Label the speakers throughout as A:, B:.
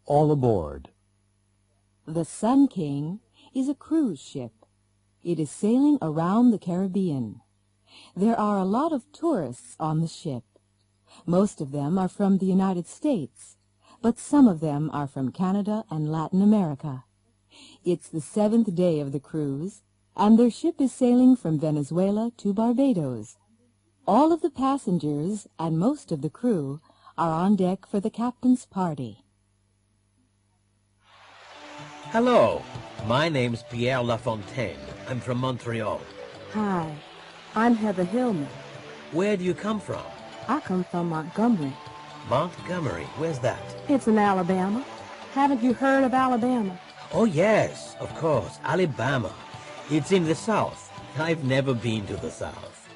A: All aboard.
B: The Sun King is a cruise ship. It is sailing around the Caribbean. There are a lot of tourists on the ship. Most of them are from the United States, but some of them are from Canada and Latin America. It's the 7th day of the cruise, and their ship is sailing from Venezuela to Barbados. All of the passengers and most of the crew are on deck for the captain's party.
C: Hello, my name's Pierre Lafontaine. I'm from Montreal.
D: Hi, I'm Heather Hillman.
C: Where do you come from?
D: I come from Montgomery.
C: Montgomery, where's that?
D: It's in Alabama. Haven't you heard of Alabama?
C: Oh yes, of course, Alabama. It's in the South. I've never been to the South.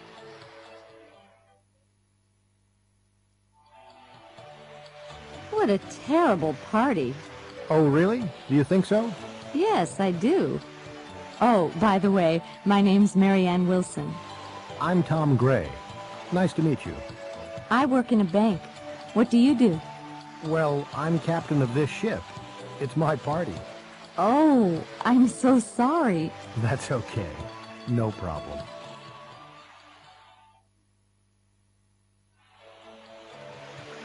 E: What a terrible party.
A: Oh, really? Do you think so?
E: Yes, I do. Oh, by the way, my name's Mary Ann Wilson.
A: I'm Tom Gray. Nice to meet you.
E: I work in a bank. What do you do?
A: Well, I'm captain of this ship. It's my party.
E: Oh, I'm so sorry.
A: That's okay. No problem.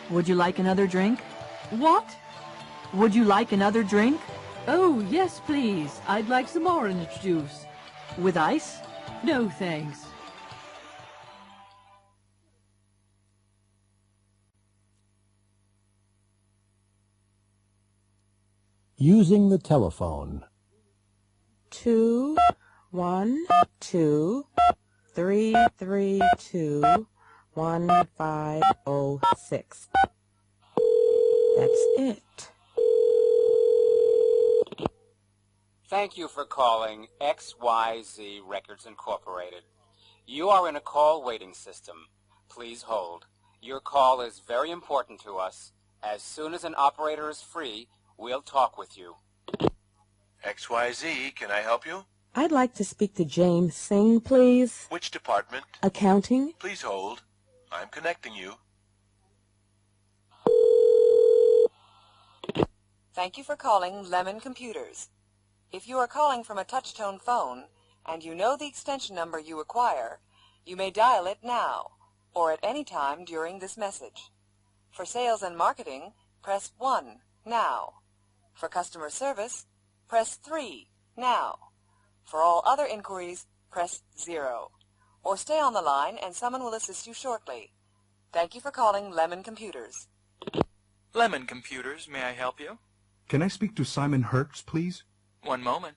F: Would you like another drink? What? Would you like another drink?
G: Oh, yes, please. I'd like some orange juice.
F: With ice?
G: No, thanks.
A: Using the telephone.
D: 2 1 2 3 3 2 1 5 0 6. That's it.
H: Thank you for calling XYZ Records Incorporated. You are in a call waiting system. Please hold. Your call is very important to us. As soon as an operator is free, we'll talk with you.
I: XYZ, can I help you?
D: I'd like to speak to James Singh, please.
I: Which department?
D: Accounting.
I: Please hold. I'm connecting you.
J: Thank you for calling Lemon Computers. If you are calling from a touch-tone phone and you know the extension number you require, you may dial it now or at any time during this message. For sales and marketing, press 1 now. For customer service, press 3 now. For all other inquiries, press 0. Or stay on the line and someone will assist you shortly. Thank you for calling Lemon Computers.
K: Lemon Computers, may I help you?
L: Can I speak to Simon Hertz, please?
K: One moment.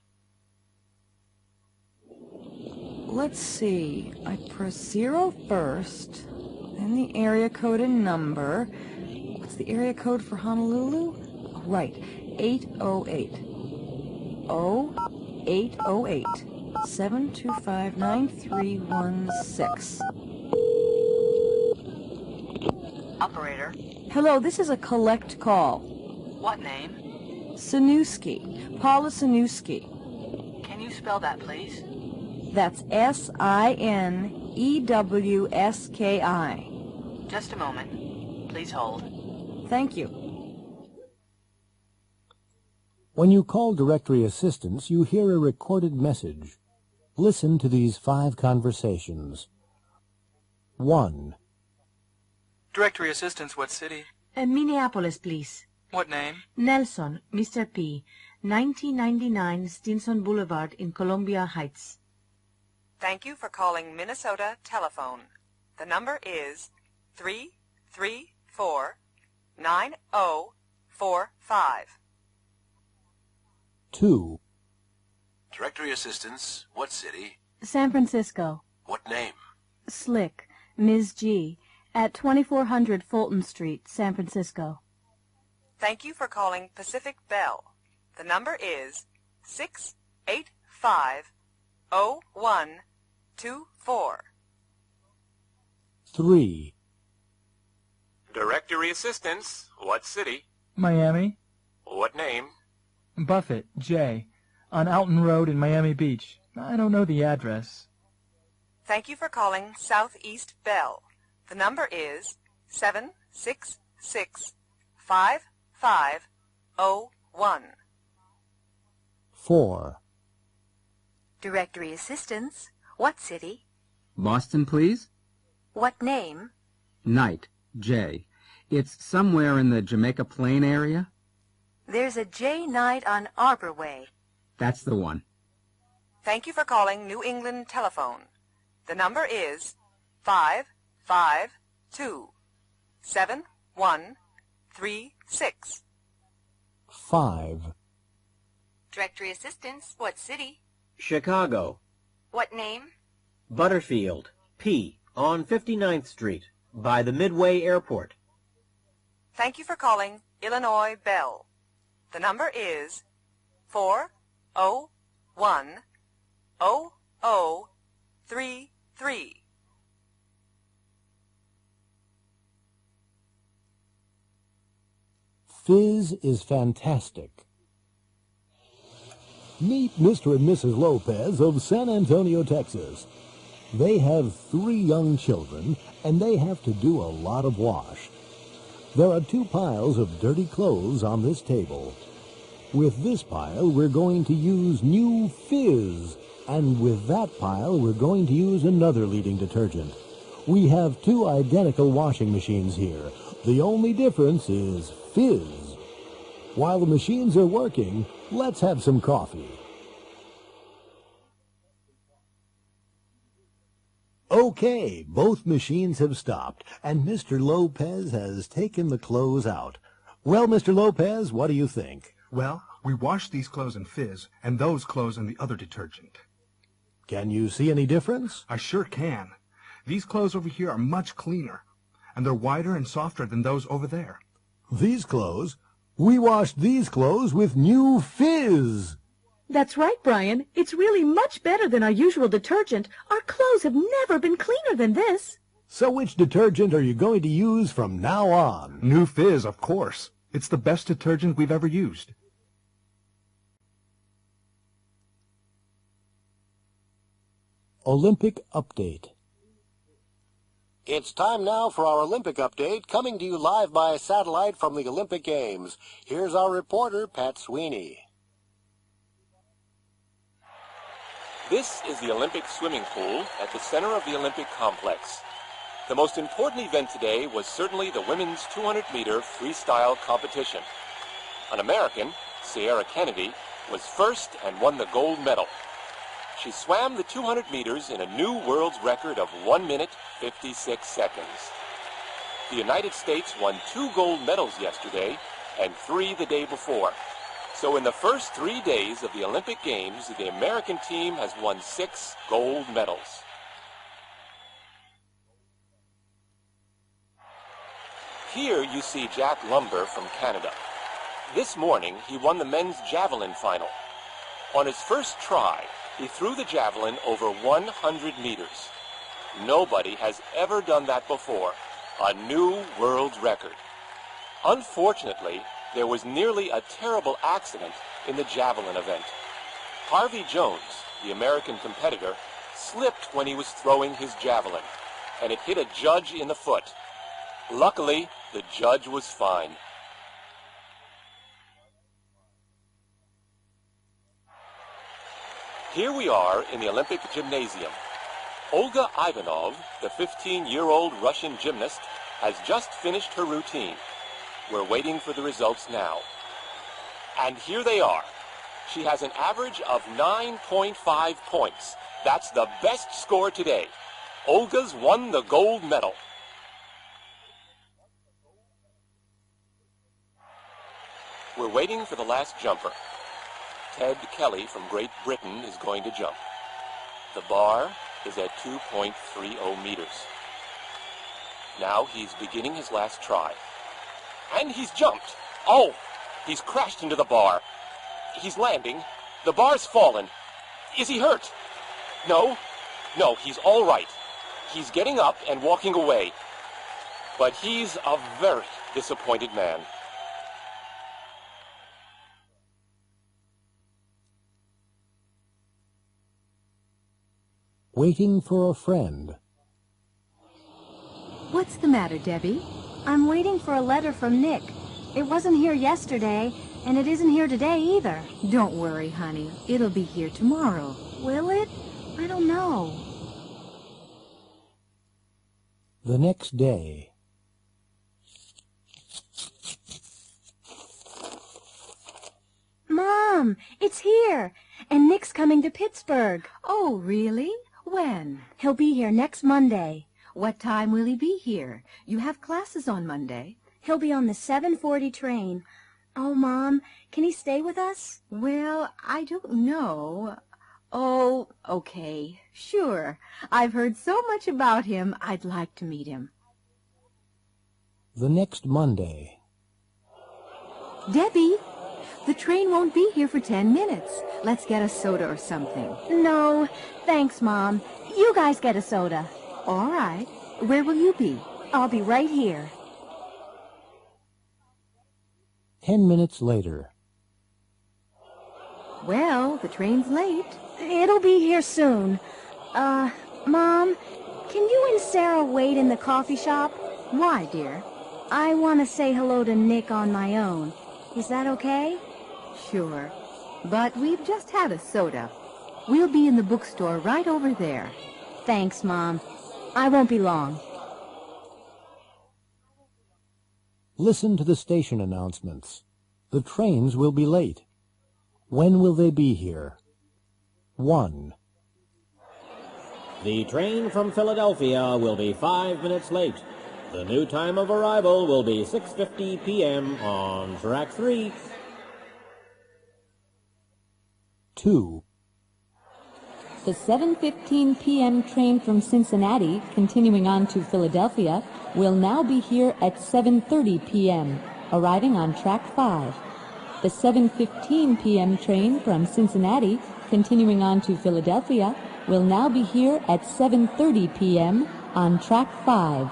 F: Let's see. I press 0 first, then the area code and number. What's the area code for Honolulu? Oh, right, 808. 0808 725 9316.
M: Operator.
F: Hello, this is a collect call.
M: What name?
F: Sanuski. Paula Sanuski.
M: Can you spell that, please?
F: That's Sinewski.
M: Just a moment. Please hold.
F: Thank you.
A: When you call directory assistance, you hear a recorded message. Listen to these 5 conversations. 1.
K: Directory assistance, what city?
N: Minneapolis, please.
K: What name?
N: Nelson, Mr. P. 1999 Stinson Boulevard in Columbia Heights.
J: Thank you for calling Minnesota Telephone. The number is 334-9045.
A: 2.
I: Directory assistance, what city?
N: San Francisco.
I: What name?
N: Slick, Ms. G. at 2400 Fulton Street, San Francisco.
J: Thank you for calling Pacific Bell. The number is 685-0124.
A: 3.
O: Directory assistance, what city?
P: Miami.
O: What name?
P: Buffett, J. on Alton Road in Miami Beach. I don't know the address.
J: Thank you for calling Southeast Bell. The number is 766-5524.
A: 4.
Q: Directory assistance. What city?
R: Boston, please?
Q: What name?
R: Knight, J. It's somewhere in the Jamaica Plain area?
Q: There's a J. Knight on Arbor Way.
R: That's the one.
J: Thank you for calling New England Telephone. The number is 552-7136.
A: 5.
Q: Directory assistance. What city?
C: Chicago.
Q: What name?
C: Butterfield, P, on 59th Street, by the Midway Airport.
J: Thank you for calling Illinois Bell. The number is 401-0033.
A: Fizz is fantastic. Meet Mr. and Mrs. Lopez of San Antonio, Texas. They have 3 young children, and they have to do a lot of wash. There are 2 piles of dirty clothes on this table. With this pile, we're going to use new Fizz, and with that pile, we're going to use another leading detergent. We have 2 identical washing machines here. The only difference is Fizz. While the machines are working, let's have some coffee. Okay, both machines have stopped, and Mr. Lopez has taken the clothes out. Well, Mr. Lopez, what do you think?
L: Well, we washed these clothes in Fizz, and those clothes in the other detergent.
A: Can you see any difference?
L: I sure can. These clothes over here are much cleaner, and they're wider and softer than those over there.
A: These clothes? We washed these clothes with new Fizz.
N: That's right, Brian. It's really much better than our usual detergent. Our clothes have never been cleaner than this.
A: So which detergent are you going to use from now on?
L: New Fizz, of course. It's the best detergent we've ever used.
A: Olympic Update.
S: It's time now for our Olympic update, coming to you live by satellite from the Olympic Games. Here's our reporter, Pat Sweeney.
O: This is the Olympic swimming pool at the center of the Olympic complex. The most important event today was certainly the women's 200-meter freestyle competition. An American, Sierra Kennedy, was first and won the gold medal. She swam the 200 meters in a new world's record of 1 minute, 56 seconds. The United States won 2 gold medals yesterday and 3 the day before. So in the first 3 days of the Olympic Games, the American team has won 6 gold medals. Here you see Jack Lumber from Canada. This morning, he won the men's javelin final. On his first try, he threw the javelin over 100 meters. Nobody has ever done that before. A new world record. Unfortunately, there was nearly a terrible accident in the javelin event. Harvey Jones, the American competitor, slipped when he was throwing his javelin, and it hit a judge in the foot. Luckily, the judge was fine. Here we are in the Olympic Gymnasium. Olga Ivanov, the 15-year-old Russian gymnast, has just finished her routine. We're waiting for the results now. And here they are. She has an average of 9.5 points. That's the best score today. Olga's won the gold medal. We're waiting for the last jumper. Ted Kelly from Great Britain is going to jump. The bar is at 2.30 meters. Now he's beginning his last try. And he's jumped. Oh, he's crashed into the bar. He's landing. The bar's fallen. Is he hurt? No, he's all right. He's getting up and walking away. But he's a very disappointed man.
A: Waiting for a friend.
E: What's the matter, Debbie?
T: I'm waiting for a letter from Nick. It wasn't here yesterday,
D: And it isn't here today either.
B: Don't worry, honey. It'll be here tomorrow.
D: Will it? I don't know.
A: The next day.
D: Mom, it's here. And Nick's coming to Pittsburgh.
B: Oh, really? When?
D: He'll be here next Monday.
B: What time will he be here? You have classes on Monday.
D: He'll be on the 7:40 train. Oh, Mom, can he stay with us?
B: Well, I don't know. Oh, okay, sure. I've heard so much about him, I'd like to meet him.
A: The next Monday.
B: Debbie, the train won't be here for 10 minutes. Let's get a soda or something.
D: No, thanks, Mom. You guys get a soda.
B: All right. Where will you be?
D: I'll be right here.
A: 10 minutes later.
B: Well, the train's late.
D: It'll be here soon. Mom, can you and Sarah wait in the coffee shop?
B: Why, dear?
D: I want to say hello to Nick on my own. Is that okay?
B: Sure. But we've just had a soda. We'll be in the bookstore right over there.
D: Thanks, Mom. I won't be long.
A: Listen to the station announcements. The trains will be late. When will they be here? 1.
T: The train from Philadelphia will be 5 minutes late. The new time of arrival will be 6:50 p.m. on track 3.
A: 2.
E: The 7:15 p.m. train from Cincinnati, continuing on to Philadelphia, will now be here at 7:30 p.m., arriving on track 5. The 7:15 p.m. train from Cincinnati, continuing on to Philadelphia, will now be here at 7:30 p.m. on track 5.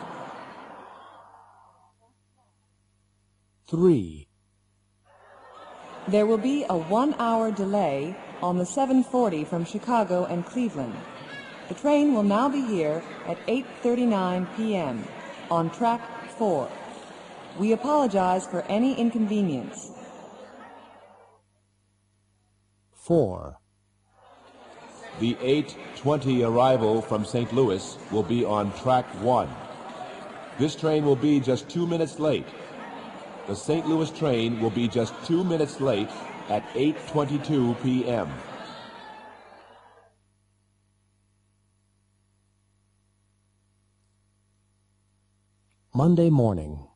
A: 3.
J: There will be a 1-hour delay on the 7:40 from Chicago and Cleveland. The train will now be here at 8:39 p.m. on track 4. We apologize for any inconvenience.
A: 4.
U: The 8:20 arrival from St. Louis will be on track 1. This train will be just 2 minutes late. The St. Louis train will be just 2 minutes late at 8:22 p.m.
A: Monday morning.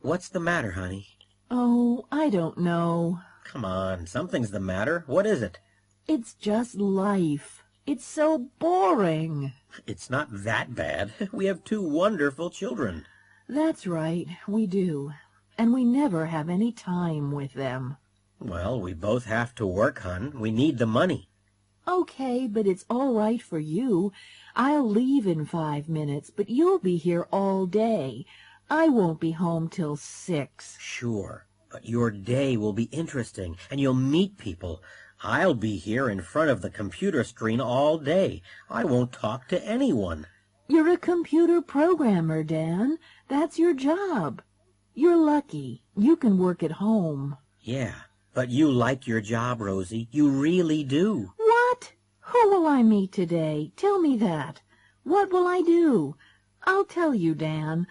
C: What's the matter, honey?
G: Oh, I don't know.
C: Come on, something's the matter. What is it?
G: It's just life. It's so boring.
C: It's not that bad. We have 2 wonderful children.
G: That's right, we do. And we never have any time with them.
C: Well, we both have to work, hon. We need the money.
G: Okay, but it's all right for you. I'll leave in 5 minutes, but you'll be here all day. I won't be home till 6.
C: Sure, but your day will be interesting, and you'll meet people. I'll be here in front of the computer screen all day. I won't talk to anyone.
G: You're a computer programmer, Dan. That's your job. You're lucky. You can work at home.
C: Yeah, but you like your job, Rosie. You really do.
G: What? Who will I meet today? Tell me that. What will I do? I'll tell you, Dan.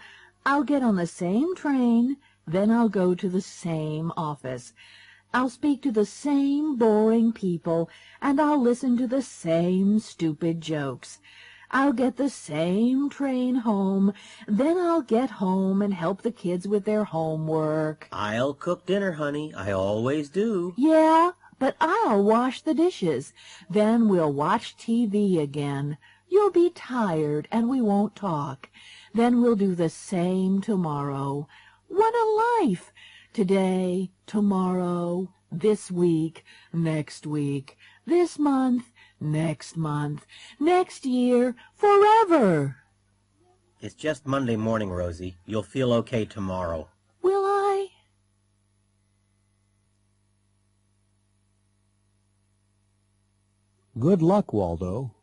G: I'll get on the same train, then I'll go to the same office. I'll speak to the same boring people, and I'll listen to the same stupid jokes. I'll get the same train home, then I'll get home and help the kids with their homework.
C: I'll cook dinner, honey. I always do.
G: Yeah, but I'll wash the dishes. Then we'll watch TV again. You'll be tired and we won't talk. Then we'll do the same tomorrow. What a life! Today, tomorrow, this week, next week, this month, next month, next year, forever.
C: It's just Monday morning, Rosie. You'll feel okay tomorrow.
G: Will I?
A: Good luck, Waldo.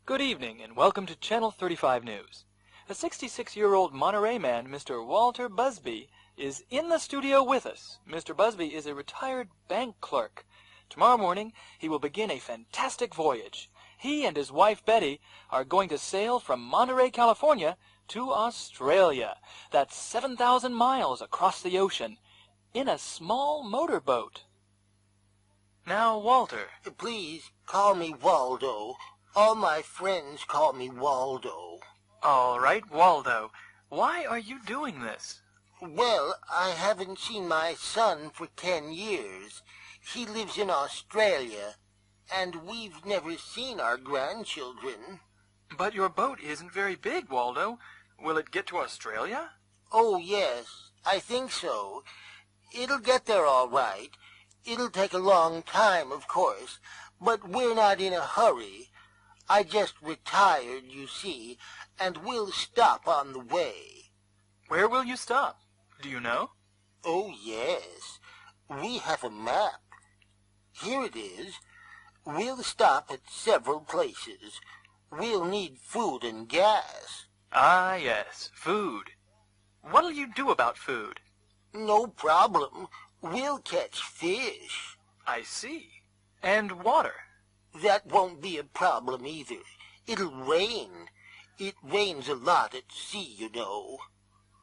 K: Good evening, and welcome to Channel 35 News. A 66-year-old Monterey man, Mr. Walter Busby, is in the studio with us. Mr. Busby is a retired bank clerk. Tomorrow morning, he will begin a fantastic voyage. He and his wife, Betty, are going to sail from Monterey, California, to Australia. That's 7,000 miles across the ocean, in a small motorboat. Now, Walter.
H: Please, call me Waldo. All my friends call me Waldo.
K: All right, Waldo. Why are you doing this?
H: Well, I haven't seen my son for 10 years. He lives in Australia, and we've never seen our grandchildren.
K: But your boat isn't very big, Waldo. Will it get to Australia?
H: Oh, yes, I think so. It'll get there all right. It'll take a long time, of course, but we're not in a hurry. I just retired, you see, and we'll stop on the way.
K: Where will you stop? Do you know?
H: Oh, yes. We have a map. Here it is. We'll stop at several places. We'll need food and gas.
K: Ah, yes, food. What'll you do about food?
H: No problem. We'll catch fish.
K: I see. And water?
H: That won't be a problem either. It'll rain. It rains a lot at sea, you know.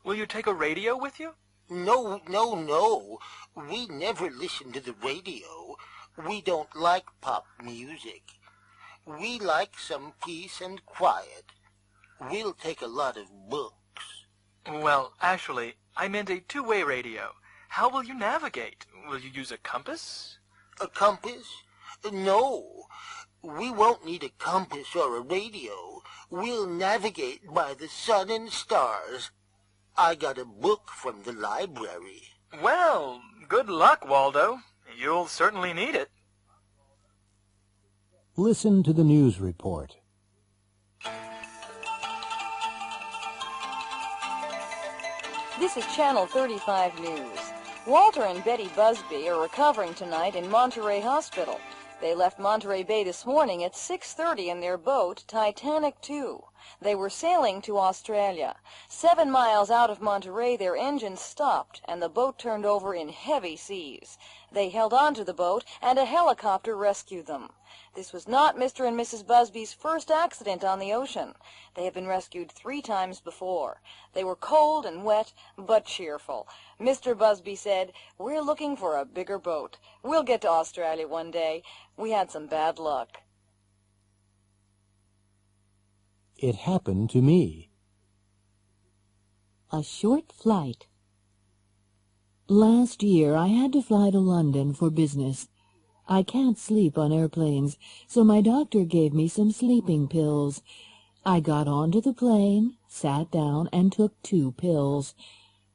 K: Will you take a radio with you?
H: No, no, no. We never listen to the radio. We don't like pop music. We like some peace and quiet. We'll take a lot of books.
K: Well, actually, I meant a two-way radio. How will you navigate? Will you use a compass?
H: A compass? No. We won't need a compass or a radio. We'll navigate by the sun and stars. I got a book from the library.
K: Well, good luck, Waldo. You'll certainly need it.
A: Listen to the news report.
V: This is Channel 35 News. Walter and Betty Busby are recovering tonight in Monterey Hospital. They left Monterey Bay this morning at 6:30 in their boat, Titanic II. They were sailing to Australia. 7 miles out of Monterey, their engine stopped, and the boat turned over in heavy seas. They held on to the boat, and a helicopter rescued them. This was not Mr. and Mrs. Busby's first accident on the ocean. They have been rescued 3 times before. They were cold and wet, but cheerful. Mr. Busby said, "We're looking for a bigger boat. We'll get to Australia one day. We had some bad luck."
A: It happened to me.
B: A short flight. Last year I had to fly to London for business. I can't sleep on airplanes, so my doctor gave me some sleeping pills. I got onto the plane, sat down, and took 2 pills.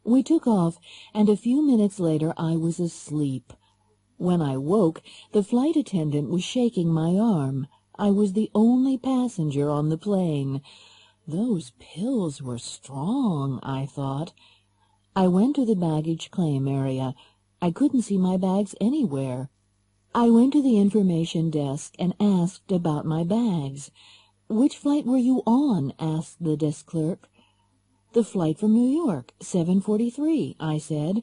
B: We took off, and a few minutes later I was asleep. When I woke, the flight attendant was shaking my arm. I was the only passenger on the plane. Those pills were strong, I thought. I went to the baggage claim area. I couldn't see my bags anywhere. I went to the information desk and asked about my bags. "Which flight were you on?" asked the desk clerk. "The flight from New York, 7:43, I said.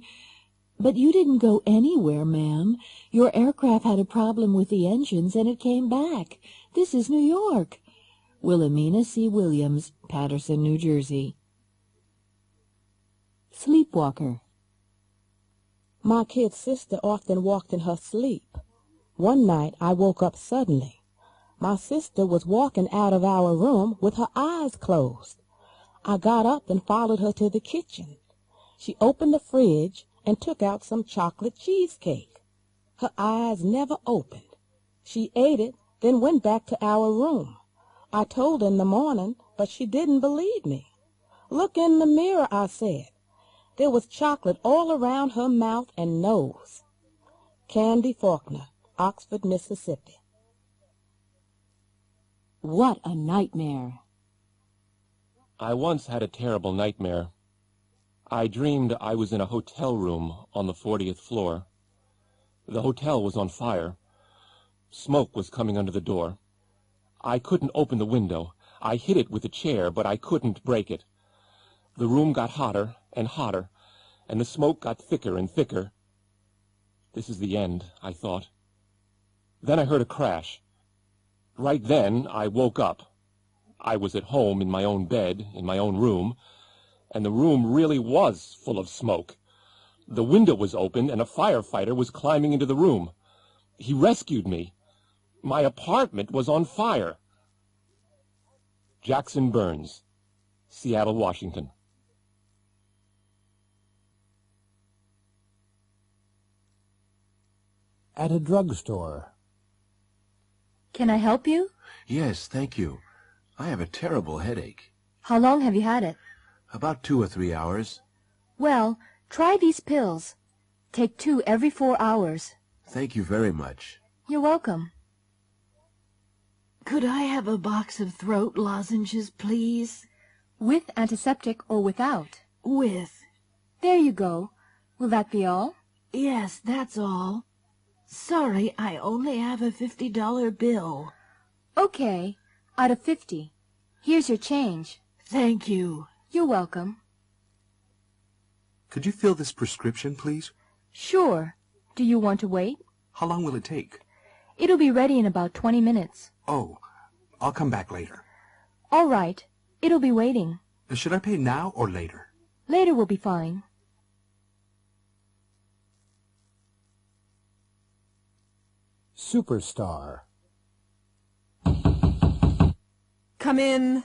B: "But you didn't go anywhere, ma'am. Your aircraft had a problem with the engines and it came back. This is New York." Wilhelmina C. Williams, Paterson, New Jersey. Sleepwalker.
W: My kid sister often walked in her sleep. One night I woke up suddenly. My sister was walking out of our room with her eyes closed. I got up and followed her to the kitchen. She opened the fridge and took out some chocolate cheesecake. Her eyes never opened. She ate it, then went back to our room. I told her in the morning, but she didn't believe me. "Look in the mirror," I said. There was chocolate all around her mouth and nose. Candy Faulkner, Oxford, Mississippi.
B: What a nightmare.
O: I once had a terrible nightmare. I dreamed I was in a hotel room on the 40th floor. The hotel was on fire. Smoke was coming under the door. I couldn't open the window. I hit it with a chair, but I couldn't break it. The room got hotter and hotter, and the smoke got thicker and thicker. This is the end, I thought. Then I heard a crash. Right then, I woke up. I was at home in my own bed, in my own room, and the room really was full of smoke. The window was open, and a firefighter was climbing into the room. He rescued me. My apartment was on fire. Jackson Burns, Seattle, Washington.
A: At a drugstore.
F: Can I help you?
U: Yes, thank you. I have a terrible headache.
F: How long have you had it?
U: About 2 or 3 hours.
F: Well, try these pills. Take 2 every 4 hours.
U: Thank you very much.
F: You're welcome.
G: Could I have a box of throat lozenges, please?
F: With antiseptic or without?
G: With.
F: There you go. Will that be all?
G: Yes, that's all. Sorry, I only have a $50 bill.
F: Okay, out of 50. Here's your change.
G: Thank you.
F: You're welcome.
L: Could you fill this prescription, please?
F: Sure. Do you want to wait?
L: How long will it take?
F: It'll be ready in about 20 minutes.
L: Oh, I'll come back later.
F: All right. It'll be waiting.
L: Should I pay now or later?
F: Later will be fine.
A: Superstar.
I: Come in.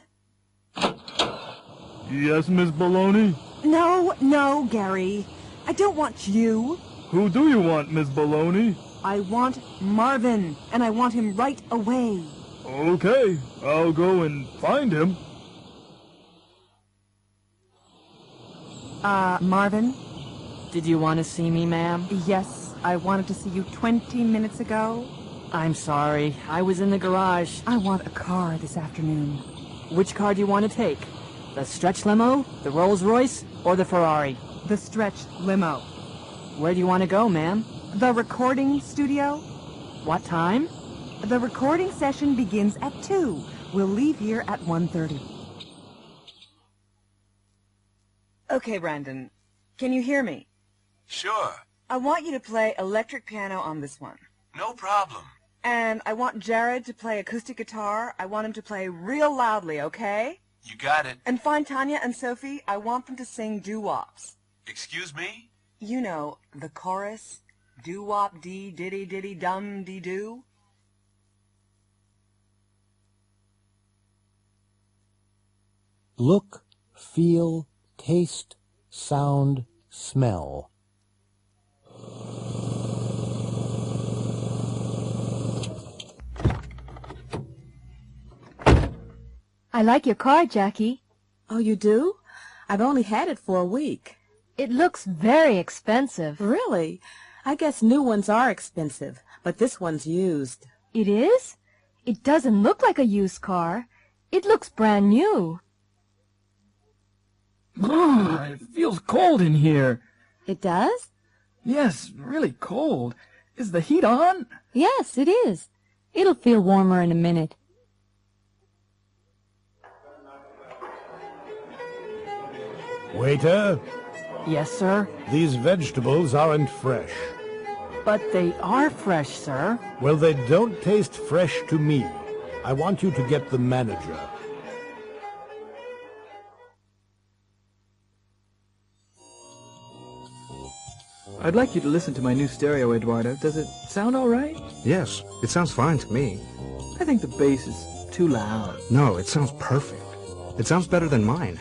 P: Yes, Miss Baloney?
I: No, Gary. I don't want you.
P: Who do you want, Miss Baloney?
I: I want Marvin, and I want him right away.
P: Okay, I'll go and find him.
I: Marvin?
M: Did you want to see me, ma'am?
I: Yes, I wanted to see you 20 minutes ago.
M: I'm sorry, I was in the garage.
I: I want a car this afternoon.
M: Which car do you want to take? The stretch limo, the Rolls Royce, or the Ferrari?
I: The stretch limo.
M: Where do you want to go, ma'am?
I: The recording studio.
M: What time?
I: The recording session begins at 2. We'll leave here at 1:30. Okay, Brandon. Can you hear me?
X: Sure.
I: I want you to play electric piano on this one.
X: No problem.
I: And I want Jared to play acoustic guitar. I want him to play real loudly, okay?
X: You got it.
I: And find Tanya and Sophie. I want them to sing doo-wops.
X: Excuse me?
I: You know, the chorus. Doo-wop dee diddy diddy dum dee doo.
A: Look, feel, taste, sound, smell.
F: I like your car, Jackie.
W: Oh, you do? I've only had it for a week.
F: It looks very expensive.
W: Really? I guess new ones are expensive, but this one's used.
F: It is? It doesn't look like a used car. It looks brand new.
P: It feels cold in here.
F: It does?
P: Yes, really cold. Is the heat on?
E: Yes, it is. It'll feel warmer in a minute.
A: Waiter,
M: Yes, sir.
A: these vegetables aren't fresh.
M: But they are fresh, sir.
A: Well, they don't taste fresh to me. I want you to get the manager.
P: I'd like you to listen to my new stereo, Eduardo. Does it sound all right?
L: Yes, it sounds fine to me.
P: I think the bass is too loud.
L: No, it sounds perfect. It sounds better than mine.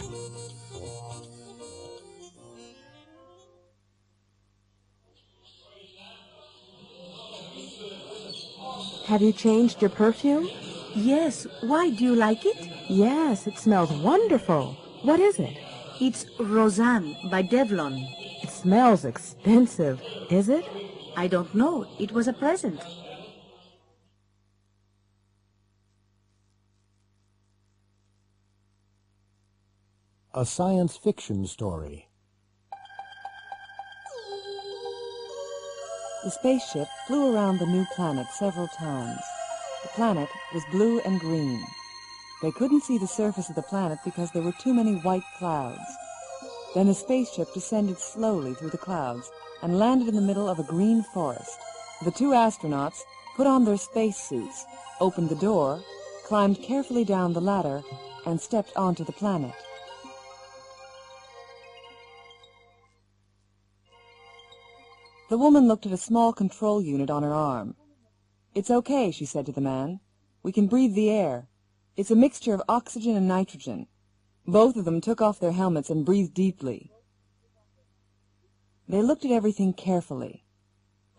W: Have you changed your perfume?
N: Yes. Why, do you like it?
W: Yes, it smells wonderful. What is it?
N: It's Roseanne by Devlon.
W: It smells expensive. Is it?
N: I don't know. It was a present.
A: A science fiction story.
J: The spaceship flew around the new planet several times. The planet was blue and green. They couldn't see the surface of the planet because there were too many white clouds. Then the spaceship descended slowly through the clouds and landed in the middle of a green forest. The two astronauts put on their spacesuits, opened the door, climbed carefully down the ladder, and stepped onto the planet. The woman looked at a small control unit on her arm. "It's okay," she said to the man. "We can breathe the air. It's a mixture of oxygen and nitrogen." Both of them took off their helmets and breathed deeply. They looked at everything carefully.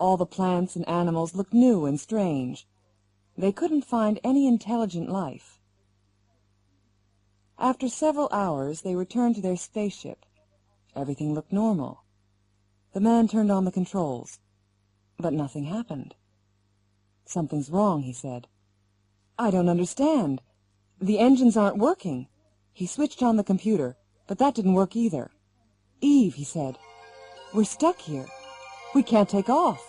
J: All the plants and animals looked new and strange. They couldn't find any intelligent life. After several hours, they returned to their spaceship. Everything looked normal. The man turned on the controls, but nothing happened. "Something's wrong," he said. "I don't understand. The engines aren't working." He switched on the computer, but that didn't work either. "Eve," he said, "we're stuck here. We can't take off."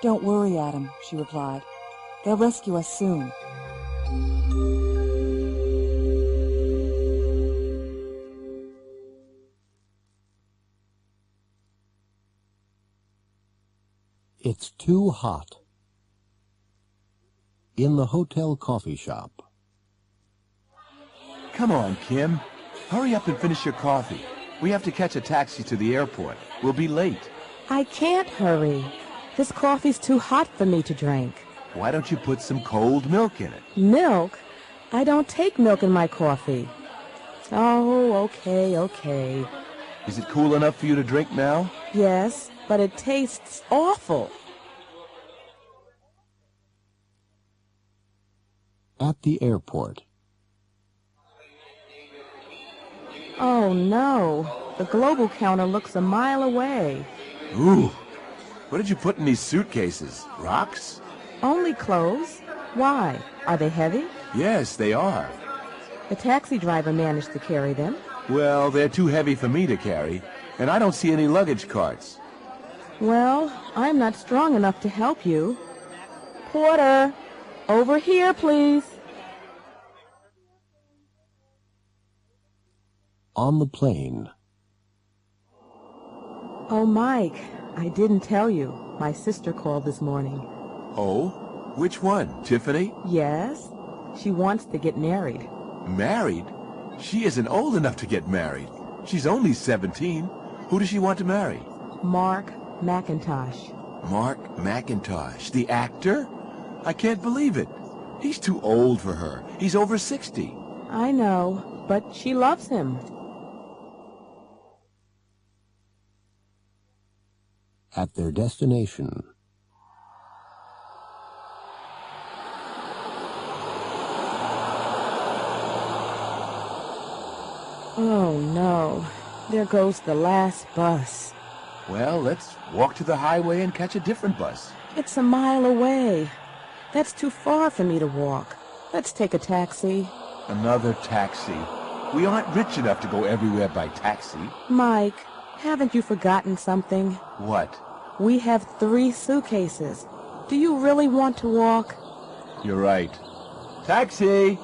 J: "Don't worry, Adam," she replied. "They'll rescue us soon."
A: It's too hot. In the hotel coffee shop.
D: Come on, Kim. Hurry up and finish your coffee. We have to catch a taxi to the airport. We'll be late.
W: I can't hurry. This coffee's too hot for me to drink.
D: Why don't you put some cold milk in it?
W: Milk? I don't take milk in my coffee. Oh, okay.
D: Is it cool enough for you to drink now?
W: Yes, but it tastes awful.
A: At the airport.
W: Oh, no. The global counter looks a mile away.
D: Ooh. What did you put in these suitcases? Rocks?
W: Only clothes. Why? Are they heavy?
D: Yes, they are.
W: The taxi driver managed to carry them.
D: Well, they're too heavy for me to carry, and I don't see any luggage carts.
W: Well, I'm not strong enough to help you. Porter, over here, please.
A: On the plane.
W: Oh, Mike, I didn't tell you. My sister called this morning.
D: Oh? Which one? Tiffany?
W: Yes. She wants to get married.
D: Married? She isn't old enough to get married. She's only 17. Who does she want to marry?
W: Mark McIntosh.
D: Mark McIntosh, the actor? I can't believe it. He's too old for her. He's over 60.
W: I know, but she loves him.
A: At their destination.
W: Oh, no. There goes the last bus.
D: Well, let's walk to the highway and catch a different bus.
W: It's a mile away. That's too far for me to walk. Let's take a taxi.
D: Another taxi. We aren't rich enough to go everywhere by taxi.
W: Mike, haven't you forgotten something?
D: What?
W: We have 3 suitcases. Do you really want to walk?
D: You're right. Taxi!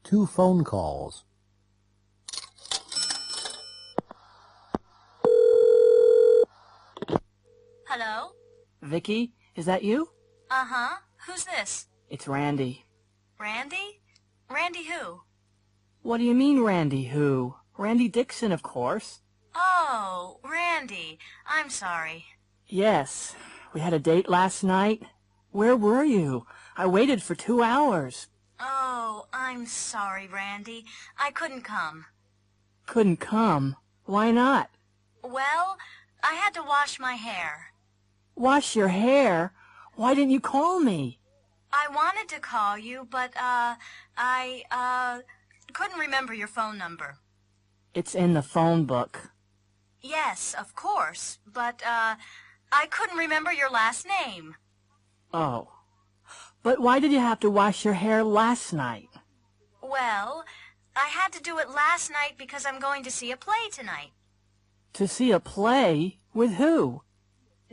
A: Two phone calls.
Q: Hello?
M: Vicky, is that you?
Q: Uh-huh. Who's this?
M: It's Randy.
Q: Randy? Randy who?
M: What do you mean, Randy who? Randy Dixon, of course.
Q: Oh, Randy. I'm sorry.
M: Yes. We had a date last night. Where were you? I waited for 2 hours.
Q: Oh, I'm sorry, Randy. I couldn't come.
M: Couldn't come? Why not?
Q: Well, I had to wash my hair.
M: Wash your hair? Why didn't you call me?
Q: I wanted to call you, but, I couldn't remember your phone number.
M: It's in the phone book.
Q: Yes, of course, but, I couldn't remember your last name.
M: Oh. But why did you have to wash your hair last night?
Q: Well, I had to do it last night because I'm going to see a play tonight.
M: To see a play? With who?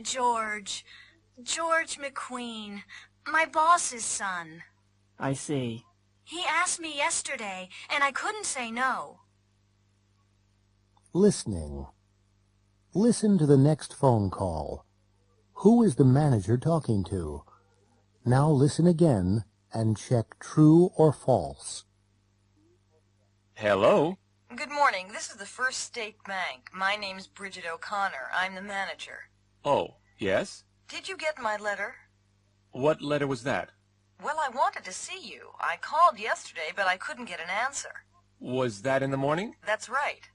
Q: George McQueen. My boss's son.
M: I see.
Q: He asked me yesterday, and I couldn't say no.
A: Listening. Listen to the next phone call. Who is the manager talking to? Now listen again and check true or false.
C: Hello?
R: Good morning. This is the First State Bank. My name's Bridget O'Connor. I'm the manager.
C: Oh, yes?
R: Did you get my letter?
C: What letter was that?
R: Well, I wanted to see you. I called yesterday, but I couldn't get an answer.
C: Was that in the morning?
R: That's right.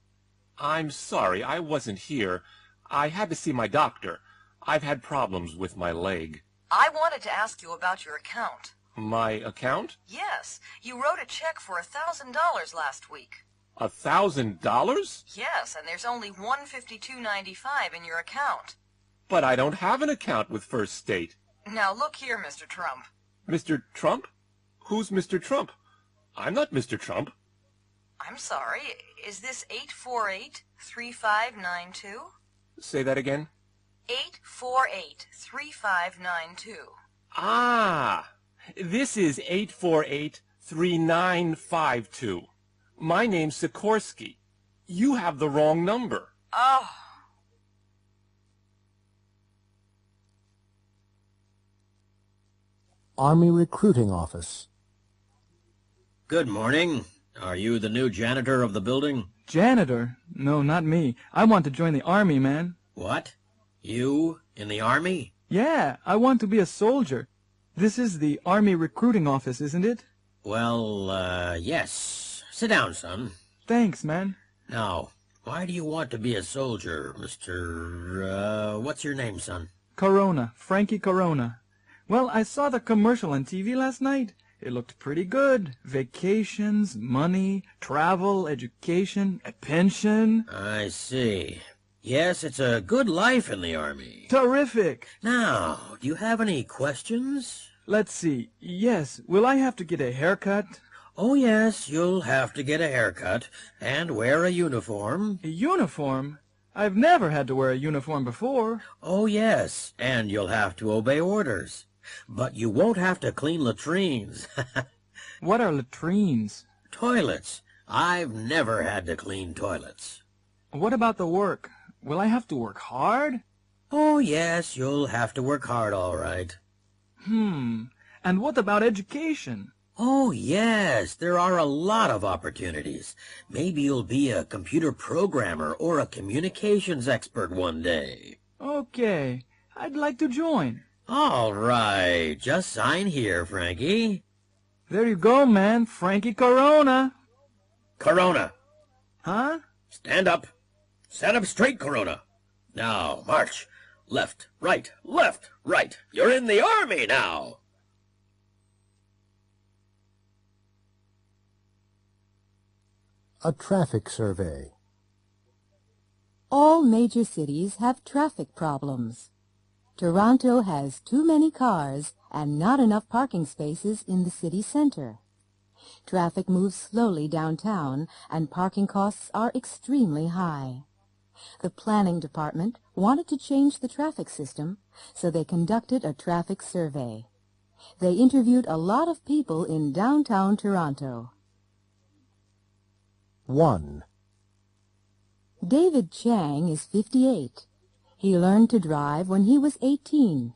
C: I'm sorry, I wasn't here. I had to see my doctor. I've had problems with my leg.
R: I wanted to ask you about your account.
C: My account?
R: Yes. You wrote a check for $1,000 last week.
C: $1,000?
R: Yes, and there's only $152.95 in your account.
C: But I don't have an account with First State.
R: Now look here, Mr. Trump.
C: Mr. Trump? Who's Mr. Trump? I'm not Mr. Trump.
R: I'm sorry. Is this 848-3592?
C: Say that again.
R: 848-3592.
C: Ah! This is 848-3952. My name's Sikorsky. You have the wrong number.
R: Oh.
A: Army Recruiting Office.
S: Good morning. Are you the new janitor of the building?
P: Janitor? No, not me. I want to join the Army, man.
S: What? You in the Army?
P: Yeah, I want to be a soldier. This is the Army Recruiting Office, isn't it?
S: Well, yes. Sit down, son.
P: Thanks, man.
S: Now, why do you want to be a soldier, Mr. What's your name, son?
P: Corona. Frankie Corona. Well, I saw the commercial on TV last night. It looked pretty good. Vacations, money, travel, education, a pension.
S: I see. Yes, it's a good life in the Army.
P: Terrific.
S: Now, do you have any questions?
P: Let's see. Yes, will I have to get a haircut?
S: Oh, yes, you'll have to get a haircut and wear a uniform.
P: A uniform? I've never had to wear a uniform before.
S: Oh, yes, and you'll have to obey orders. But you won't have to clean latrines.
P: What are latrines?
S: Toilets. I've never had to clean toilets.
P: What about the work? Will I have to work hard?
S: Oh, yes, you'll have to work hard, all right.
P: And what about education?
S: Oh, yes, there are a lot of opportunities. Maybe you'll be a computer programmer or a communications expert one day.
P: Okay, I'd like to join.
S: All right, just sign here, Frankie.
P: There you go, man. Frankie Corona.
S: Corona.
P: Huh?
S: Stand up. Stand up straight, Corona. Now, march. Left, right, left, right. You're in the Army now.
A: A traffic survey.
B: All major cities have traffic problems. Toronto has too many cars and not enough parking spaces in the city center. Traffic moves slowly downtown and parking costs are extremely high. The planning department wanted to change the traffic system, so they conducted a traffic survey. They interviewed a lot of people in downtown Toronto.
A: 1.
B: David Chang is 58. He learned to drive when he was 18.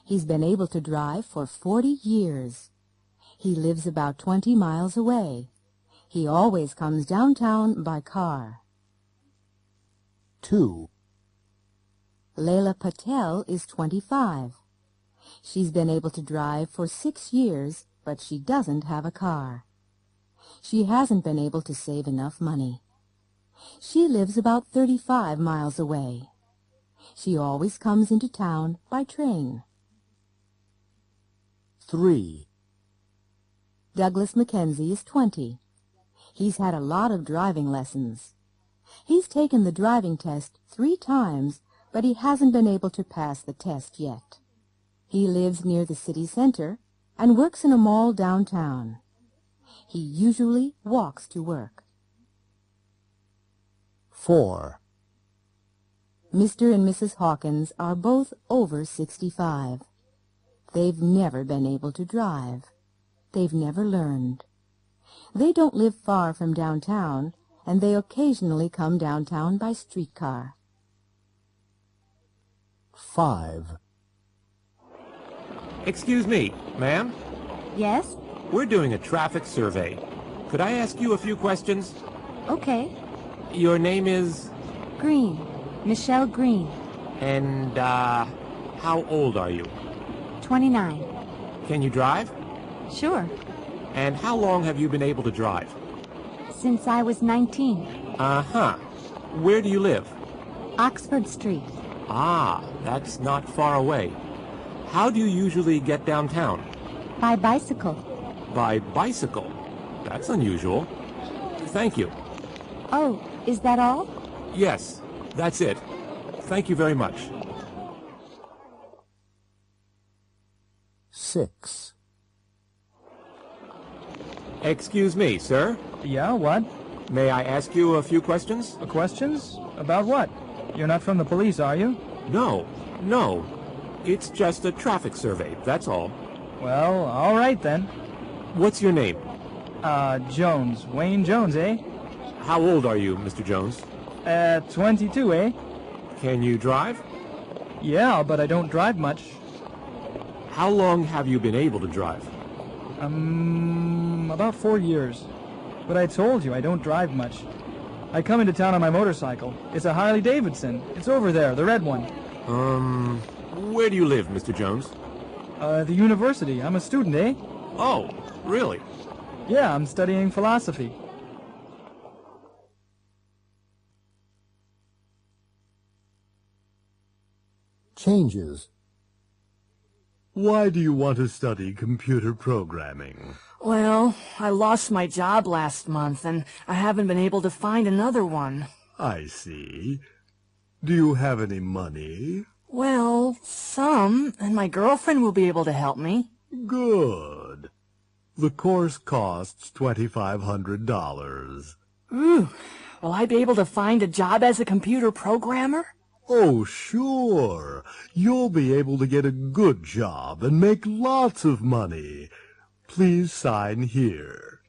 B: He's been able to drive for 40 years. He lives about 20 miles away. He always comes downtown by car.
A: 2.
B: Leila Patel is 25. She's been able to drive for 6 years, but she doesn't have a car. She hasn't been able to save enough money. She lives about 35 miles away. She always comes into town by train.
A: 3.
B: Douglas Mackenzie is 20. He's had a lot of driving lessons. He's taken the driving test 3 times, but he hasn't been able to pass the test yet. He lives near the city center and works in a mall downtown. He usually walks to work.
A: 4.
B: Mr. and Mrs. Hawkins are both over 65. They've never been able to drive. They've never learned. They don't live far from downtown, and they occasionally come downtown by streetcar.
A: 5.
C: Excuse me, ma'am?
B: Yes?
C: We're doing a traffic survey. Could I ask you a few questions?
B: Okay.
C: Your name is?
B: Green. Michelle Green.
C: And, how old are you?
B: 29.
C: Can you drive?
B: Sure.
C: And how long have you been able to drive?
B: Since I was 19.
C: Uh-huh. Where do you live?
B: Oxford Street.
C: Ah, that's not far away. How do you usually get downtown?
B: By bicycle.
C: By bicycle? That's unusual. Thank you.
B: Oh, is that all?
C: Yes, that's it. Thank you very much.
A: 6.
C: Excuse me, sir.
P: Yeah, what?
C: May I ask you a few questions?
P: Questions? About what? You're not from the police, are you?
C: No. It's just a traffic survey, that's all.
P: Well, all right then.
C: What's your name?
P: Jones. Wayne Jones, eh?
C: How old are you, Mr. Jones?
P: 22, eh?
C: Can you drive?
P: Yeah, but I don't drive much.
C: How long have you been able to drive?
P: About 4 years. But I told you, I don't drive much. I come into town on my motorcycle. It's a Harley Davidson. It's over there, the red one.
C: Where do you live, Mr. Jones?
P: The university. I'm a student, eh?
C: Oh, really?
P: Yeah, I'm studying philosophy.
A: Changes.
H: Why do you want to study computer programming?
M: Well, I lost my job last month, and I haven't been able to find another one.
H: I see. Do you have any money?
M: Well, some, and my girlfriend will be able to help me.
H: Good. The course costs $2,500.
M: Ooh, will I be able to find a job as a computer programmer?
H: Oh, sure. You'll be able to get a good job and make lots of money. Please sign here.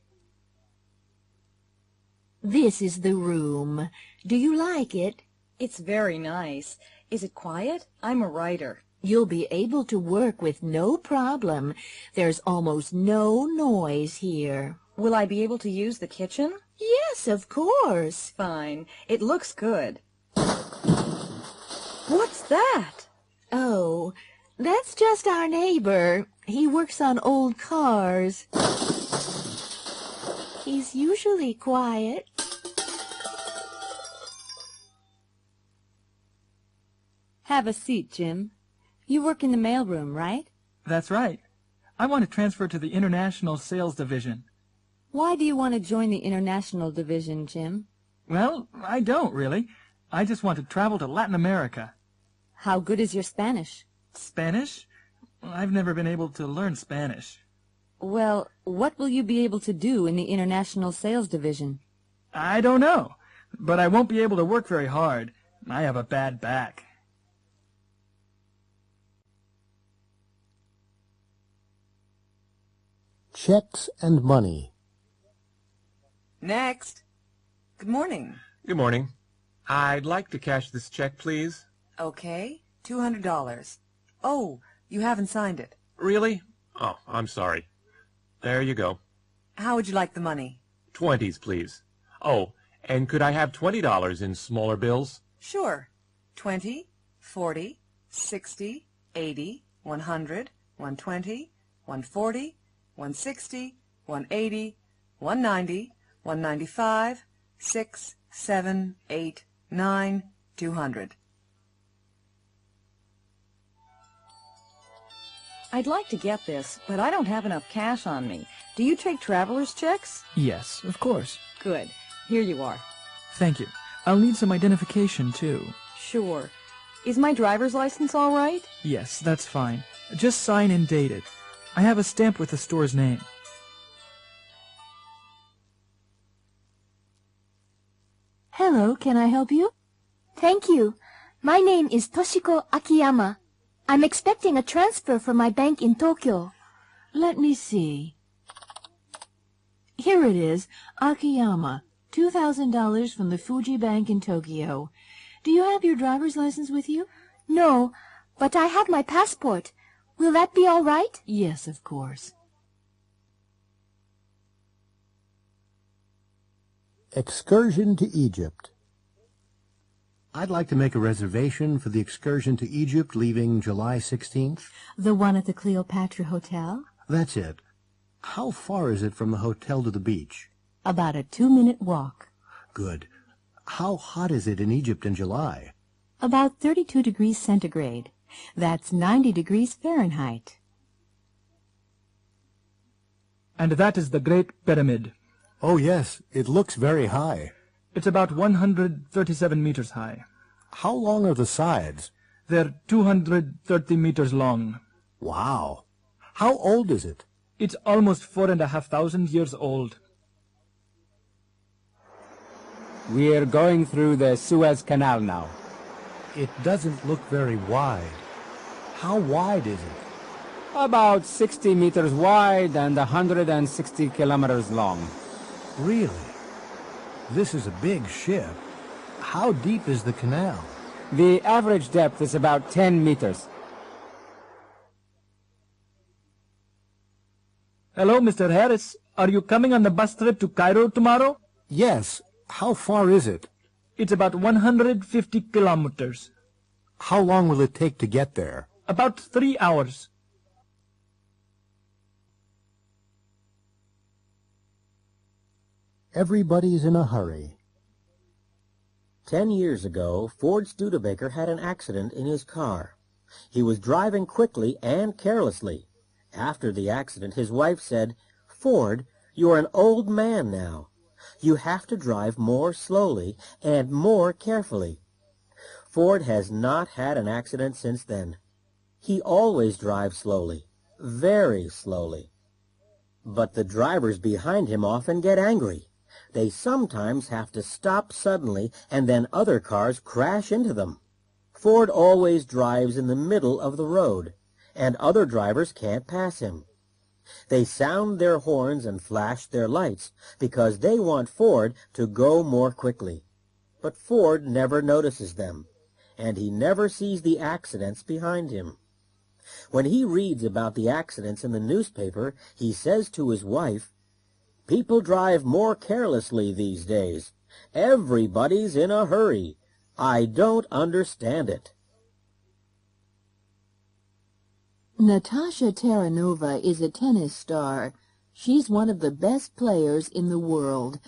G: This is the room. Do you like it?
R: It's very nice. Is it quiet? I'm a writer.
G: You'll be able to work with no problem. There's almost no noise here.
R: Will I be able to use the kitchen?
G: Yes, of course.
R: Fine. It looks good. What's that?
G: Oh, that's just our neighbor. He works on old cars. He's usually quiet.
B: Have a seat, Jim. You work in the mailroom, right?
P: That's right. I want to transfer to the International Sales Division.
B: Why do you want to join the International Division, Jim?
P: Well, I don't, really. I just want to travel to Latin America.
B: How good is your Spanish?
P: Spanish? I've never been able to learn Spanish.
B: Well, what will you be able to do in the International Sales Division?
P: I don't know, but I won't be able to work very hard. I have a bad back.
A: Checks and money.
J: Next. Good morning.
C: Good morning. I'd like to cash this check, please.
J: Okay, $200. Oh, you haven't signed it.
C: Really? Oh, I'm sorry. There you go.
J: How would you like the money?
C: 20s, please. Oh, and could I have $20 in smaller bills?
J: Sure. 20, 40, 60, 80, 100, 120, 140, 160, 180, 190, 195, 6, 7, 8, 9, 200.
R: I'd like to get this, but I don't have enough cash on me. Do you take traveler's checks?
P: Yes, of course.
R: Good. Here you are.
P: Thank you. I'll need some identification, too.
R: Sure. Is my driver's license all right?
P: Yes, that's fine. Just sign and date it. I have a stamp with the store's name.
F: Hello, can I help you? Thank you. My name is Toshiko Akiyama. I'm expecting a transfer from my bank in Tokyo.
G: Let me see. Here it is, Akiyama, $2,000 from the Fuji Bank in Tokyo. Do you have your driver's license with you?
F: No, but I have my passport. Will that be all right?
G: Yes, of course.
A: Excursion to Egypt. I'd like to make a reservation for the excursion to Egypt leaving July 16th.
B: The one at the Cleopatra Hotel?
A: That's it. How far is it from the hotel to the beach?
B: About a 2-minute walk.
A: Good. How hot is it in Egypt in July?
B: About 32 degrees centigrade. That's 90 degrees Fahrenheit.
P: And that is the Great Pyramid.
A: Oh, yes. It looks very high.
P: It's about 137 meters high.
A: How long are the sides?
P: They're 230 meters long.
A: Wow. How old is it?
P: It's almost 4,500 years old.
K: We're going through the Suez Canal now.
A: It doesn't look very wide. How wide is it?
K: About 60 meters wide and 160 kilometers long.
A: Really? This is a big ship. How deep is the canal?
K: The average depth is about 10 meters.
P: Hello, Mr. Harris. Are you coming on the bus trip to Cairo tomorrow?
A: Yes. How far is it?
P: It's about 150 kilometers.
A: How long will it take to get there?
P: About 3 hours.
A: Everybody's in a hurry.
S: 10 years ago, Ford Studebaker had an accident in his car. He was driving quickly and carelessly. After the accident, his wife said, "Ford, you're an old man now. You have to drive more slowly and more carefully." Ford has not had an accident since then. He always drives slowly, very slowly. But the drivers behind him often get angry. They sometimes have to stop suddenly, and then other cars crash into them. Ford always drives in the middle of the road, and other drivers can't pass him. They sound their horns and flash their lights because they want Ford to go more quickly. But Ford never notices them, and he never sees the accidents behind him. When he reads about the accidents in the newspaper, he says to his wife, "People drive more carelessly these days. Everybody's in a hurry. I don't understand it."
G: Natasha Taranova is a tennis star. She's one of the best players in the world.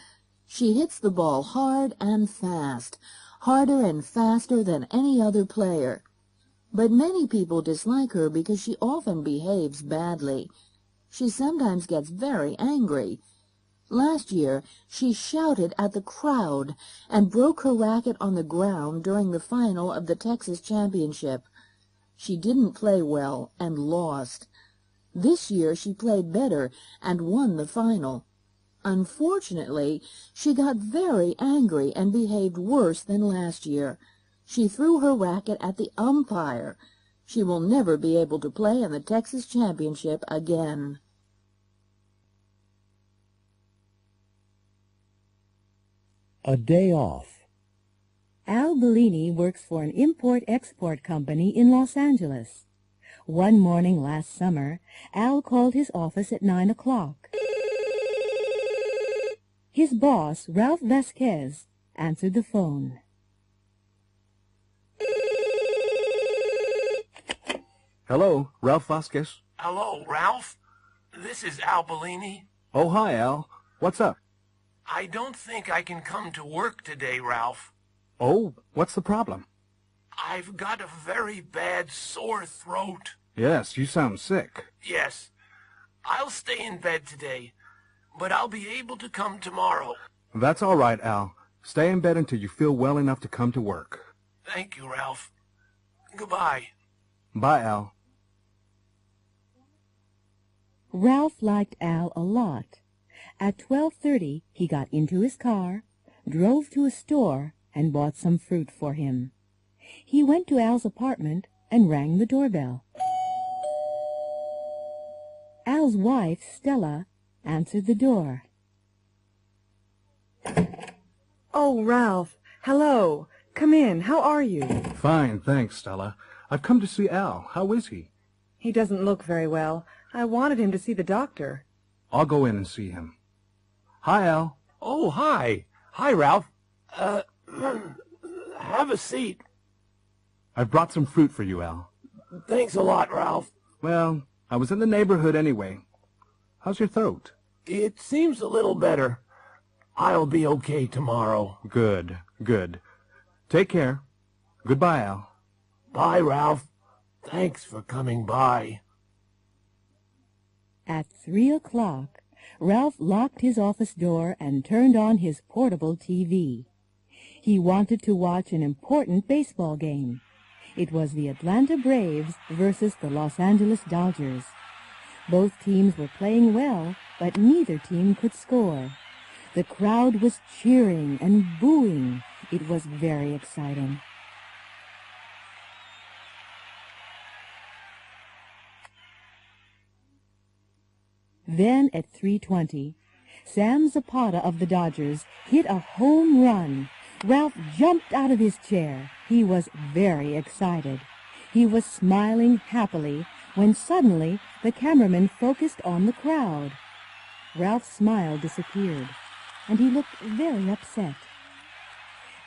G: She hits the ball hard and fast, harder and faster than any other player. But many people dislike her because she often behaves badly. She sometimes gets very angry. Last year, she shouted at the crowd and broke her racket on the ground during the final of the Texas Championship. She didn't play well and lost. This year she played better and won the final. Unfortunately, she got very angry and behaved worse than last year. She threw her racket at the umpire. She will never be able to play in the Texas Championship again.
A: A day off.
B: Al Bellini works for an import-export company in Los Angeles. One morning last summer, Al called his office at 9 o'clock. His boss, Ralph Vasquez, answered the phone.
L: Hello, Ralph Vasquez.
X: Hello, Ralph. This is Al Bellini.
L: Oh, hi, Al. What's up?
X: I don't think I can come to work today, Ralph.
L: Oh, what's the problem?
X: I've got a very bad sore throat.
L: Yes, you sound sick.
X: Yes. I'll stay in bed today, but I'll be able to come tomorrow.
L: That's all right, Al. Stay in bed until you feel well enough to come to work.
X: Thank you, Ralph. Goodbye.
L: Bye, Al.
B: Ralph liked Al a lot. At 12:30, he got into his car, drove to a store, and bought some fruit for him. He went to Al's apartment, and rang the doorbell. Al's wife, Stella, answered the door.
I: Oh, Ralph. Hello. Come in. How are you?
L: Fine, thanks, Stella. I've come to see Al. How is he?
I: He doesn't look very well. I wanted him to see the doctor.
L: I'll go in and see him. Hi, Al.
X: Oh, hi. Hi, Ralph. Have a seat.
L: I've brought some fruit for you, Al.
X: Thanks a lot, Ralph.
L: Well, I was in the neighborhood anyway. How's your throat?
X: It seems a little better. I'll be okay tomorrow.
L: Good, good. Take care. Goodbye, Al.
X: Bye, Ralph. Thanks for coming by.
B: At 3 o'clock, Ralph locked his office door and turned on his portable TV. He wanted to watch an important baseball game. It was the Atlanta Braves versus the Los Angeles Dodgers. Both teams were playing well, but neither team could score. The crowd was cheering and booing. It was very exciting. Then at 3:20, Sam Zapata of the Dodgers hit a home run. Ralph jumped out of his chair. He was very excited. He was smiling happily when suddenly the cameraman focused on the crowd. Ralph's smile disappeared, and he looked very upset.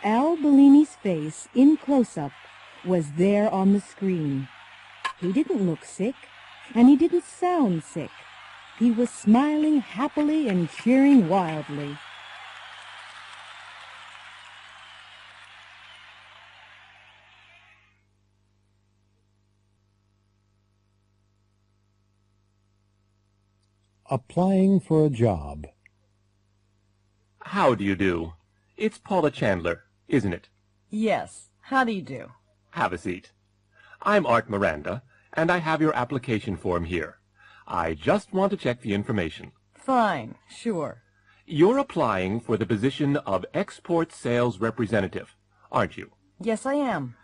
B: Al Bellini's face, in close-up, was there on the screen. He didn't look sick, and he didn't sound sick. He was smiling happily and cheering wildly.
A: Applying for a job.
C: How do you do? It's Paula Chandler, isn't it?
J: Yes. How do you do?
C: Have a seat. I'm Art Miranda, and I have your application form here. I just want to check the information.
J: Fine. Sure.
C: You're applying for the position of export sales representative, aren't you?
J: Yes, I am.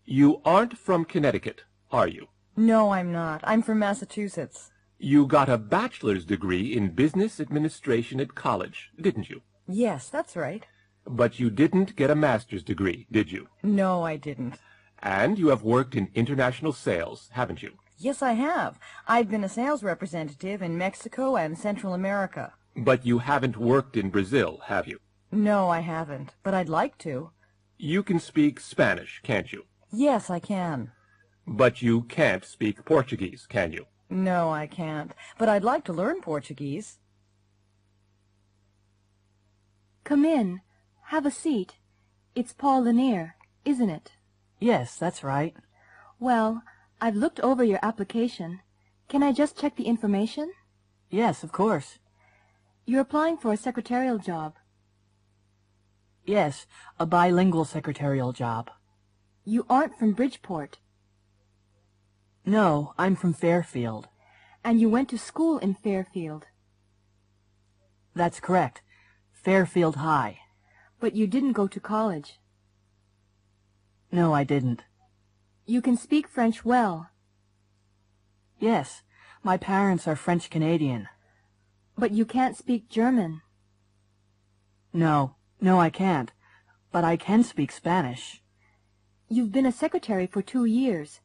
C: You aren't from Connecticut, are you?
J: No, I'm not. I'm from Massachusetts.
C: You got a bachelor's degree in business administration at college, didn't you?
J: Yes, that's right.
C: But you didn't get a master's degree, did you?
J: No, I didn't.
C: And you have worked in international sales, haven't you?
J: Yes, I have. I've been a sales representative in Mexico and Central America.
C: But you haven't worked in Brazil, have you?
J: No, I haven't, but I'd like to.
C: You can speak Spanish, can't you?
J: Yes, I can.
C: But you can't speak Portuguese, can you?
J: No, I can't, but I'd like to learn Portuguese.
F: Come in. Have a seat. It's Paul Lanier, isn't it?
M: Yes, that's right.
F: Well, I've looked over your application. Can I just check the information?
M: Yes, of course.
F: You're applying for a secretarial job.
M: Yes, a bilingual secretarial job.
F: You aren't from Bridgeport.
M: No, I'm from Fairfield.
F: And you went to school in Fairfield.
M: That's correct. Fairfield High.
F: But you didn't go to college.
M: No, I didn't.
F: You can speak French well.
M: Yes, my parents are French-Canadian.
F: But you can't speak German.
M: No, I can't. But I can speak Spanish.
F: You've been a secretary for 2 years.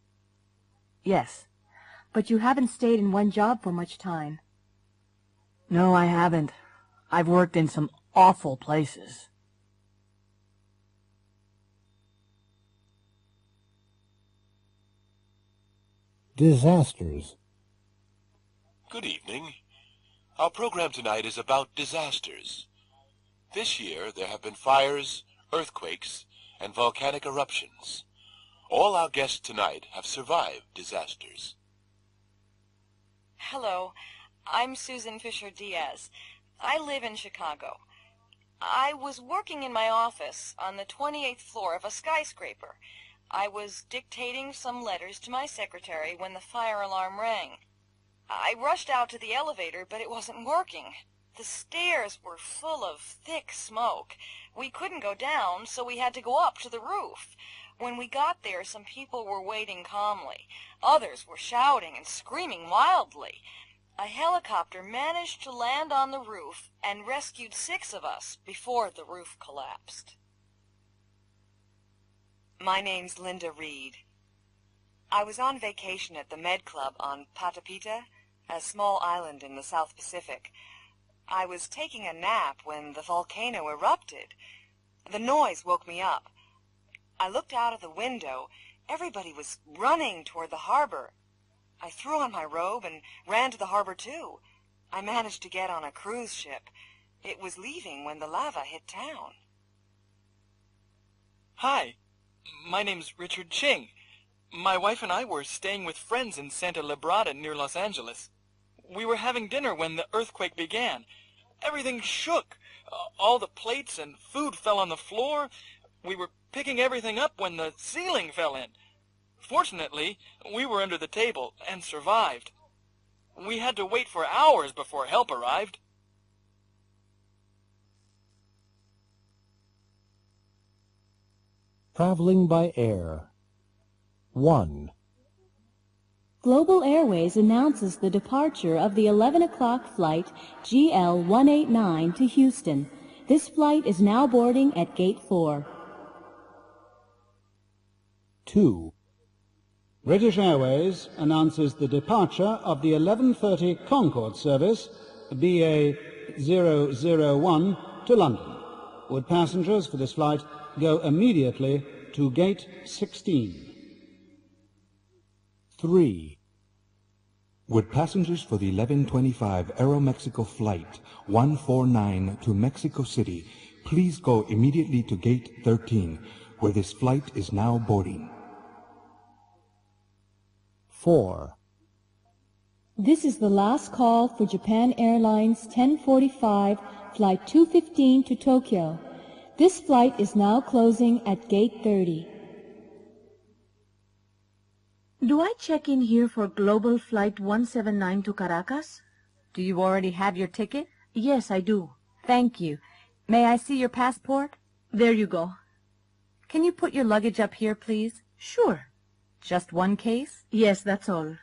M: Yes.
F: But you haven't stayed in one job for much time.
M: No, I haven't. I've worked in some awful places.
A: Disasters.
D: Good evening. Our program tonight is about disasters. This year there have been fires, earthquakes, and volcanic eruptions. All our guests tonight have survived disasters.
R: Hello, I'm Susan Fisher-Diaz. I live in Chicago. I was working in my office on the 28th floor of a skyscraper. I was dictating some letters to my secretary when the fire alarm rang. I rushed out to the elevator, but it wasn't working. The stairs were full of thick smoke. We couldn't go down, so we had to go up to the roof. When we got there, some people were waiting calmly. Others were shouting and screaming wildly. A helicopter managed to land on the roof and rescued 6 of us before the roof collapsed.
J: My name's Linda Reed. I was on vacation at the Med Club on Patapita, a small island in the South Pacific. I was taking a nap when the volcano erupted. The noise woke me up. I looked out of the window. Everybody was running toward the harbor. I threw on my robe and ran to the harbor, too. I managed to get on a cruise ship. It was leaving when the lava hit town.
P: Hi, my name's Richard Ching. My wife and I were staying with friends in Santa Librada near Los Angeles. We were having dinner when the earthquake began. Everything shook. All the plates and food fell on the floor. We were picking everything up when the ceiling fell in. Fortunately, we were under the table and survived. We had to wait for hours before help arrived.
A: Traveling by air. 1.
E: Global Airways announces the departure of the 11 o'clock flight GL-189 to Houston. This flight is now boarding at Gate 4.
A: 2.
O: British Airways announces the departure of the 11:30 Concorde service BA 001 to London. Would passengers for this flight go immediately to Gate 16?
A: 3.
T: Would passengers for the 11:25 Aeromexico Flight 149 to Mexico City please go immediately to Gate 13, where this flight is now boarding?
A: 4.
E: This is the last call for Japan Airlines 1045 Flight 215 to Tokyo. This flight is now closing at Gate 30.
N: Do I check in here for Global Flight 179 to Caracas?
B: Do you already have your ticket?
N: Yes, I do.
B: Thank you. May I see your passport?
N: There you go.
B: Can you put your luggage up here, please?
N: Sure.
B: Just one case?
N: Yes, that's all.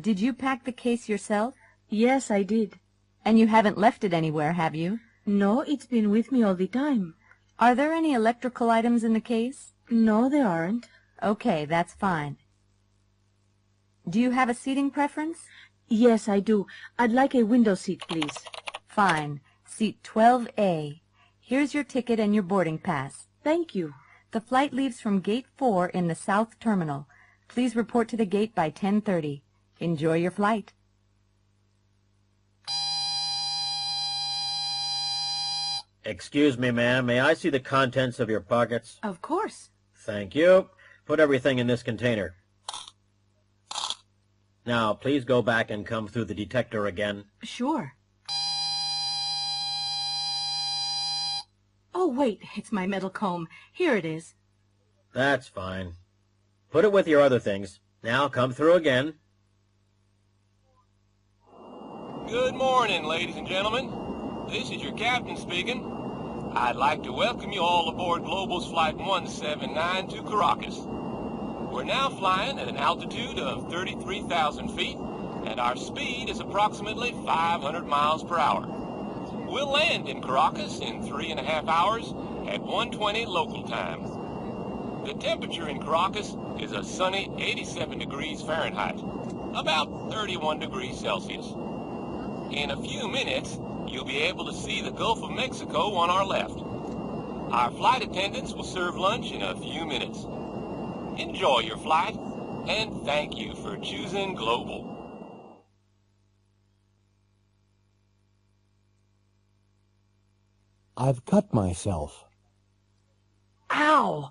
B: Did you pack the case yourself?
N: Yes, I did.
B: And you haven't left it anywhere, have you?
N: No, it's been with me all the time.
B: Are there any electrical items in the case?
N: No, there aren't.
B: Okay, that's fine. Do you have a seating preference?
N: Yes, I do. I'd like a window seat, please.
B: Fine. Seat 12A. Here's your ticket and your boarding pass.
N: Thank you.
B: The flight leaves from Gate 4 in the South Terminal. Please report to the gate by 10:30. Enjoy your flight.
S: Excuse me, ma'am. May I see the contents of your pockets?
N: Of course.
S: Thank you. Put everything in this container. Now, please go back and come through the detector again.
N: Sure. Oh, wait. It's my metal comb. Here it is.
S: That's fine. Put it with your other things. Now, come through again.
D: Good morning, ladies and gentlemen. This is your captain speaking. I'd like to welcome you all aboard Global's Flight 179 to Caracas. We're now flying at an altitude of 33,000 feet, and our speed is approximately 500 miles per hour. We'll land in Caracas in 3.5 hours at 1:20 local time. The temperature in Caracas is a sunny 87 degrees Fahrenheit, about 31 degrees Celsius. In a few minutes, you'll be able to see the Gulf of Mexico on our left. Our flight attendants will serve lunch in a few minutes. Enjoy your flight, and thank you for choosing Global.
A: I've cut myself.
M: Ow!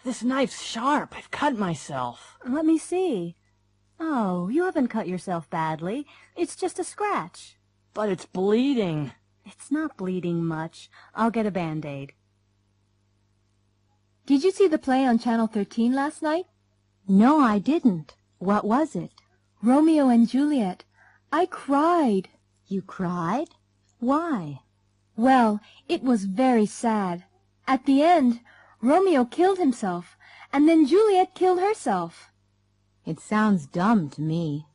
M: This knife's sharp. I've cut myself.
E: Let me see. Oh, you haven't cut yourself badly. It's just a scratch.
M: But it's bleeding.
E: It's not bleeding much. I'll get a Band-Aid. Did you see the play on Channel 13 last night? No, I didn't. What was it? Romeo and Juliet. I cried. You cried? Why? Well, it was very sad. At the end, Romeo killed himself,
F: and then Juliet killed herself.
B: It sounds dumb to me.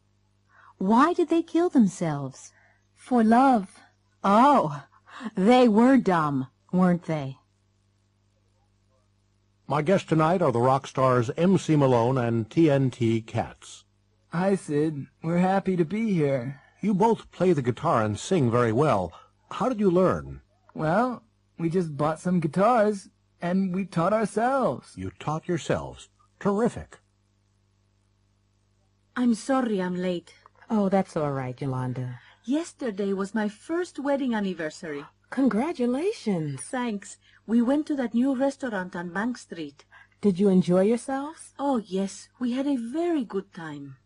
B: Why did they kill themselves?
F: For love.
B: Oh, they were dumb, weren't they?
A: My guests tonight are the rock stars MC Malone and TNT Cats.
Q: Hi, Sid. We're happy to be here.
A: You both play the guitar and sing very well. How did you learn?
Q: Well, we just bought some guitars, and we taught ourselves.
A: You taught yourselves. Terrific.
G: I'm sorry I'm late.
B: Oh, that's all right, Yolanda.
G: Yesterday was my first wedding anniversary.
B: Congratulations.
G: Thanks. We went to that new restaurant on Bank Street.
B: Did you enjoy yourselves?
G: Oh, yes. We had a very good time.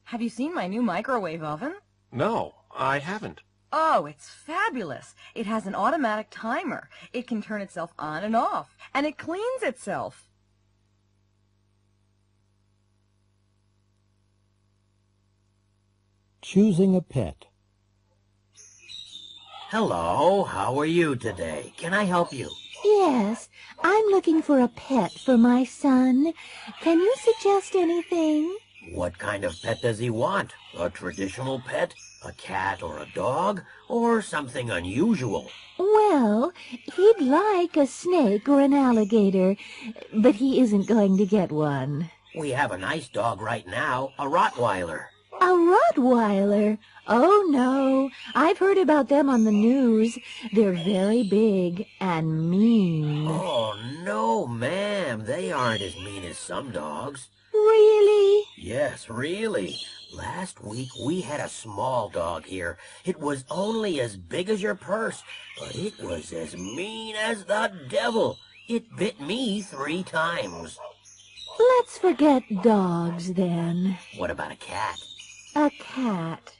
F: Have you seen my new microwave oven?
C: No, I haven't.
F: Oh, it's fabulous. It has an automatic timer. It can turn itself on and off, and it cleans itself.
A: Choosing a pet.
U: Hello, how are you today? Can I help you?
V: Yes, I'm looking for a pet for my son. Can you suggest anything?
U: What kind of pet does he want? A traditional pet? A cat or a dog? Or something unusual?
V: Well, he'd like a snake or an alligator, but he isn't going to get one.
U: We have a nice dog right now, a Rottweiler.
V: A Rottweiler? Oh, no. I've heard about them on the news. They're very big and mean.
U: Oh, no, ma'am. They aren't as mean as some dogs.
V: Really?
U: Yes, really. Last week we had a small dog here. It was only as big as your purse, but it was as mean as the devil. It bit me 3 times.
V: Let's forget dogs, then.
U: What about a cat?
V: A cat.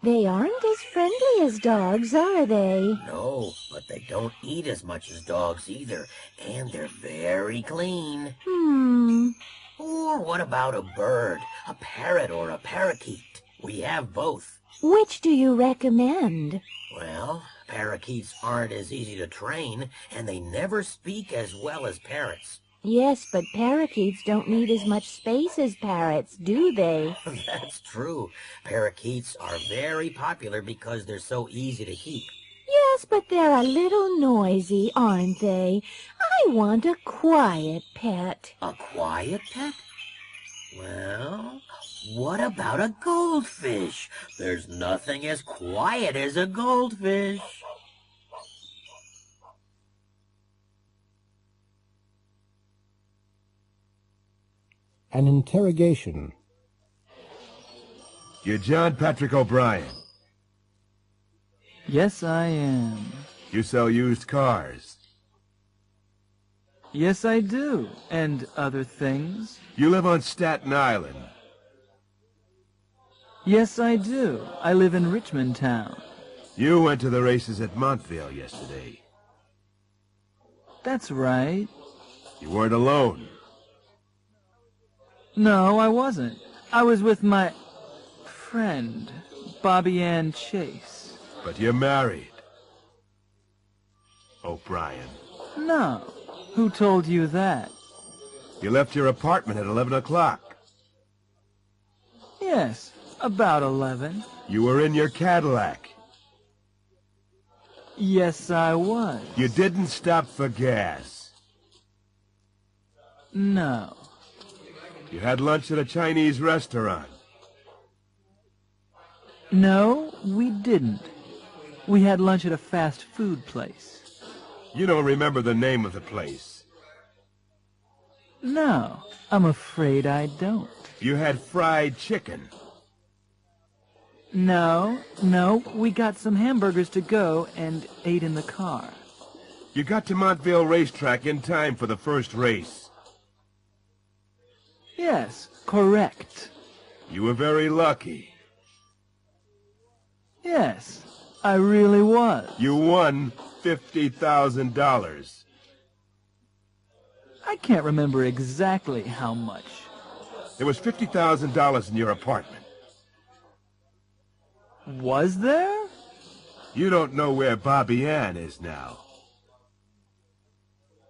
V: They aren't as friendly as dogs, are they?
U: No, but they don't eat as much as dogs either, and they're very clean. Or what about a bird, a parrot or a parakeet? We have both.
V: Which do you recommend?
U: Well, parakeets aren't as easy to train, and they never speak as well as parrots.
V: Yes, but parakeets don't need as much space as parrots, do they?
U: That's true. Parakeets are very popular because they're so easy to keep.
V: Yes, but they're a little noisy, aren't they? I want a quiet pet.
U: A quiet pet? Well, what about a goldfish? There's nothing as quiet as a goldfish.
A: An interrogation.
W: You're John Patrick O'Brien.
Q: Yes, I am.
W: You sell used cars.
Q: Yes, I do. And other things.
W: You live on Staten Island.
Q: Yes, I do. I live in Richmond Town.
W: You went to the races at Montville yesterday.
Q: That's right.
W: You weren't alone.
Q: No, I wasn't. I was with my friend, Bobby Ann Chase.
W: But you're married. O'Brien.
Q: No. Who told you that?
W: You left your apartment at 11 o'clock.
Q: Yes, about 11.
W: You were in your Cadillac.
Q: Yes, I was.
W: You didn't stop for gas.
Q: No.
W: You had lunch at a Chinese restaurant.
Q: No, we didn't. We had lunch at a fast food place.
W: You don't remember the name of the place.
Q: No, I'm afraid I don't.
W: You had fried chicken.
Q: No, we got some hamburgers to go and ate in the car.
W: You got to Montville Racetrack in time for the first race.
Q: Yes, correct.
W: You were very lucky.
Q: Yes, I really was.
W: You won $50,000.
Q: I can't remember exactly how much.
W: There was $50,000 in your apartment.
Q: Was there?
W: You don't know where Bobby Ann is now.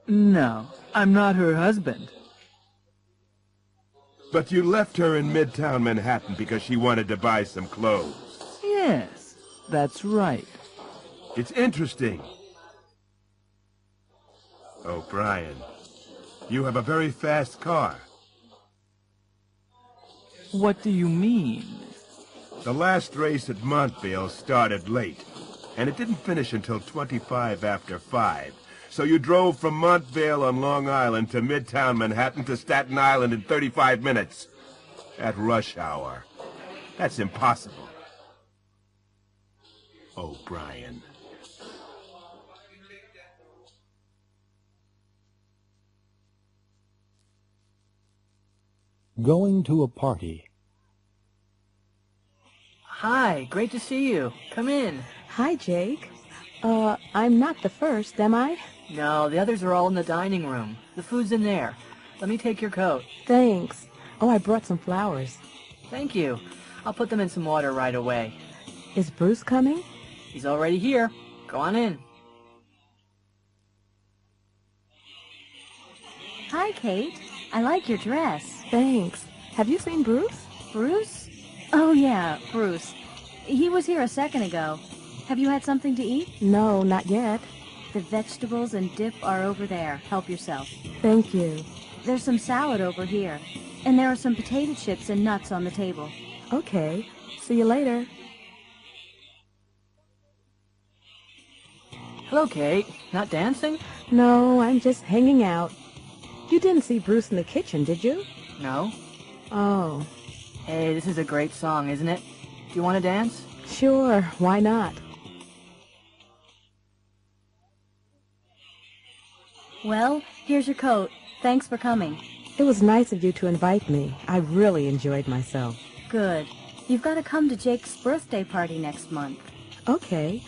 Q: No, I'm not her husband.
W: But you left her in Midtown Manhattan because she wanted to buy some clothes.
Q: Yes, that's right.
W: It's interesting. Oh, Brian, you have a very fast car.
Q: What do you mean?
W: The last race at Montville started late, and it didn't finish until 25 after 5. So you drove from Montville on Long Island to Midtown Manhattan to Staten Island in 35 minutes. At rush hour. That's impossible. Oh, Brian.
A: Going to a party.
M: Hi, great to see you. Come in.
B: Hi, Jake. I'm not the first, am I?
M: No, the others are all in the dining room. The food's in there. Let me take your coat.
B: Thanks. Oh, I brought some flowers.
M: Thank you. I'll put them in some water right away.
B: Is Bruce coming?
M: He's already here. Go on in.
H: Hi, Kate. I like your dress.
B: Thanks. Have you seen Bruce?
H: Bruce? Oh, yeah, Bruce. He was here a second ago. Have you had something to eat?
B: No, not yet.
H: The vegetables and dip are over there. Help yourself.
B: Thank you.
H: There's some salad over here. And there are some potato chips and nuts on the table.
B: Okay. See you later.
M: Hello, Kate. Not dancing?
B: No, I'm just hanging out. You didn't see Bruce in the kitchen, did you?
M: No.
B: Oh.
M: Hey, this is a great song, isn't it? Do you want to dance?
B: Sure, why not?
H: Well, here's your coat. Thanks for coming.
B: It was nice of you to invite me. I really enjoyed myself.
H: Good. You've got to come to Jake's birthday party next month.
B: Okay.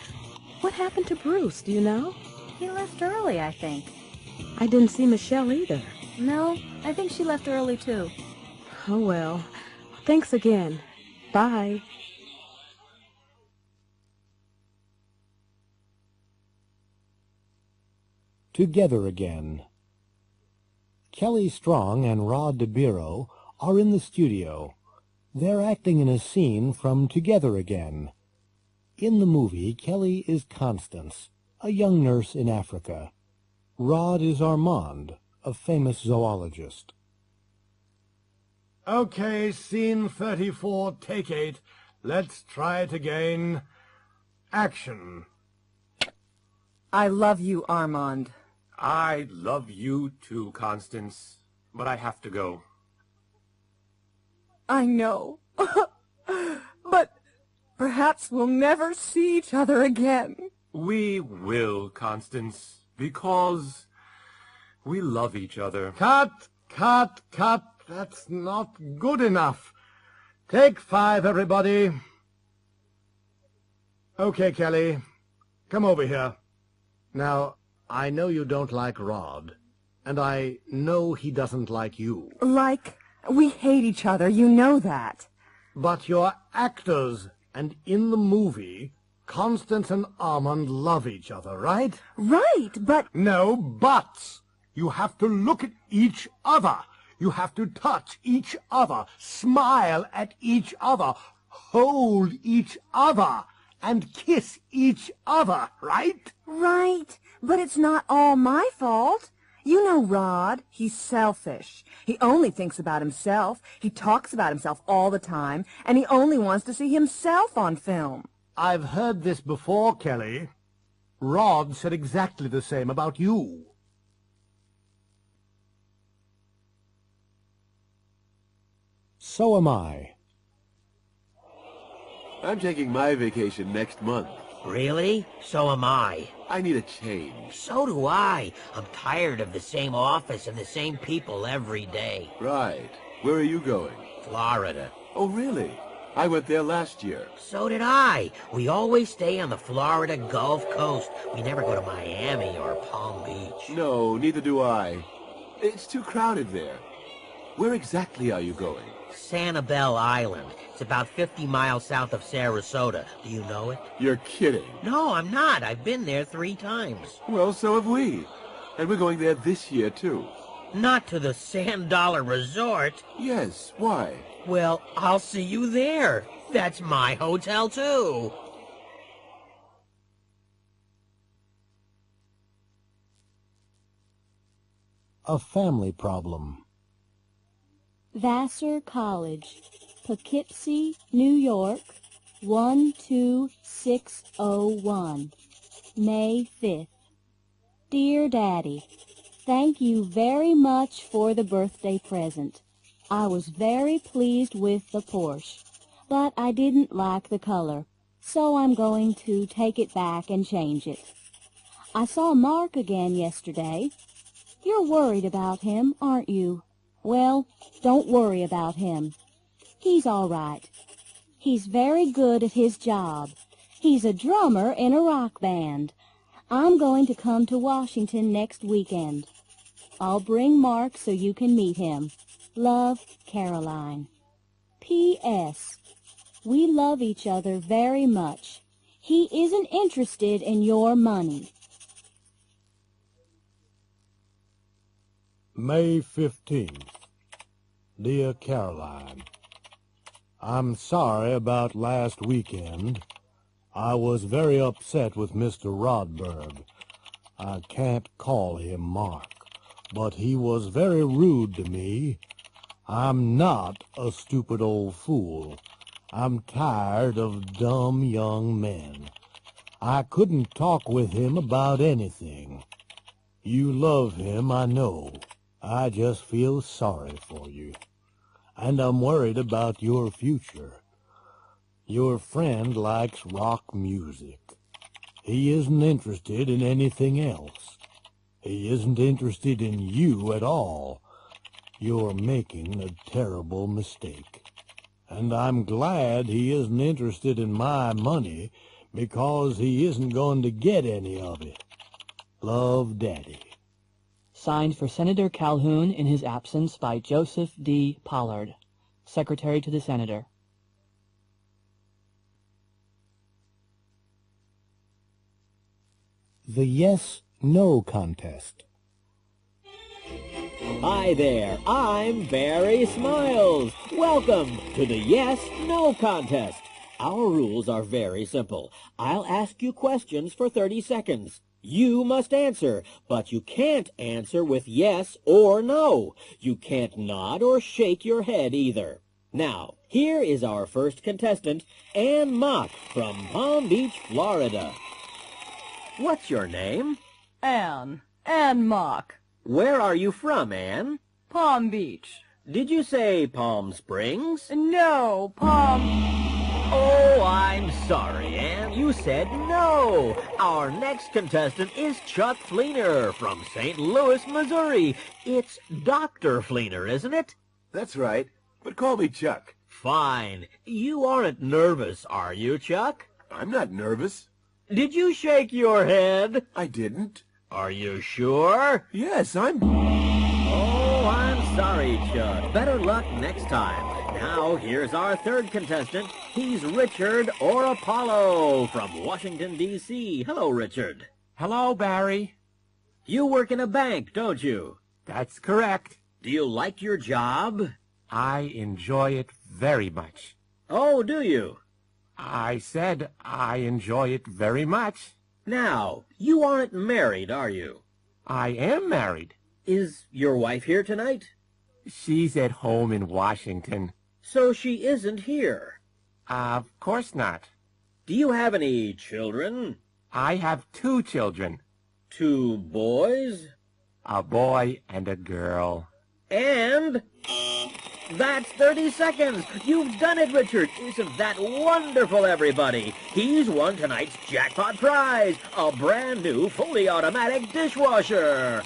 B: What happened to Bruce, do you know?
H: He left early, I think.
B: I didn't see Michelle either.
H: No, I think she left early, too.
B: Oh, well. Thanks again. Bye.
A: Together again. Kelly Strong and Rod DeBiro are in the studio. They're acting in a scene from Together Again. In the movie, Kelly is Constance, a young nurse in Africa. Rod is Armand, a famous zoologist.
W: Okay, scene 34, take 8. Let's try it again. Action.
F: I love you, Armand.
C: I love you too, Constance, but I have to go.
F: I know. But perhaps we'll never see each other again.
C: We will, Constance, because we love each other.
W: Cut, cut, cut. That's not good enough. Take 5, everybody. Okay, Kelly. Come over here. Now, I know you don't like Rod, and I know he doesn't like you.
F: Like, we hate each other, you know that.
W: But you're actors, and in the movie, Constance and Armand love each other, right?
F: Right, but...
W: No buts. You have to look at each other. You have to touch each other, smile at each other, hold each other, and kiss each other, right?
F: Right, but it's not all my fault. You know Rod, he's selfish. He only thinks about himself. He talks about himself all the time, and he only wants to see himself on film.
W: I've heard this before, Kelly. Rod said exactly the same about you.
A: So am I.
D: I'm taking my vacation next month.
U: Really? So am I.
D: I need a change.
U: So do I. I'm tired of the same office and the same people every day.
D: Right. Where are you going?
U: Florida.
D: Oh, really? I went there last year.
U: So did I. We always stay on the Florida Gulf Coast. We never go to Miami or Palm Beach.
D: No, neither do I. It's too crowded there. Where exactly are you going?
U: Sanibel Island. It's about 50 miles south of Sarasota. Do you know it?
D: You're kidding.
U: No, I'm not. I've been there 3 times.
D: Well, so have we.
I: And we're going there this year, too.
U: Not to the Sand Dollar Resort.
I: Yes, why?
U: Well, I'll see you there. That's my hotel, too.
A: A family problem.
V: Vassar College, Poughkeepsie, New York, 12601, May 5th. Dear Daddy, thank you very much for the birthday present. I was very pleased with the Porsche, but I didn't like the color, so I'm going to take it back and change it. I saw Mark again yesterday. You're worried about him, aren't you? Well, don't worry about him. He's all right. He's very good at his job. He's a drummer in a rock band. I'm going to come to Washington next weekend. I'll bring Mark so you can meet him. Love, Caroline. P.S. We love each other very much. He isn't interested in your money.
A: May 15th. Dear Caroline, I'm sorry about last weekend. I was very upset with Mr. Rodberg. I can't call him Mark, but he was very rude to me. I'm not a stupid old fool. I'm tired of dumb young men. I couldn't talk with him about anything. You love him, I know. I just feel sorry for you. And I'm worried about your future. Your friend likes rock music. He isn't interested in anything else. He isn't interested in you at all. You're making a terrible mistake. And I'm glad he isn't interested in my money, because he isn't going to get any of it. Love, Daddy.
M: Signed for Senator Calhoun in his absence by Joseph D. Pollard, Secretary to the Senator.
A: The Yes-No Contest.
K: Hi there, I'm Barry Smiles. Welcome to the Yes-No Contest. Our rules are very simple. I'll ask you questions for 30 seconds. You must answer, but you can't answer with yes or no. You can't nod or shake your head either. Now, here is our first contestant, Ann Mock from Palm Beach, Florida. What's your name?
L: Ann Mock.
K: Where are you from, Ann?
L: Palm Beach.
K: Did you say Palm Springs?
L: No, Palm...
K: Oh, I'm sorry, Ann. You said no. Our next contestant is Chuck Fleener from St. Louis, Missouri. It's Dr. Fleener, isn't it?
I: That's right, but call me Chuck.
K: Fine. You aren't nervous, are you, Chuck?
I: I'm not nervous.
K: Did you shake your head?
I: I didn't.
K: Are you sure?
I: Yes, I'm...
K: Oh, I'm sorry, Chuck. Better luck next time. Now, here's our third contestant. He's Richard or Apollo from Washington, D.C. Hello, Richard.
C: Hello, Barry.
K: You work in a bank, don't you?
C: That's correct.
K: Do you like your job?
C: I enjoy it very much.
K: Oh, do you?
C: I said I enjoy it very much.
K: Now, you aren't married, are you?
C: I am married.
K: Is your wife here tonight?
C: She's at home in Washington.
K: So she isn't here?
C: Of course not.
K: Do you have any children?
C: I have 2 children.
K: 2 boys?
C: A boy and a girl.
K: And... that's 30 seconds! You've done it, Richard! Isn't that wonderful, everybody? He's won tonight's jackpot prize, a brand new fully automatic dishwasher!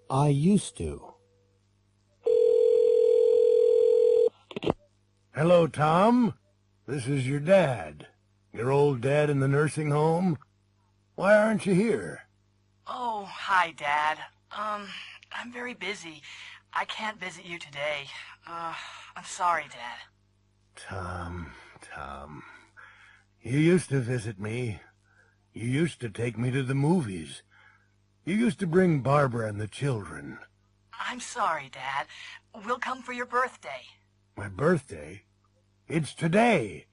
A: I used to.
W: Hello, Tom. This is your dad. Your old dad in the nursing home? Why aren't you here?
X: Oh, hi, Dad. I'm very busy. I can't visit you today. I'm sorry, Dad.
J: Tom. You used to visit me. You used to take me to the movies. You used to bring Barbara and the children.
X: I'm sorry, Dad. We'll come for your birthday.
J: My birthday? It's today.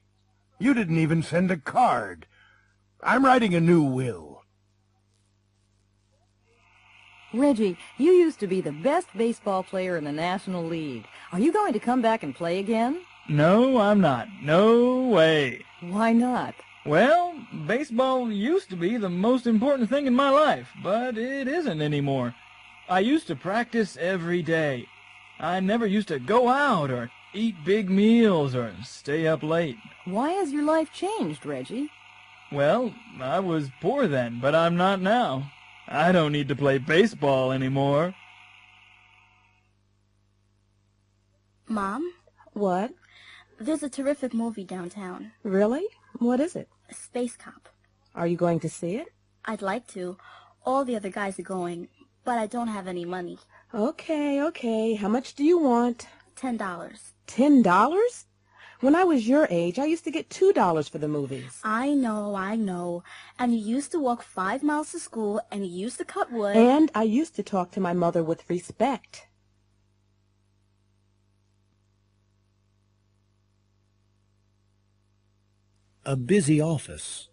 J: You didn't even send a card. I'm writing a new will.
H: Reggie, you used to be the best baseball player in the National League. Are you going to come back and play again?
Q: No, I'm not. No way.
H: Why not?
Q: Well, baseball used to be the most important thing in my life, but it isn't anymore. I used to practice every day. I never used to go out or eat big meals or stay up late.
H: Why has your life changed, Reggie?
Q: Well, I was poor then, but I'm not now. I don't need to play baseball anymore.
O: Mom?
N: What?
O: There's a terrific movie downtown.
N: Really? What is it?
O: Space Cop.
N: Are you going to see it?
O: I'd like to. All the other guys are going, but I don't have any money.
N: Okay. How much do you want?
O: $10.
N: $10? When I was your age, I used to get $2 for the movies.
O: I know. And you used to walk 5 miles to school, and you used to cut wood.
N: And I used to talk to my mother with respect.
A: A busy office.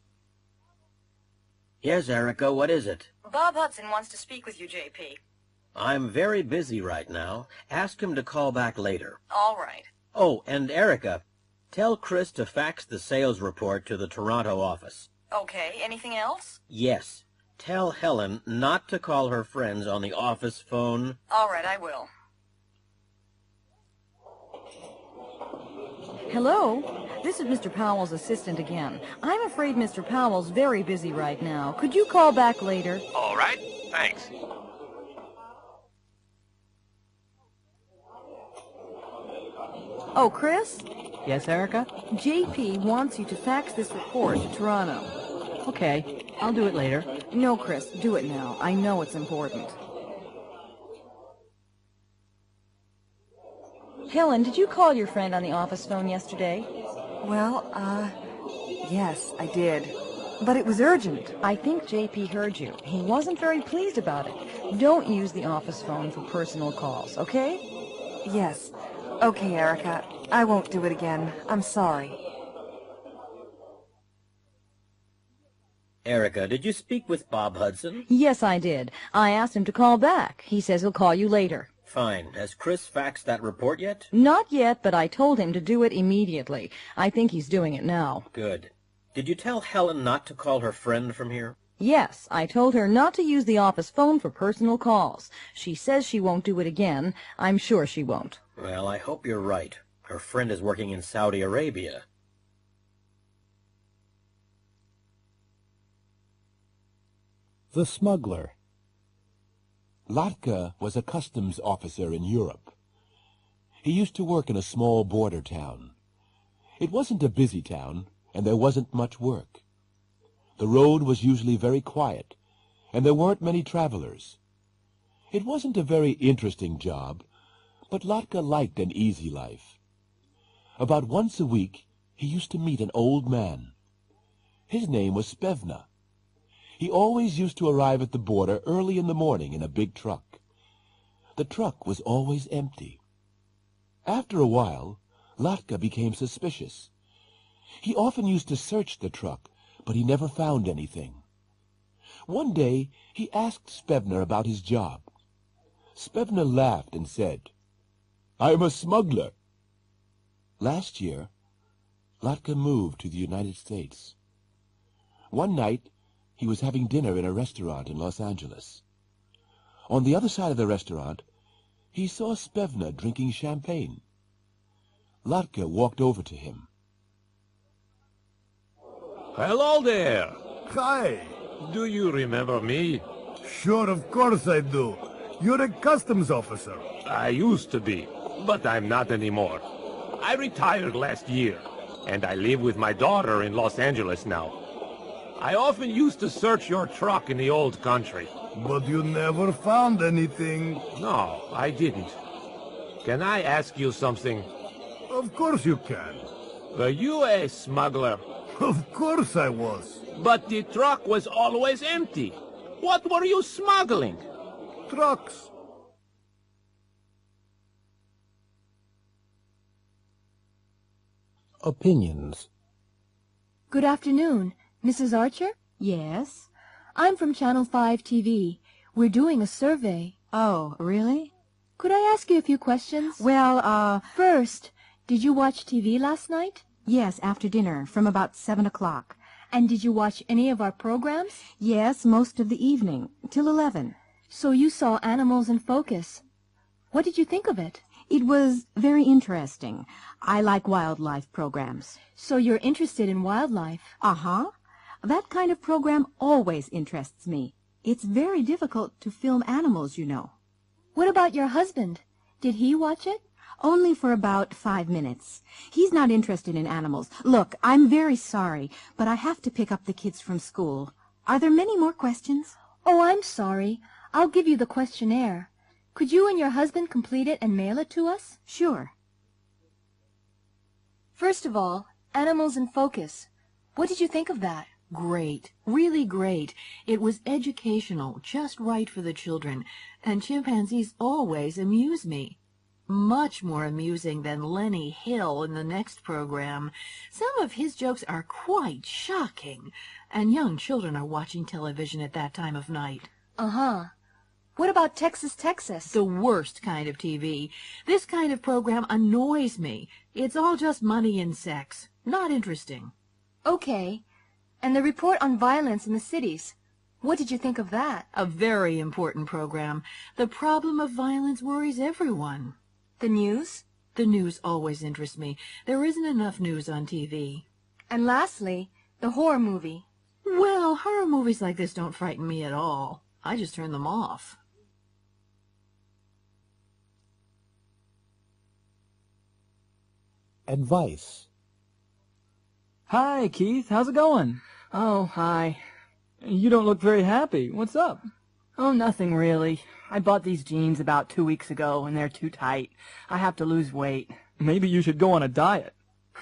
K: Yes, Erica, what is it?
X: Bob Hudson wants to speak with you, J.P.
K: I'm very busy right now. Ask him to call back later.
X: All right.
K: Oh, and Erica, tell Chris to fax the sales report to the Toronto office.
X: Okay, anything else?
K: Yes. Tell Helen not to call her friends on the office phone.
X: All right, I will.
H: Hello? This is Mr. Powell's assistant again. I'm afraid Mr. Powell's very busy right now. Could you call back later?
C: All right, thanks.
H: Oh, Chris?
Q: Yes, Erica?
H: JP wants you to fax this report to Toronto.
Q: Okay, I'll do it later.
H: No, Chris, do it now. I know it's important. Helen, did you call your friend on the office phone yesterday?
F: Well, yes, I did. But it was urgent.
H: I think JP heard you. He wasn't very pleased about it. Don't use the office phone for personal calls, okay?
F: Yes. Okay, Erica. I won't do it again. I'm sorry.
K: Erica, did you speak with Bob Hudson?
H: Yes, I did. I asked him to call back. He says he'll call you later.
K: Fine. Has Chris faxed that report yet?
H: Not yet, but I told him to do it immediately. I think he's doing it now.
K: Good. Did you tell Helen not to call her friend from here?
H: Yes, I told her not to use the office phone for personal calls. She says she won't do it again. I'm sure she won't.
K: Well, I hope you're right. Her friend is working in Saudi Arabia.
A: The Smuggler.
P: Latka was a customs officer in Europe. He used to work in a small border town. It wasn't a busy town, and there wasn't much work. The road was usually very quiet, and there weren't many travelers. It wasn't a very interesting job, but Latka liked an easy life. About once a week, he used to meet an old man. His name was Spevna. He always used to arrive at the border early in the morning in a big truck. The truck was always empty. After a while, Latka became suspicious. He often used to search the truck, but he never found anything. One day, he asked Spevna about his job. Spevna laughed and said, "I'm a smuggler." Last year, Latka moved to the United States. One night, he was having dinner in a restaurant in Los Angeles. On the other side of the restaurant, he saw Spevna drinking champagne. Latka walked over to him.
R: Hello there.
J: Hi.
R: Do you remember me?
J: Sure, of course I do. You're a customs officer.
R: I used to be, but I'm not anymore. I retired last year, and I live with my daughter in Los Angeles now. I often used to search your truck in the old country.
J: But you never found anything.
R: No, I didn't. Can I ask you something?
J: Of course you can.
R: Were you a smuggler?
J: Of course I was.
R: But the truck was always empty. What were you smuggling?
J: Trucks.
A: Opinions.
N: Good afternoon. Mrs. Archer?
B: Yes?
N: I'm from Channel 5 TV. We're doing a survey.
B: Oh, really?
N: Could I ask you a few questions?
B: Well,
N: First, did you watch TV last night?
B: yes, after dinner, from about 7 o'clock.
N: And did you watch any of our programs?
B: Yes, most of the evening, till 11.
N: So you saw Animals in Focus. What did you think of it?
B: It was very interesting. I like wildlife programs.
N: So you're interested in wildlife?
B: Uh-huh. That kind of program always interests me. It's very difficult to film animals, you know.
N: What about your husband? Did he watch it?
B: Only for about 5 minutes. He's not interested in animals. Look, I'm very sorry, but I have to pick up the kids from school. Are there many more questions?
N: Oh, I'm sorry. I'll give you the questionnaire. Could you and your husband complete it and mail it to us?
B: Sure.
N: First of all, Animals in Focus. What did you think of that?
E: Great. Really great. It was educational, just right for the children. And chimpanzees always amuse me. Much more amusing than Lenny Hill in the next program. Some of his jokes are quite shocking. And young children are watching television at that time of night.
N: Uh-huh. What about Texas, Texas?
E: The worst kind of TV. This kind of program annoys me. It's all just money and sex. Not interesting.
N: Okay. And the report on violence in the cities. What did you think of that?
E: A very important program. The problem of violence worries everyone.
N: The news?
E: The news always interests me. There isn't enough news on TV.
N: And lastly, the horror movie.
E: Well, horror movies like this don't frighten me at all. I just turn them off.
A: Advice.
Q: Hi, Keith. How's it going?
M: Oh, hi.
Q: You don't look very happy. What's up?
M: Oh, nothing really. I bought these jeans about 2 weeks ago, and they're too tight. I have to lose weight.
Q: Maybe you should go on a diet.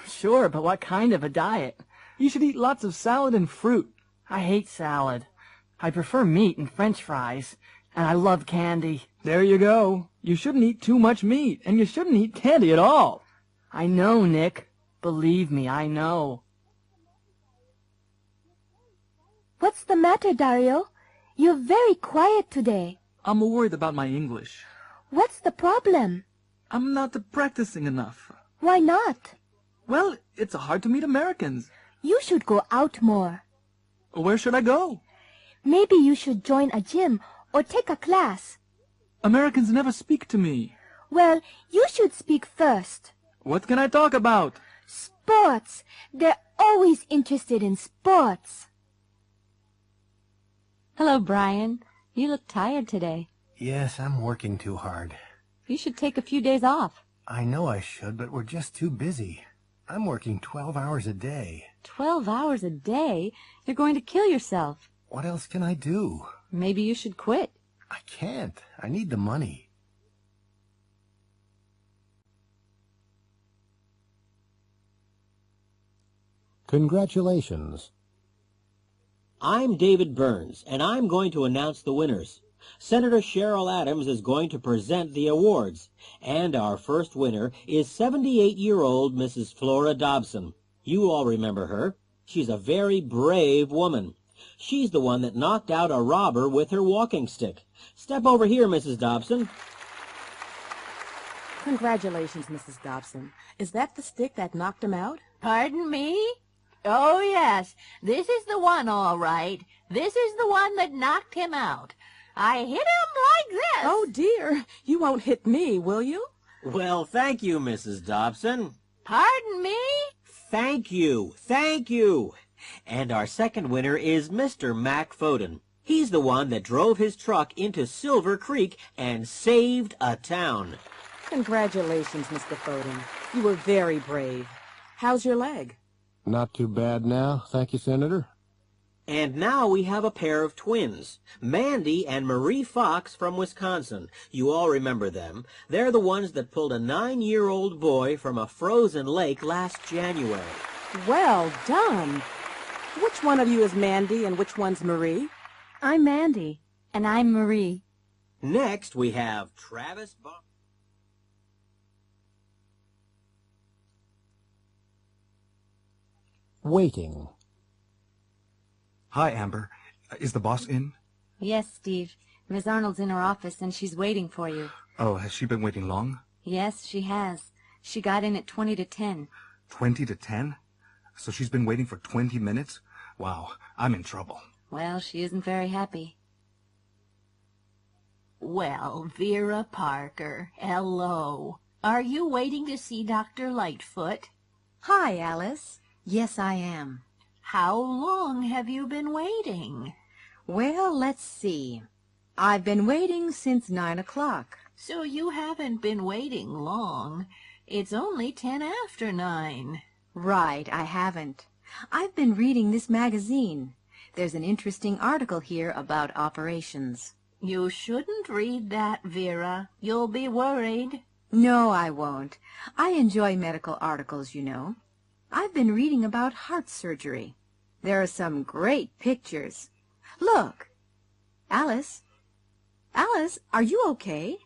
M: Sure, but what kind of a diet?
Q: You should eat lots of salad and fruit.
M: I hate salad. I prefer meat and French fries, and I love candy.
Q: There you go. You shouldn't eat too much meat, and you shouldn't eat candy at all.
M: I know, Nick. Believe me, I know.
N: What's the matter, Dario? You're very quiet today.
Q: I'm worried about my English.
N: What's the problem?
Q: I'm not practicing enough.
N: Why not?
Q: Well, it's hard to meet Americans.
N: You should go out more.
Q: Where should I go?
N: Maybe you should join a gym or take a class.
Q: Americans never speak to me.
N: Well, you should speak first.
Q: What can I talk about?
N: Sports. They're always interested in sports.
B: Hello, Brian. You look tired today.
J: Yes, I'm working too hard.
B: You should take a few days off.
J: I know I should, but we're just too busy. I'm working 12 hours a day.
B: 12 hours a day? You're going to kill yourself.
J: What else can I do?
B: Maybe you should quit.
J: I can't. I need the money.
A: Congratulations.
K: I'm David Burns, and I'm going to announce the winners. Senator Cheryl Adams is going to present the awards, and our first winner is 78-year-old Mrs. Flora Dobson. You all remember her. She's a very brave woman. She's the one that knocked out a robber with her walking stick. Step over here, Mrs. Dobson.
B: Congratulations, Mrs. Dobson. Is that the stick that knocked him out?
G: Pardon me? Oh, yes. This is the one, all right. This is the one that knocked him out. I hit him like this.
B: Oh, dear. You won't hit me, will you?
K: Well, thank you, Mrs. Dobson.
G: Pardon me?
K: Thank you. Thank you. And our second winner is Mr. Mac Foden. He's the one that drove his truck into Silver Creek and saved a town.
B: Congratulations, Mr. Foden. You were very brave. How's your leg?
J: Not too bad now, thank you, Senator.
K: And now we have a pair of twins, Mandy and Marie Fox from Wisconsin. You all remember them. They're the ones that pulled a 9-year-old boy from a frozen lake last January.
F: Well done. Which one of you is Mandy and which one's Marie?
V: I'm Mandy. And I'm Marie.
K: Next, we have Travis
A: Waiting.
D: Hi, Amber. Is the boss in?
V: Yes, Steve. Miss Arnold's in her office and she's waiting for you.
D: Oh, has she been waiting long?
V: Yes, she has. She got in at 20 to 10.
D: 20 to 10? So she's been waiting for 20 minutes? Wow, I'm in trouble.
V: Well, she isn't very happy.
G: Well, Vera Parker, hello. Are you waiting to see Dr. Lightfoot?
B: Hi, Alice. Yes, I am.
G: How long have you been waiting?
B: Well, let's see. I've been waiting since 9 o'clock.
G: So you haven't been waiting long. It's only 10 after 9.
B: Right, I haven't. I've been reading this magazine. There's an interesting article here about operations.
G: You shouldn't read that, Vera. You'll be worried.
B: No, I won't. I enjoy medical articles, you know. I've been reading about heart surgery. There are some great pictures. Look. Alice? Alice, are you okay?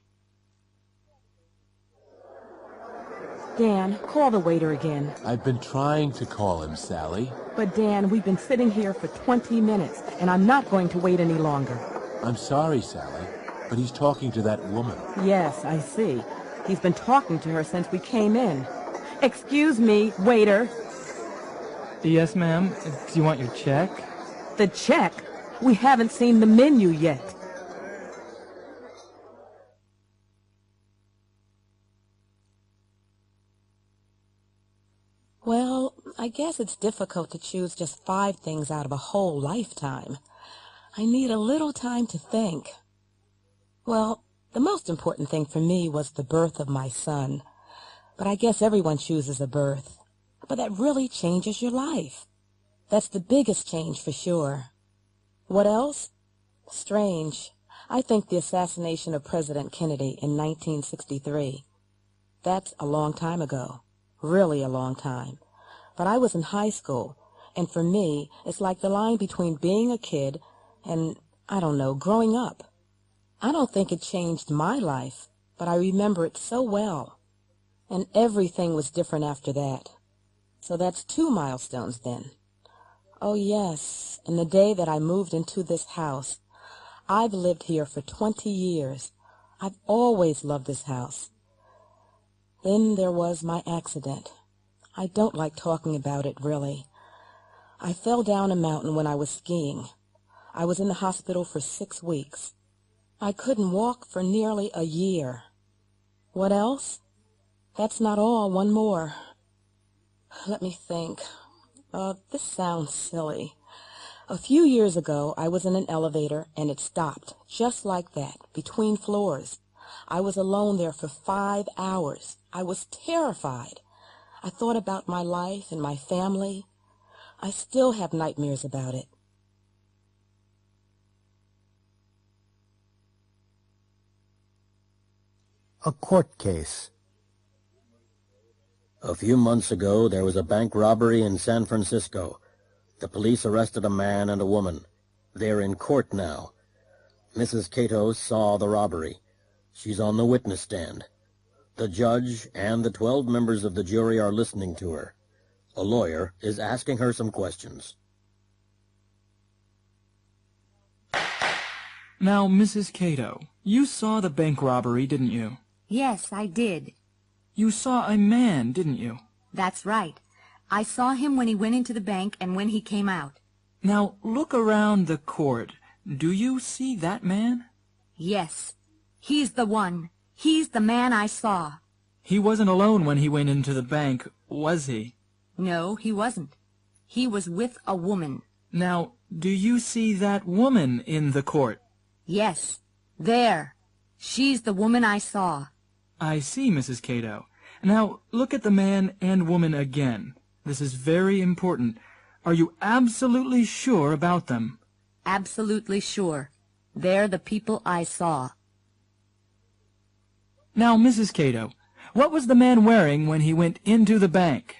F: Dan, call the waiter again.
P: I've been trying to call him, Sally.
F: But Dan, we've been sitting here for 20 minutes, and I'm not going to wait any longer.
P: I'm sorry, Sally, but he's talking to that woman.
F: Yes, I see. He's been talking to her since we came in. Excuse me, waiter.
Q: Yes, ma'am. Do you want your check?
F: The check? We haven't seen the menu yet.
S: Well, I guess it's difficult to choose just 5 things out of a whole lifetime. I need a little time to think. Well, the most important thing for me was the birth of my son. But I guess everyone chooses a birth. But that really changes your life. That's the biggest change for sure. What else? Strange. I think the assassination of President Kennedy in 1963. That's a long time ago. Really a long time. But I was in high school, and for me, it's like the line between being a kid and, I don't know, growing up. I don't think it changed my life, but I remember it so well. And everything was different after that. So that's 2 milestones then. Oh yes, and the day that I moved into this house. I've lived here for 20 years. I've always loved this house. Then there was my accident. I don't like talking about it, really. I fell down a mountain when I was skiing. I was in the hospital for 6 weeks. I couldn't walk for nearly a year. What else? That's not all. One more. Let me think. This sounds silly. A few years ago, I was in an elevator, and it stopped, just like that, between floors. I was alone there for 5 hours. I was terrified. I thought about my life and my family. I still have nightmares about it.
A: A court case.
K: A few months ago, there was a bank robbery in San Francisco. The police arrested a man and a woman. They're in court now. Mrs. Cato saw the robbery. She's on the witness stand. The judge and the 12 members of the jury are listening to her. A lawyer is asking her some questions.
Q: Now, Mrs. Cato, you saw the bank robbery, didn't you?
B: Yes, I did.
Q: You saw a man, didn't you?
B: That's right. I saw him when he went into the bank and when he came out.
Q: Now, look around the court. Do you see that man?
B: Yes. He's the one. He's the man I saw.
Q: He wasn't alone when he went into the bank, was he?
B: No, he wasn't. He was with a woman.
Q: Now, do you see that woman in the court?
B: Yes. There. She's the woman I saw.
Q: I see, Mrs. Cato. Now, look at the man and woman again. This is very important. Are you absolutely sure about them?
B: Absolutely sure. They're the people I saw.
Q: Now, Mrs. Cato, what was the man wearing when he went into the bank?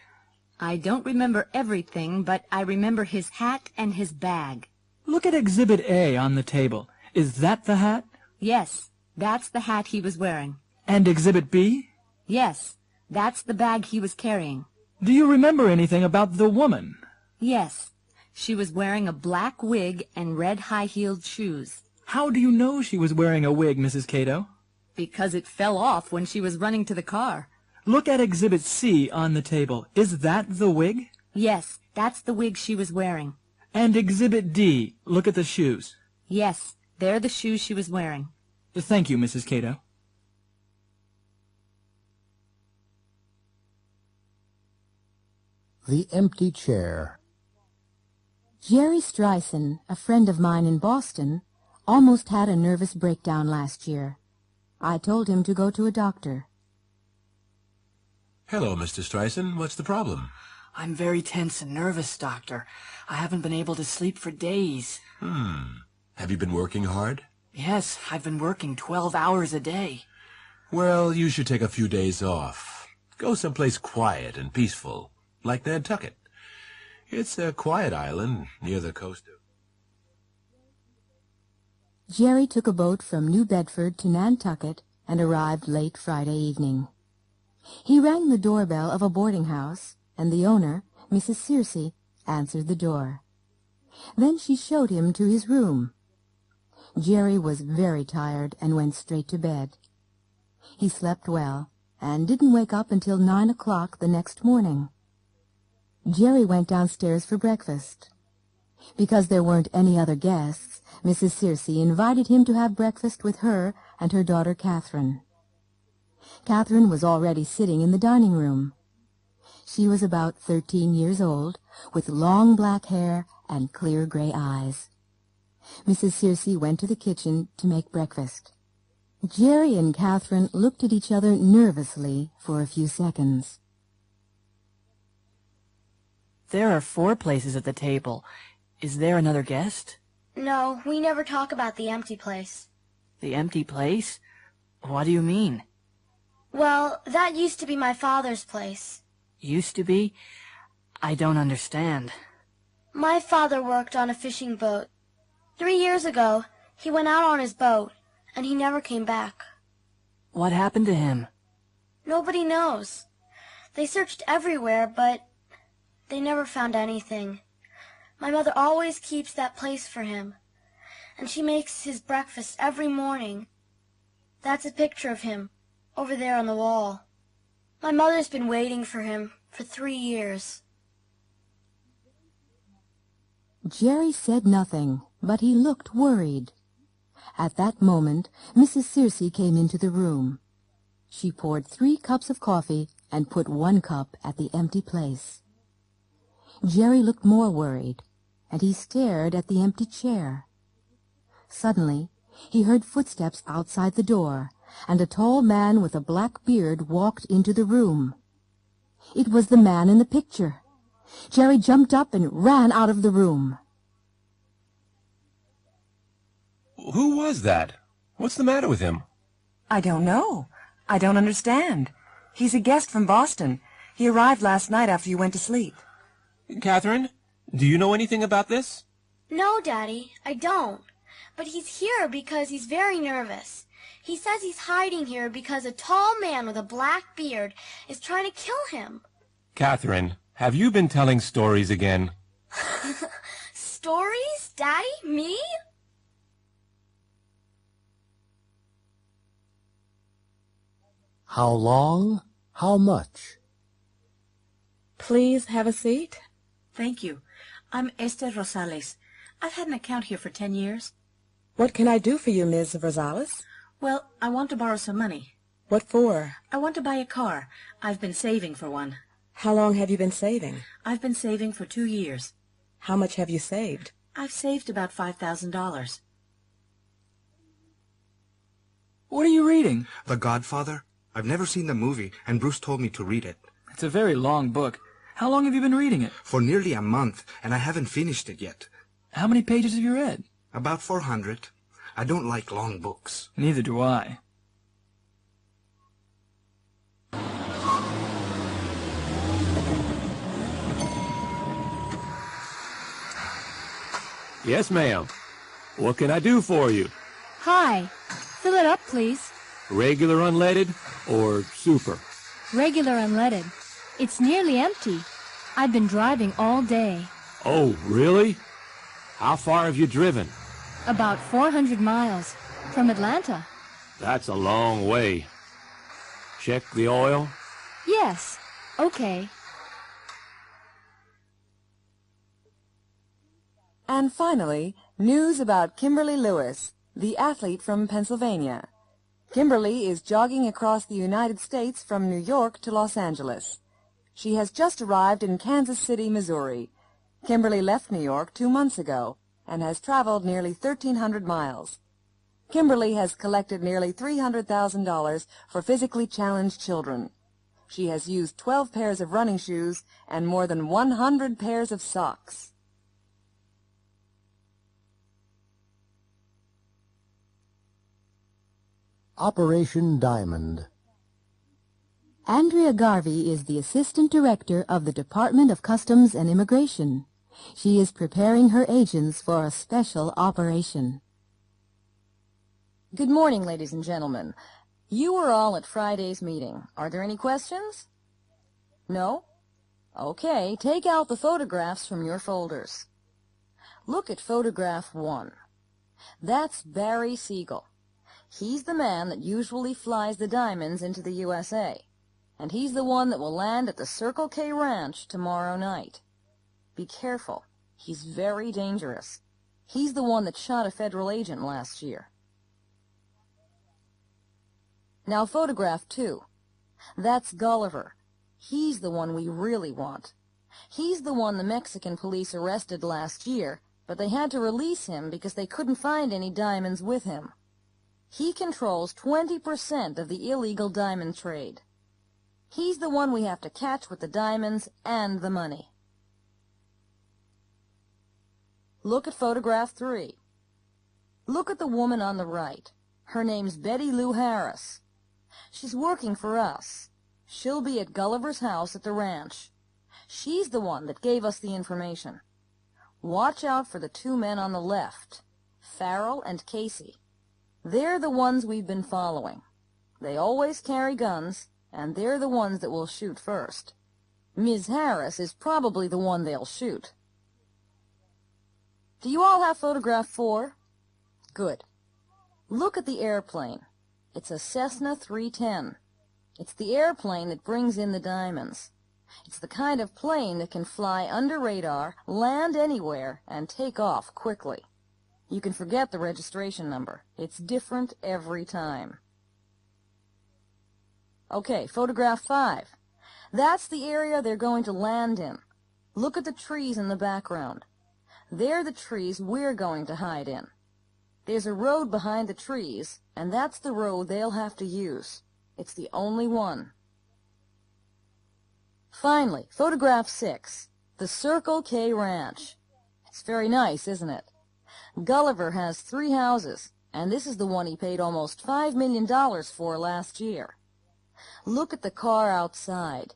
B: I don't remember everything, but I remember his hat and his bag.
Q: Look at Exhibit A on the table. Is that the hat?
B: Yes, that's the hat he was wearing.
Q: And Exhibit B?
B: Yes, that's the bag he was carrying.
Q: Do you remember anything about the woman?
B: Yes, she was wearing a black wig and red high-heeled shoes.
Q: How do you know she was wearing a wig, Mrs. Cato?
B: Because it fell off when she was running to the car.
Q: Look at Exhibit C on the table. Is that the wig?
B: Yes, that's the wig she was wearing.
Q: And Exhibit D, look at the shoes.
B: Yes, they're the shoes she was wearing.
Q: Thank you, Mrs. Cato.
A: The empty chair.
V: Jerry Streisand, a friend of mine in Boston, almost had a nervous breakdown last year. I told him to go to a doctor.
P: Hello, Mr. Streisand. What's the problem?
X: I'm very tense and nervous, Doctor. I haven't been able to sleep for days.
P: Have you been working hard?
X: Yes, I've been working 12 hours a day.
P: Well, you should take a few days off. Go someplace quiet and peaceful, like Nantucket. It's a quiet island near the coast of...
V: Jerry took a boat from New Bedford to Nantucket and arrived late Friday evening. He rang the doorbell of a boarding house, and the owner, Mrs. Searcy, answered the door. Then she showed him to his room. Jerry was very tired and went straight to bed. He slept well and didn't wake up until 9 o'clock the next morning. Jerry went downstairs for breakfast. Because there weren't any other guests, Mrs. Searcy invited him to have breakfast with her and her daughter Catherine. Catherine was already sitting in the dining room. She was about 13 years old, with long black hair and clear gray eyes. Mrs. Searcy went to the kitchen to make breakfast. Jerry and Catherine looked at each other nervously for a few seconds.
X: There are 4 places at the table. Is there another guest?
O: No, we never talk about the empty place.
X: The empty place? What do you mean?
O: Well, that used to be my father's place.
X: Used to be? I don't understand.
O: My father worked on a fishing boat. 3 years ago, he went out on his boat, and he never came back.
X: What happened to him?
O: Nobody knows. They searched everywhere, but they never found anything. My mother always keeps that place for him, and she makes his breakfast every morning. That's a picture of him, over there on the wall. My mother's been waiting for him for 3 years.
V: Jerry said nothing, but he looked worried. At that moment, Mrs. Searcy came into the room. She poured 3 cups of coffee and put 1 cup at the empty place. Jerry looked more worried, and he stared at the empty chair. Suddenly, he heard footsteps outside the door, and a tall man with a black beard walked into the room. It was the man in the picture. Jerry jumped up and ran out of the room.
C: Who was that? What's the matter with him?
F: I don't know. I don't understand. He's a guest from Boston. He arrived last night after you went to sleep.
C: Catherine, do you know anything about this?
O: No, Daddy, I don't. But he's here because he's very nervous. He says he's hiding here because a tall man with a black beard is trying to kill him.
C: Catherine, have you been telling stories again?
O: Stories? Daddy? Me?
A: How long? How much?
I: Please have a seat.
N: Thank you. I'm Esther Rosales. I've had an account here for 10 years.
I: What can I do for you, Ms. Rosales?
N: Well, I want to borrow some money.
I: What for?
N: I want to buy a car. I've been saving for one.
I: How long have you been saving?
N: I've been saving for 2 years.
I: How much have you saved?
N: I've saved about $5,000.
Q: What are you reading?
D: The Godfather. I've never seen the movie, and Bruce told me to read it.
Q: It's a very long book. How long have you been reading it?
D: For nearly a month, and I haven't finished it yet.
Q: How many pages have you read?
D: About 400. I don't like long books.
Q: Neither do I.
R: Yes, ma'am. What can I do for you?
V: Hi. Fill it up, please.
R: Regular unleaded or super?
V: Regular unleaded. It's nearly empty. I've been driving all day.
R: Oh, really? How far have you driven?
V: About 400 miles. From Atlanta.
R: That's a long way. Check the oil?
V: Yes. Okay.
F: And finally, news about Kimberly Lewis, the athlete from Pennsylvania. Kimberly is jogging across the United States from New York to Los Angeles. She has just arrived in Kansas City, Missouri. Kimberly left New York 2 months ago and has traveled nearly 1,300 miles. Kimberly has collected nearly $300,000 for physically challenged children. She has used 12 pairs of running shoes and more than 100 pairs of socks.
A: Operation Diamond.
B: Andrea Garvey is the Assistant Director of the Department of Customs and Immigration. She is preparing her agents for a special operation.
H: Good morning, ladies and gentlemen. You were all at Friday's meeting. Are there any questions? No? Okay, take out the photographs from your folders. Look at photograph 1. That's Barry Siegel. He's the man that usually flies the diamonds into the USA, and he's the one that will land at the Circle K Ranch tomorrow night. Be careful. He's very dangerous. He's the one that shot a federal agent last year. Now photograph 2. That's Gulliver. He's the one we really want. He's the one the Mexican police arrested last year, but they had to release him because they couldn't find any diamonds with him. He controls 20% of the illegal diamond trade. He's the one we have to catch with the diamonds and the money. Look at photograph 3. Look at the woman on the right. Her name's Betty Lou Harris. She's working for us. She'll be at Gulliver's house at the ranch. She's the one that gave us the information. Watch out for the 2 men on the left, Farrell and Casey. They're the ones we've been following. They always carry guns, and they're the ones that will shoot first. Ms. Harris is probably the one they'll shoot. Do you all have photograph 4? Good. Look at the airplane. It's a Cessna 310. It's the airplane that brings in the diamonds. It's the kind of plane that can fly under radar, land anywhere, and take off quickly. You can forget the registration number. It's different every time. Okay, photograph 5. That's the area they're going to land in. Look at the trees in the background. They're the trees we're going to hide in. There's a road behind the trees, and that's the road they'll have to use. It's the only one. Finally, photograph 6. The Circle K Ranch. It's very nice, isn't it? Gulliver has 3 houses, and this is the one he paid almost $5 million for last year. Look at the car outside.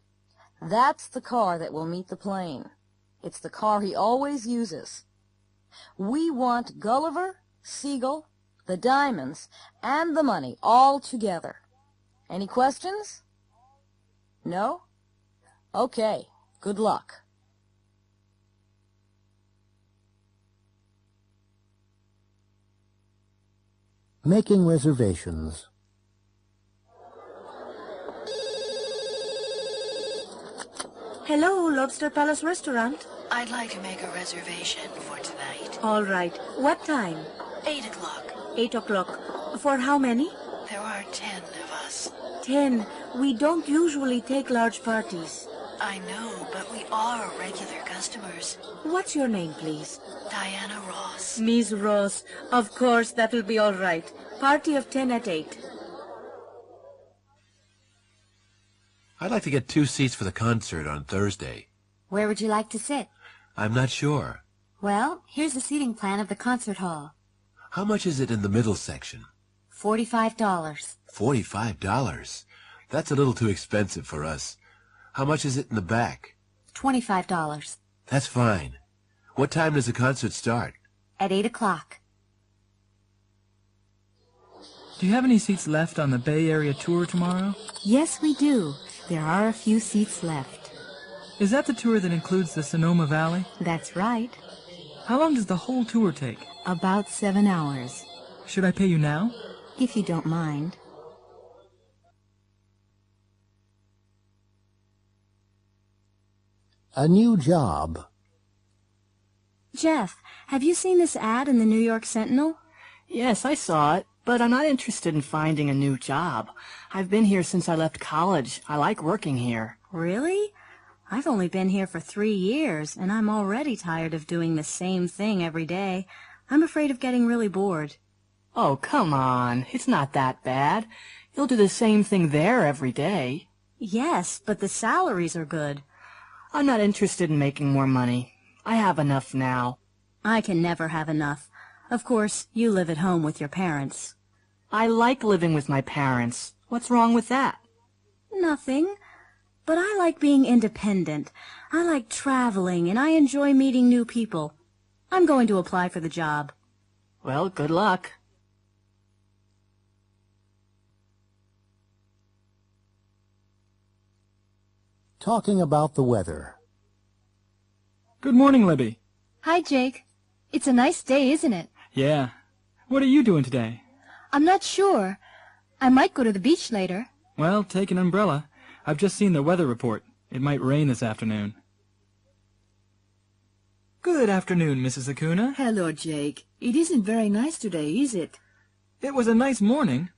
H: That's the car that will meet the plane. It's the car he always uses. We want Gulliver, Siegel, the diamonds, and the money all together. Any questions? No? Okay, good luck.
A: Making reservations.
N: Hello, Lobster Palace Restaurant.
X: I'd like to make a reservation for tonight.
N: All right. What time?
X: 8 o'clock.
N: 8 o'clock. For how many?
X: There are 10 of us.
N: 10. We don't usually take large parties.
X: I know, but we are regular customers.
N: What's your name, please?
X: Diana Ross.
N: Miss Ross. Of course, that'll be all right. Party of 10 at 8.
P: I'd like to get 2 seats for the concert on Thursday.
L: Where would you like to sit?
P: I'm not sure.
L: Well, here's the seating plan of the concert hall.
P: How much is it in the middle section?
L: $45.
P: $45? That's a little too expensive for us. How much is it in the back?
L: $25.
P: That's fine. What time does the concert start?
L: At 8 o'clock.
Q: Do you have any seats left on the Bay Area tour tomorrow?
B: Yes, we do. There are a few seats left.
Q: Is that the tour that includes the Sonoma Valley?
B: That's right.
Q: How long does the whole tour take?
B: About 7 hours.
Q: Should I pay you now?
B: If you don't mind.
A: A new job.
V: Jeff, have you seen this ad in the New York Sentinel?
M: Yes, I saw it, but I'm not interested in finding a new job. I've been here since I left college. I like working here.
V: Really? I've only been here for 3 years, and I'm already tired of doing the same thing every day. I'm afraid of getting really bored.
M: Oh, come on. It's not that bad. You'll do the same thing there every day.
V: Yes, but the salaries are good.
M: I'm not interested in making more money. I have enough now.
V: I can never have enough. Of course, you live at home with your parents.
M: I like living with my parents. What's wrong with that?
V: Nothing. But I like being independent. I like traveling, and I enjoy meeting new people. I'm going to apply for the job.
M: Well, good luck.
A: Talking about the weather.
Q: Good morning, Libby.
V: Hi, Jake. It's a nice day, isn't it?
Q: Yeah. What are you doing today?
V: I'm not sure. I might go to the beach later.
Q: Well, take an umbrella. I've just seen the weather report. It might rain this afternoon. Good afternoon, Mrs. Acuna.
E: Hello, Jake. It isn't very nice today, is it?
Q: It was a nice morning.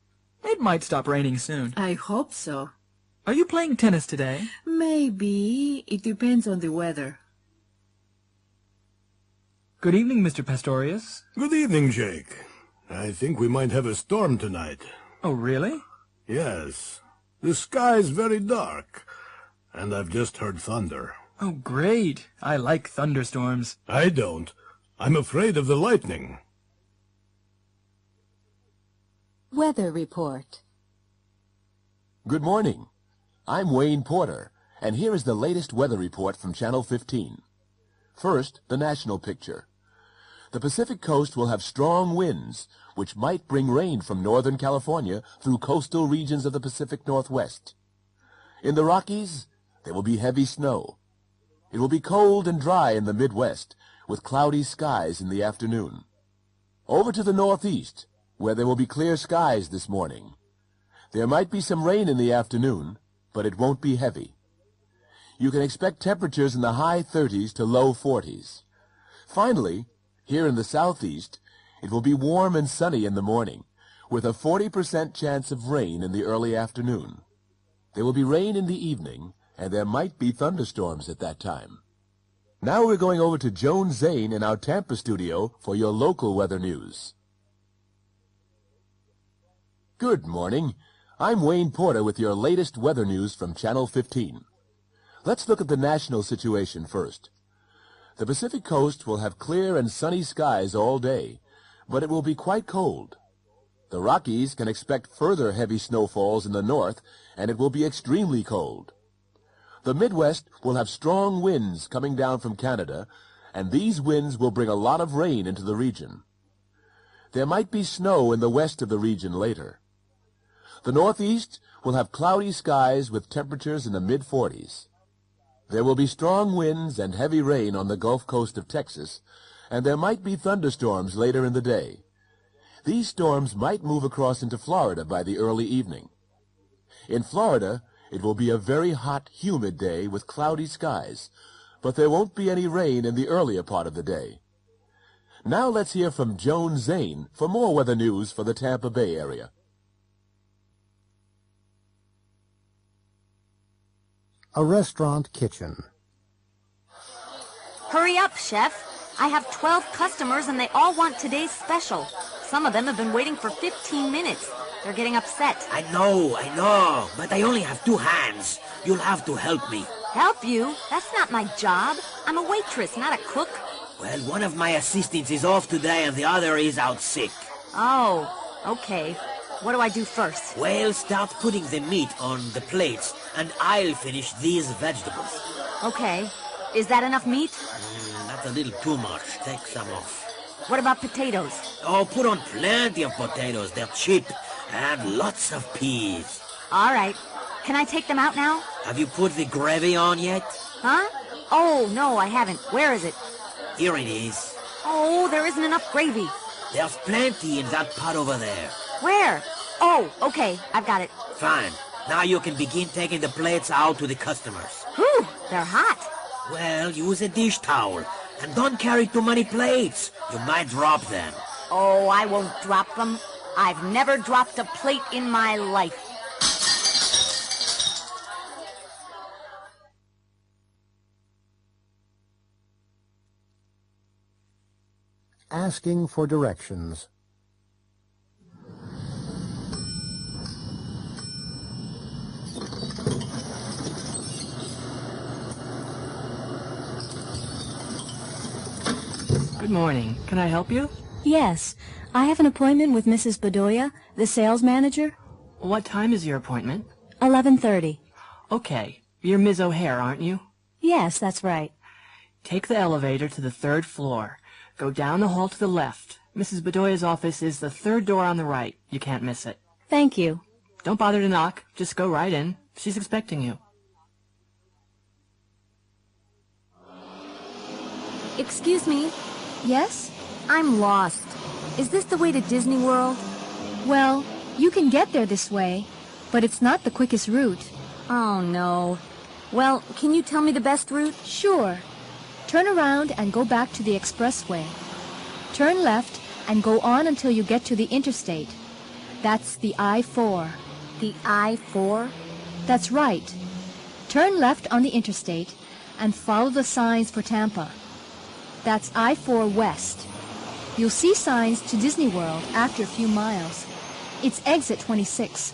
Q: It might stop raining soon.
E: I hope so.
Q: Are you playing tennis today?
E: Maybe. It depends on the weather.
Q: Good evening, Mr. Pastorius.
J: Good evening, Jake. I think we might have a storm tonight.
Q: Oh, really?
J: Yes. The sky's very dark, and I've just heard thunder.
Q: Oh, great. I like thunderstorms.
J: I don't. I'm afraid of the lightning.
B: Weather report.
P: Good morning. I'm Wayne Porter, and here is the latest weather report from Channel 15. First, the national picture. The Pacific coast will have strong winds, which might bring rain from northern California through coastal regions of the Pacific Northwest. In the Rockies, there will be heavy snow. It will be cold and dry in the Midwest, with cloudy skies in the afternoon. Over to the Northeast, where there will be clear skies this morning. There might be some rain in the afternoon, but it won't be heavy. You can expect temperatures in the high 30s to low 40s. Finally, here in the Southeast, it will be warm and sunny in the morning, with a 40% chance of rain in the early afternoon. There will be rain in the evening, and there might be thunderstorms at that time. Now we're going over to Joan Zane in our Tampa studio for your local weather news. Good morning. I'm Wayne Porter with your latest weather news from Channel 15. Let's look at the national situation first. The Pacific coast will have clear and sunny skies all day, but it will be quite cold. The Rockies can expect further heavy snowfalls in the north, and it will be extremely cold. The Midwest will have strong winds coming down from Canada, and these winds will bring a lot of rain into the region. There might be snow in the west of the region later. The Northeast will have cloudy skies with temperatures in the mid-40s. There will be strong winds and heavy rain on the Gulf Coast of Texas, and there might be thunderstorms later in the day. These storms might move across into Florida by the early evening. In Florida, it will be a very hot, humid day with cloudy skies, but there won't be any rain in the earlier part of the day. Now let's hear from Joan Zane for more weather news for the Tampa Bay area.
A: A restaurant kitchen.
L: Hurry up, Chef. I have 12 customers and they all want today's special. Some of them have been waiting for 15 minutes. They're getting upset.
K: I know, but I only have 2 hands. You'll have to help me.
L: Help you? That's not my job. I'm a waitress, not a cook.
G: Well, one of my assistants is off today and the other is out sick.
L: Oh, okay. What do I do first?
G: Well, start putting the meat on the plates and I'll finish these vegetables.
L: Okay. Is that enough meat?
G: That's a little too much. Take some off.
L: What about potatoes?
G: Oh, put on plenty of potatoes. They're cheap. And lots of peas.
L: All right. Can I take them out now?
G: Have you put the gravy on yet?
L: Huh? Oh, no, I haven't. Where is it?
G: Here it is.
L: Oh, there isn't enough gravy.
G: There's plenty in that pot over there.
L: Where? Oh, okay. I've got it.
G: Fine. Now you can begin taking the plates out to the customers.
L: Whew, they're hot.
G: Well, use a dish towel. And don't carry too many plates. You might drop them.
L: Oh, I won't drop them. I've never dropped a plate in my life.
A: Asking for directions.
M: Good morning. Can I help you?
V: Yes. I have an appointment with Mrs. Bedoya, the sales manager.
M: What time is your appointment?
V: 11:30.
M: Okay. You're Ms. O'Hare, aren't you?
V: Yes, that's right.
M: Take the elevator to the 3rd floor. Go down the hall to the left. Mrs. Bedoya's office is the 3rd door on the right. You can't miss it.
V: Thank you.
M: Don't bother to knock. Just go right in. She's expecting you.
L: Excuse me.
V: Yes?
L: I'm lost. Is this the way to Disney World?
V: Well, you can get there this way, but it's not the quickest route.
L: Oh, no. Well, can you tell me the best route?
V: Sure. Turn around and go back to the expressway. Turn left and go on until you get to the interstate. That's the I-4.
L: The I-4?
V: That's right. Turn left on the interstate and follow the signs for Tampa. That's I-4 West. You'll see signs to Disney World after a few miles. It's exit 26.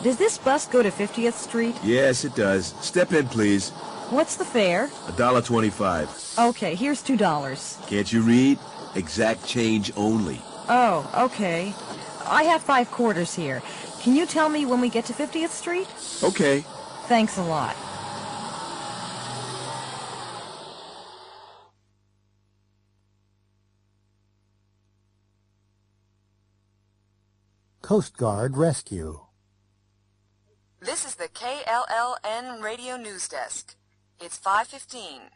T: Does this bus go to 50th Street?
U: Yes, it does. Step in, please.
T: What's the fare?
U: $1.25.
T: Okay, here's $2.
U: Can't you read? Exact change only.
T: Oh, okay. I have 5 quarters here. Can you tell me when we get to 50th Street?
U: Okay.
T: Thanks a lot.
A: Coast Guard Rescue.
W: This is the KLLN Radio News Desk. It's 5:15.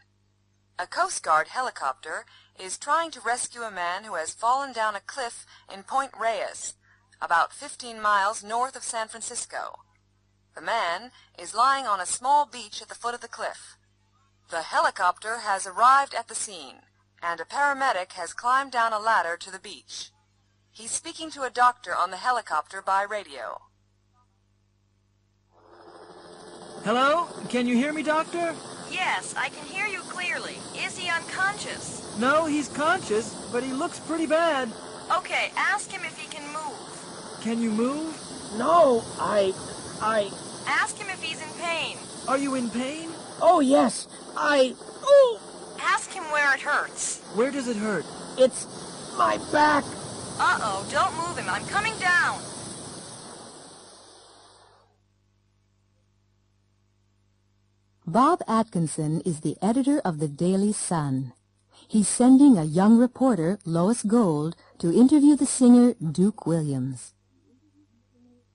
W: A Coast Guard helicopter is trying to rescue a man who has fallen down a cliff in Point Reyes, about 15 miles north of San Francisco. The man is lying on a small beach at the foot of the cliff. The helicopter has arrived at the scene, and a paramedic has climbed down a ladder to the beach. He's speaking to a doctor on the helicopter by radio.
Q: Hello? Can you hear me, Doctor?
T: Yes, I can hear you clearly. Is he unconscious?
Q: No, he's conscious, but he looks pretty bad.
T: Okay, ask him if he can move.
Q: Can you move?
G: No, I...
T: Ask him if he's in pain.
Q: Are you in pain?
G: Oh, yes, Oh!
T: Ask him where it hurts.
Q: Where does it hurt?
G: It's my back.
T: Uh-oh, don't move him. I'm coming down.
B: Bob Atkinson is the editor of the Daily Sun. He's sending a young reporter, Lois Gold, to interview the singer Duke Williams.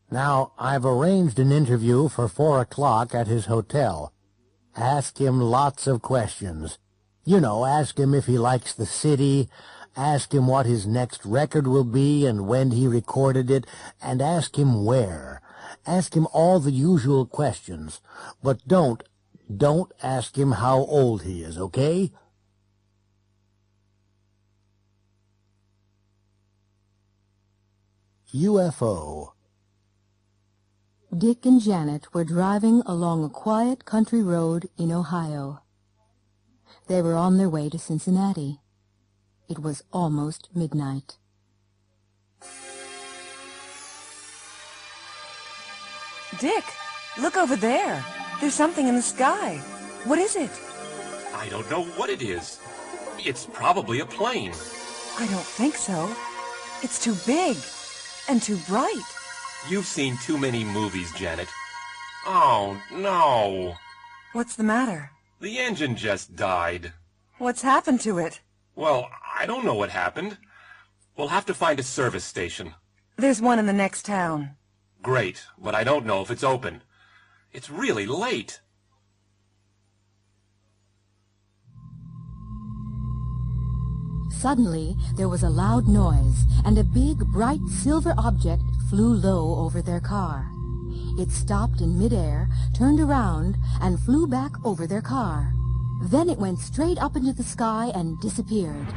A: Now, I've arranged an interview for 4 o'clock at his hotel. Ask him lots of questions. You know, ask him if he likes the city, ask him what his next record will be and when he recorded it, and ask him where. Ask him all the usual questions, but don't ask him how old he is, okay? UFO.
B: Dick and Janet were driving along a quiet country road in Ohio. They were on their way to Cincinnati. It was almost midnight.
F: Dick, look over there. There's something in the sky. What is it?
R: I don't know what it is. It's probably a plane.
F: I don't think so. It's too big and too bright.
R: You've seen too many movies, Janet. Oh, no.
F: What's the matter?
R: The engine just died.
F: What's happened to it?
R: Well, I don't know what happened. We'll have to find a service station.
F: There's one in the next town.
R: Great, but I don't know if it's open. It's really late.
B: Suddenly, there was a loud noise, and a big, bright silver object flew low over their car. It stopped in midair, turned around, and flew back over their car. Then it went straight up into the sky and disappeared.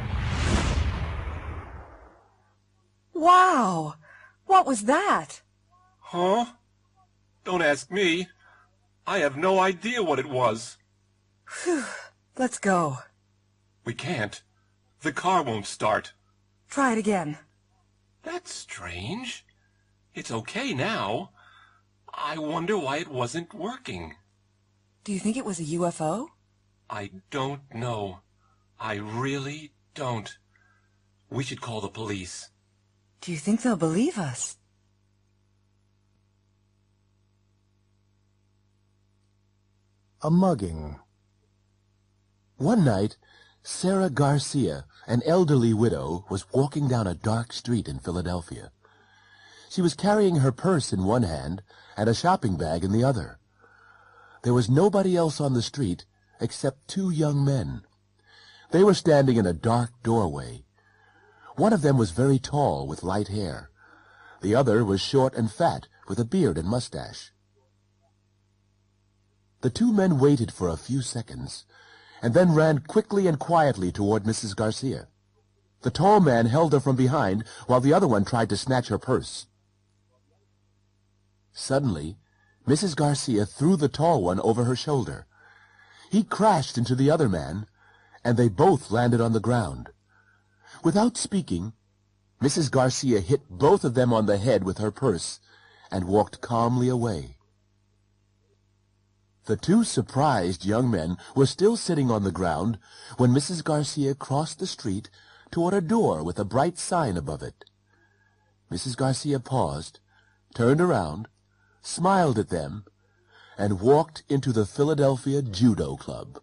F: Wow! What was that?
R: Huh? Don't ask me. I have no idea what it was.
F: Phew. Let's go.
R: We can't. The car won't start.
F: Try it again.
R: That's strange. It's okay now. I wonder why it wasn't working.
F: Do you think it was a UFO?
R: I don't know. I really don't. We should call the police.
F: Do you think they'll believe us?
A: A mugging.
P: One night, Sarah Garcia, an elderly widow, was walking down a dark street in Philadelphia. She was carrying her purse in one hand and a shopping bag in the other. There was nobody else on the street except two young men. They were standing in a dark doorway. One of them was very tall with light hair. The other was short and fat with a beard and mustache. The two men waited for a few seconds and then ran quickly and quietly toward Mrs. Garcia. The tall man held her from behind while the other one tried to snatch her purse. Suddenly, Mrs. Garcia threw the tall one over her shoulder. He crashed into the other man, and they both landed on the ground. Without speaking, Mrs. Garcia hit both of them on the head with her purse and walked calmly away. The two surprised young men were still sitting on the ground when Mrs. Garcia crossed the street toward a door with a bright sign above it. Mrs. Garcia paused, turned around, smiled at them, and walked into the Philadelphia Judo Club.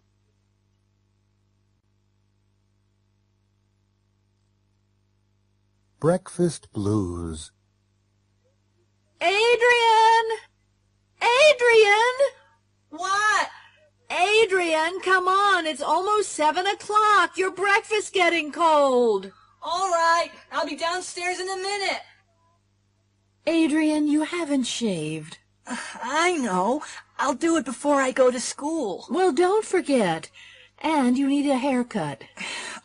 A: Breakfast Blues.
E: Adrian! Adrian!
C: What?
E: Adrian, come on. It's almost 7 o'clock. Your breakfast's getting cold.
C: All right. I'll be downstairs in a minute.
E: Adrian, you haven't shaved.
C: I know. I'll do it before I go to school.
E: Well, don't forget. And you need a haircut.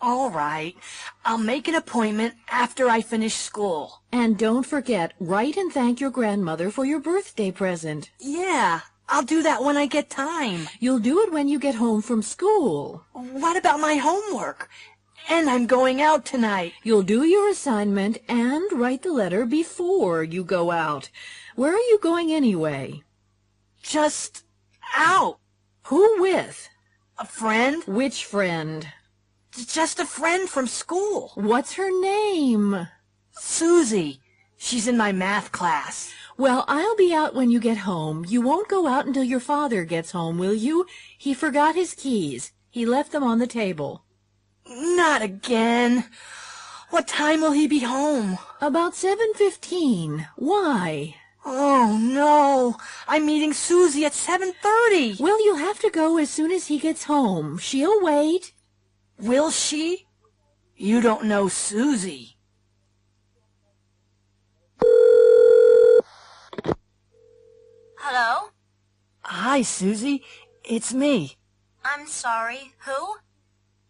C: All right. I'll make an appointment after I finish school.
E: And don't forget, write and thank your grandmother for your birthday present.
C: Yeah, I'll do that when I get time.
E: You'll do it when you get home from school.
C: What about my homework? And I'm going out tonight.
E: You'll do your assignment and write the letter before you go out. Where are you going anyway?
C: Just out.
E: Who with?
C: A friend.
E: Which friend?
C: Just a friend from school.
E: What's her name?
C: Susie. She's in my math class.
E: Well, I'll be out when you get home. You won't go out until your father gets home, will you? He forgot his keys. He left them on the table.
C: Not again. What time will he be home?
E: About 7:15. Why?
C: Oh, no. I'm meeting Susie at 7:30.
E: Well, you'll have to go as soon as he gets home. She'll wait.
C: Will she? You don't know Susie.
L: Hello?
C: Hi, Susie. It's me.
L: I'm sorry. Who?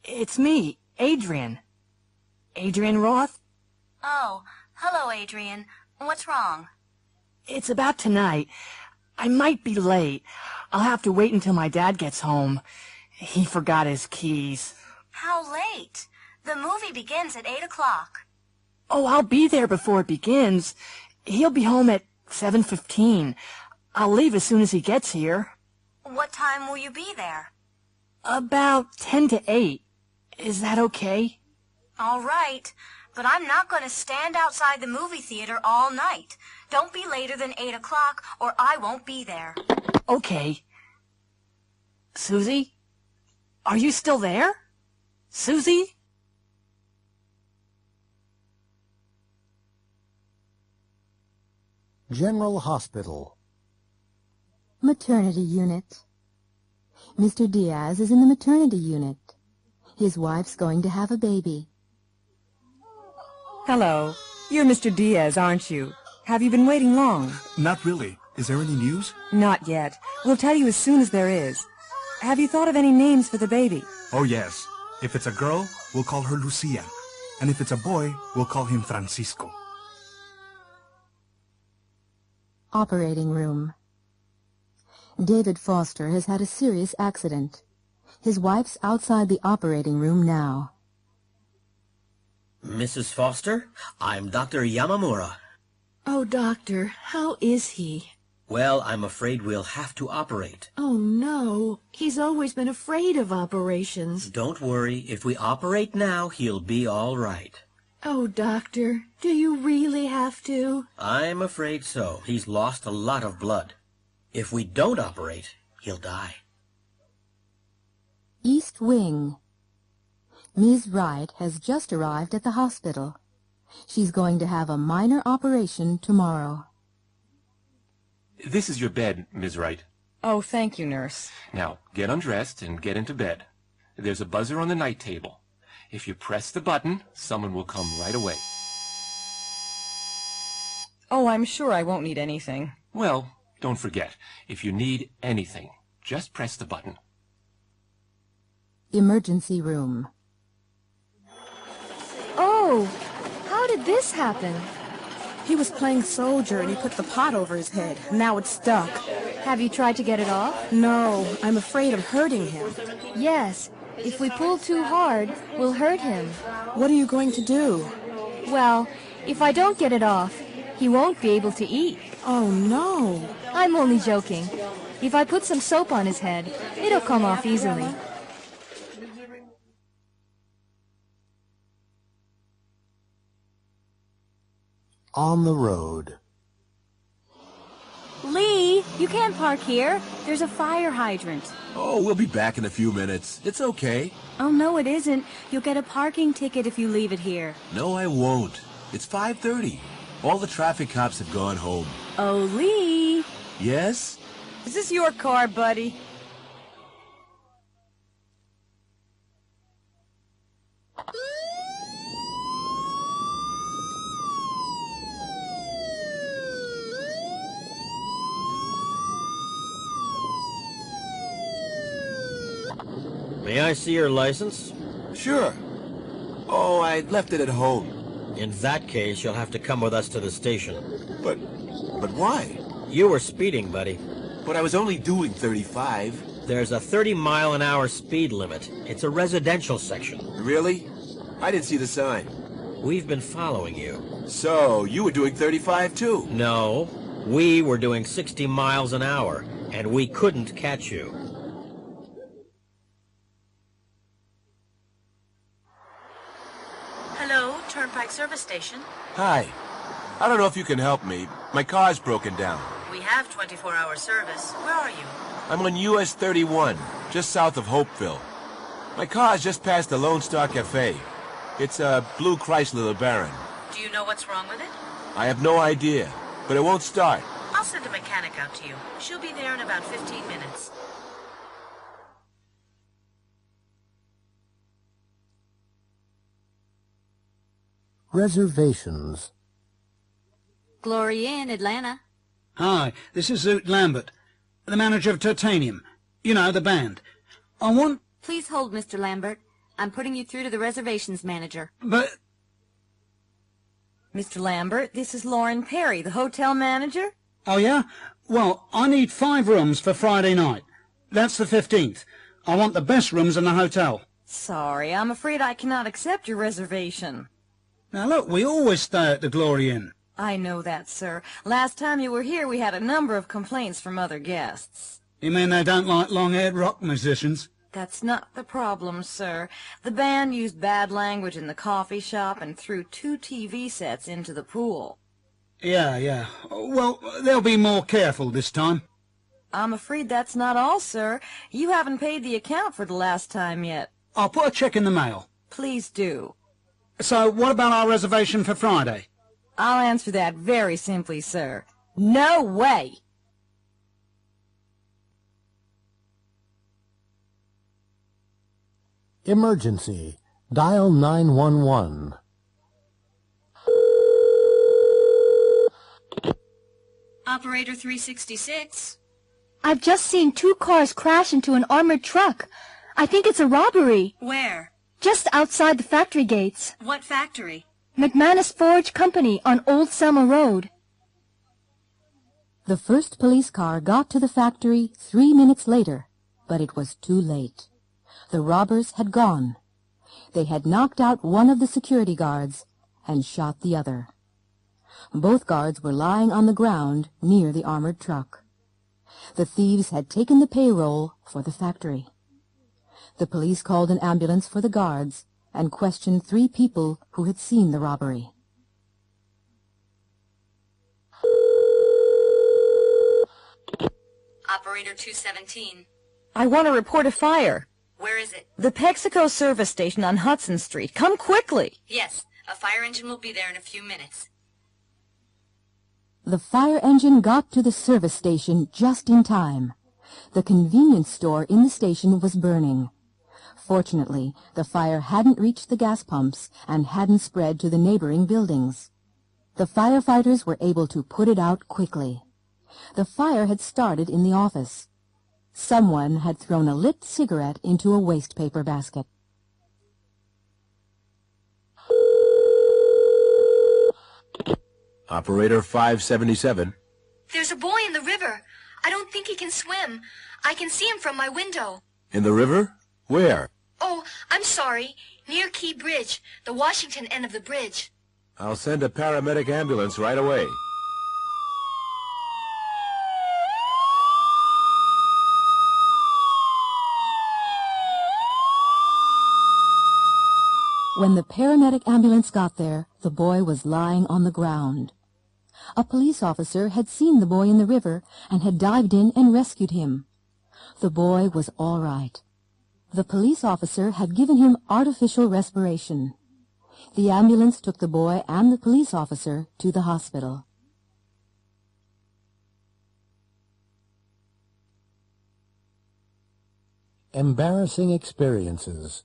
C: It's me, Adrian. Adrian Roth?
L: Oh, hello, Adrian. What's wrong?
C: It's about tonight. I might be late. I'll have to wait until my dad gets home. He forgot his keys.
L: How late? The movie begins at 8 o'clock.
C: Oh, I'll be there before it begins. He'll be home at 7:15. I'll leave as soon as he gets here.
L: What time will you be there?
C: About 10 to 8. Is that okay?
L: All right, but I'm not going to stand outside the movie theater all night. Don't be later than 8 o'clock, or I won't be there.
C: Okay. Susie? Are you still there? Susie?
A: General Hospital.
B: Maternity unit. Mr. Diaz is in the maternity unit. His wife's going to have a baby.
F: Hello. You're Mr. Diaz, aren't you? Have you been waiting long?
D: Not really. Is there any news?
F: Not yet. We'll tell you as soon as there is. Have you thought of any names for the baby?
D: Oh, yes. If it's a girl, we'll call her Lucia. And if it's a boy, we'll call him Francisco.
B: Operating room. David Foster has had a serious accident. His wife's outside the operating room now.
G: Mrs. Foster, I'm Dr. Yamamura.
E: Oh, Doctor, how is he?
G: Well, I'm afraid we'll have to operate.
E: Oh, no. He's always been afraid of operations.
G: Don't worry. If we operate now, he'll be all right.
E: Oh, Doctor, do you really have to?
G: I'm afraid so. He's lost a lot of blood. If we don't operate, he'll die.
B: East Wing. Ms. Wright has just arrived at the hospital. She's going to have a minor operation tomorrow.
R: This is your bed, Ms. Wright.
T: Oh, thank you, nurse.
R: Now, get undressed and get into bed. There's a buzzer on the night table. If you press the button, someone will come right away.
T: Oh, I'm sure I won't need anything.
R: Well, don't forget, if you need anything, just press the button.
B: Emergency room.
I: Oh, how did this happen?
O: He was playing soldier and he put the pot over his head. Now it's stuck.
I: Have you tried to get it off?
O: No, I'm afraid of hurting him.
I: Yes, if we pull too hard, we'll hurt him.
O: What are you going to do?
I: Well, if I don't get it off, he won't be able to eat.
O: Oh, no.
I: I'm only joking. If I put some soap on his head, it'll come off easily.
A: On the road.
V: Lee, you can't park here. There's a fire hydrant.
U: Oh, we'll be back in a few minutes. It's okay.
V: Oh, no, it isn't. You'll get a parking ticket if you leave it here.
U: No, I won't. It's 5:30. All the traffic cops have gone home.
V: Oh, Lee.
U: Yes?
T: Is this your car, buddy?
G: May I see your license?
U: Sure. Oh, I left it at home.
G: In that case, you'll have to come with us to the station.
U: But why?
G: You were speeding, buddy.
U: But I was only doing 35.
G: There's a 30-mile-an-hour speed limit. It's a residential section.
U: Really? I didn't see the sign.
G: We've been following you.
U: So, you were doing 35 too?
G: No, we were doing 60 miles an hour, and we couldn't catch you.
L: Hello, Turnpike Service Station.
U: Hi. I don't know if you can help me. My car's broken down.
L: We have 24-hour service. Where are you?
U: I'm on US 31, just south of Hopeville. My car's just past the Lone Star Cafe. It's a blue Chrysler LeBaron.
L: Do you know what's wrong with it?
U: I have no idea, but it won't start.
L: I'll send a mechanic out to you. She'll be there in about 15 minutes.
A: Reservations.
L: Glory Inn, Atlanta.
S: Hi, this is Zoot Lambert, the manager of Titanium. You know, the band. I want...
L: Please hold, Mr. Lambert. I'm putting you through to the reservations manager.
S: But...
T: Mr. Lambert, this is Lauren Perry, the hotel manager.
S: Oh, yeah? Well, I need 5 rooms for Friday night. That's the 15th. I want the best rooms in the hotel.
T: Sorry, I'm afraid I cannot accept your reservation.
S: Now, look, we always stay at the Glory Inn.
T: I know that, sir. Last time you were here, we had a number of complaints from other guests.
S: You mean they don't like long-haired rock musicians?
T: That's not the problem, sir. The band used bad language in the coffee shop and threw 2 TV sets into the pool.
S: Yeah. Well, they'll be more careful this time.
T: I'm afraid that's not all, sir. You haven't paid the account for the last time yet.
S: I'll put a check in the mail.
T: Please do.
S: So, what about our reservation for Friday?
T: I'll answer that very simply, sir. No way!
A: Emergency. Dial 911.
L: Operator 366.
I: I've just seen 2 cars crash into an armored truck. I think it's a robbery.
L: Where?
I: Just outside the factory gates.
L: What factory?
I: McManus Forge Company on Old Selma Road.
B: The first police car got to the factory 3 minutes later, but it was too late. The robbers had gone. They had knocked out one of the security guards and shot the other. Both guards were lying on the ground near the armored truck. The thieves had taken the payroll for the factory. The police called an ambulance for the guards and questioned 3 people who had seen the robbery.
L: Operator 217.
T: I want to report a fire.
L: Where is it?
T: The Texaco service station on Hudson Street. Come quickly.
L: Yes, a fire engine will be there in a few minutes.
B: The fire engine got to the service station just in time. The convenience store in the station was burning. Fortunately, the fire hadn't reached the gas pumps and hadn't spread to the neighboring buildings. The firefighters were able to put it out quickly. The fire had started in the office. Someone had thrown a lit cigarette into a waste paper basket.
U: Operator 577.
L: There's a boy in the river. I don't think he can swim. I can see him from my window.
U: In the river? Where?
L: Oh, I'm sorry. Near Key Bridge, the Washington end of the bridge.
U: I'll send a paramedic ambulance right away.
B: When the paramedic ambulance got there, the boy was lying on the ground. A police officer had seen the boy in the river and had dived in and rescued him. The boy was all right. The police officer had given him artificial respiration. The ambulance took the boy and the police officer to the hospital.
A: Embarrassing experiences.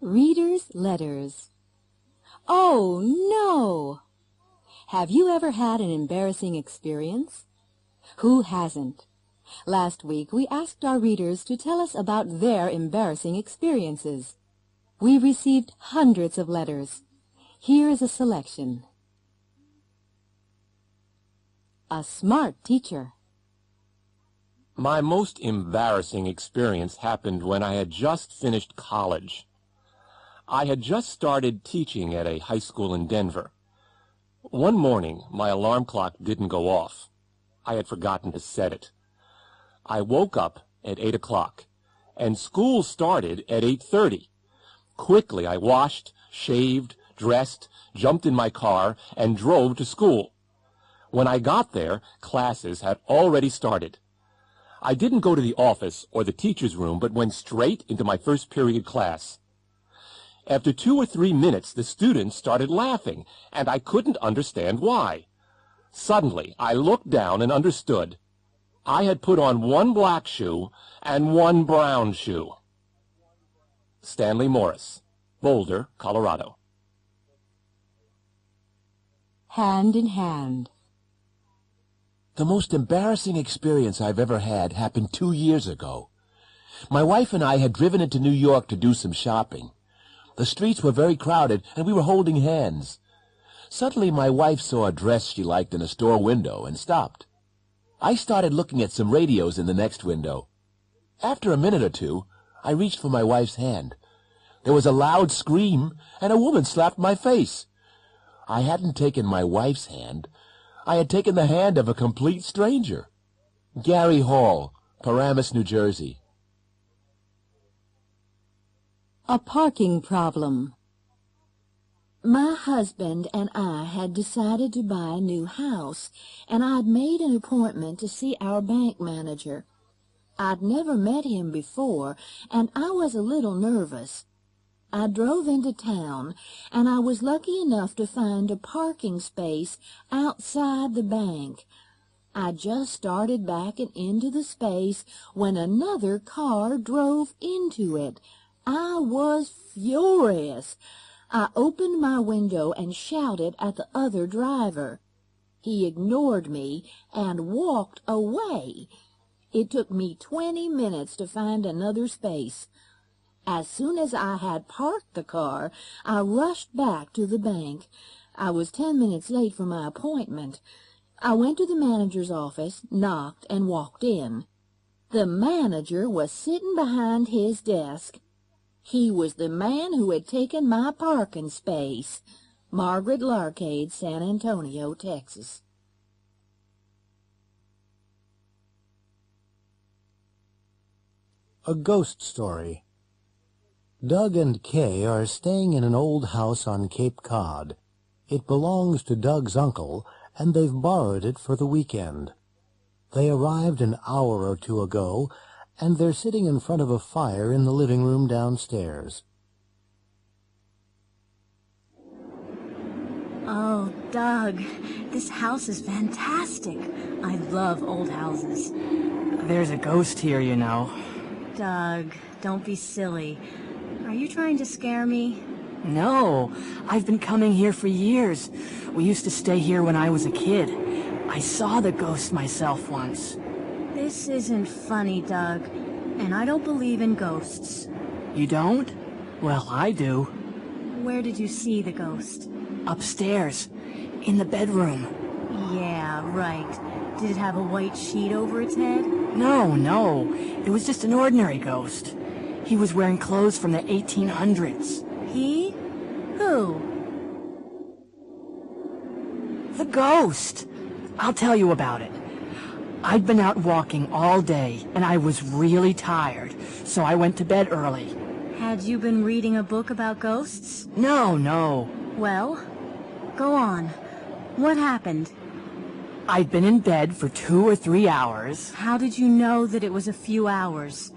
B: Reader's letters. Oh, no! Have you ever had an embarrassing experience? Who hasn't? Last week, we asked our readers to tell us about their embarrassing experiences. We received hundreds of letters. Here is a selection. A smart teacher.
H: My most embarrassing experience happened when I had just finished college. I had just started teaching at a high school in Denver. One morning, my alarm clock didn't go off. I had forgotten to set it. I woke up at 8 o'clock, and school started at 8:30. Quickly, I washed, shaved, dressed, jumped in my car, and drove to school. When I got there, classes had already started. I didn't go to the office or the teacher's room, but went straight into my first period class. After 2 or 3 minutes, the students started laughing, and I couldn't understand why. Suddenly, I looked down and understood. I had put on one black shoe and one brown shoe. Stanley Morris, Boulder, Colorado.
B: Hand in hand.
P: The most embarrassing experience I've ever had happened 2 years ago. My wife and I had driven into New York to do some shopping. The streets were very crowded, and we were holding hands. Suddenly, my wife saw a dress she liked in a store window and stopped. I started looking at some radios in the next window. After a minute or two, I reached for my wife's hand. There was a loud scream, and a woman slapped my face.
U: I hadn't taken my wife's hand. I had taken the hand of a complete stranger. Gary Hall, Paramus, New Jersey.
B: A parking problem. My husband and I had decided to buy a new house, and I'd made an appointment to see our bank manager. I'd never met him before, and I was a little nervous. I drove into town, and I was lucky enough to find a parking space outside the bank. I just started backing into the space when another car drove into it. I was furious. I opened my window and shouted at the other driver. He ignored me and walked away. It took me 20 minutes to find another space. As soon as I had parked the car, I rushed back to the bank. I was 10 minutes late for my appointment. I went to the manager's office, knocked, and walked in. The manager was sitting behind his desk. He was the man who had taken my parking space. Margaret Larcade, San Antonio, Texas.
A: A ghost story. Doug and Kay are staying in an old house on Cape Cod. It belongs to Doug's uncle, and they've borrowed it for the weekend. They arrived an hour or two ago, and they're sitting in front of a fire in the living room downstairs.
V: Oh, Doug, this house is fantastic. I love old houses.
C: There's a ghost here, you know.
V: Doug, don't be silly. Are you trying to scare me?
C: No, I've been coming here for years. We used to stay here when I was a kid. I saw the ghost myself once.
V: This isn't funny, Doug, and I don't believe in ghosts.
C: You don't? Well, I do.
V: Where did you see the ghost?
C: Upstairs, in the bedroom.
V: Yeah, right. Did it have a white sheet over its head?
C: No. It was just an ordinary ghost. He was wearing clothes from the 1800s.
V: He? Who?
C: The ghost. I'll tell you about it. I'd been out walking all day, and I was really tired, so I went to bed early.
V: Had you been reading a book about ghosts?
C: No.
V: Well, go on. What happened?
C: I'd been in bed for 2 or 3 hours.
V: How did you know that it was a few hours?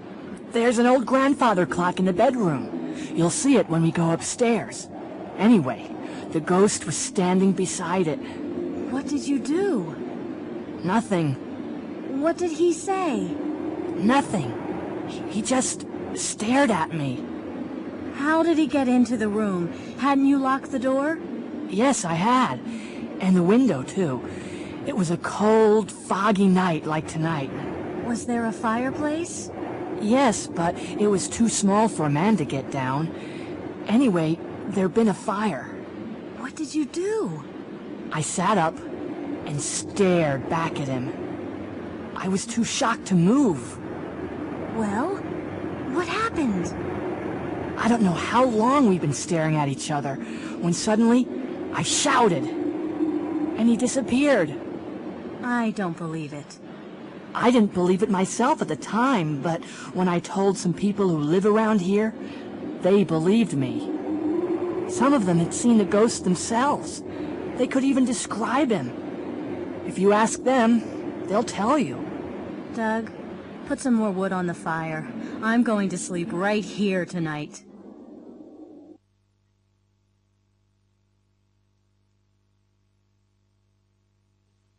C: There's an old grandfather clock in the bedroom. You'll see it when we go upstairs. Anyway, the ghost was standing beside it.
V: What did you do?
C: Nothing.
V: What did he say?
C: Nothing. He just stared at me.
V: How did he get into the room? Hadn't you locked the door?
C: Yes, I had. And the window, too. It was a cold, foggy night like tonight.
V: Was there a fireplace?
C: Yes, but it was too small for a man to get down. Anyway, there'd been a fire.
V: What did you do?
C: I sat up and stared back at him. I was too shocked to move.
V: Well, what happened?
C: I don't know how long we've been staring at each other, when suddenly I shouted, and he disappeared.
V: I don't believe it.
C: I didn't believe it myself at the time, but when I told some people who live around here, they believed me. Some of them had seen the ghost themselves. They could even describe him. If you ask them, they'll tell you.
V: Doug, put some more wood on the fire. I'm going to sleep right here tonight.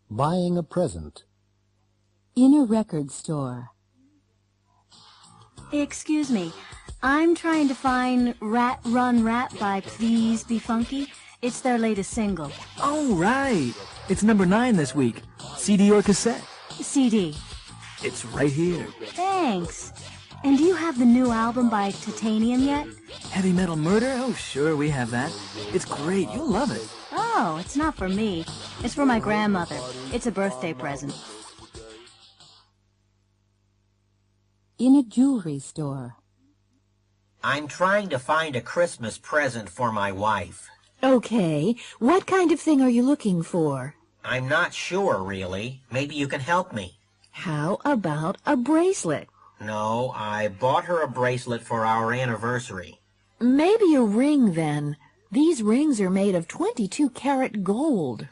A: Buying a present.
B: In a record store.
V: Excuse me, I'm trying to find Rat Run Rat by Please Be Funky. It's their latest single.
Q: Oh, right. It's number 9 this week. CD or cassette?
V: CD.
Q: It's right here.
V: Thanks. And do you have the new album by Titanium yet?
Q: Heavy Metal Murder? Oh, sure, we have that. It's great. You'll love it.
V: Oh, it's not for me. It's for my grandmother. It's a birthday present.
B: In a jewelry store.
G: I'm trying to find a Christmas present for my wife.
E: Okay, what kind of thing are you looking for?
G: I'm not sure, really. Maybe you can help me.
E: How about a bracelet?
G: No, I bought her a bracelet for our anniversary.
E: Maybe a ring, then. These rings are made of 22-karat gold.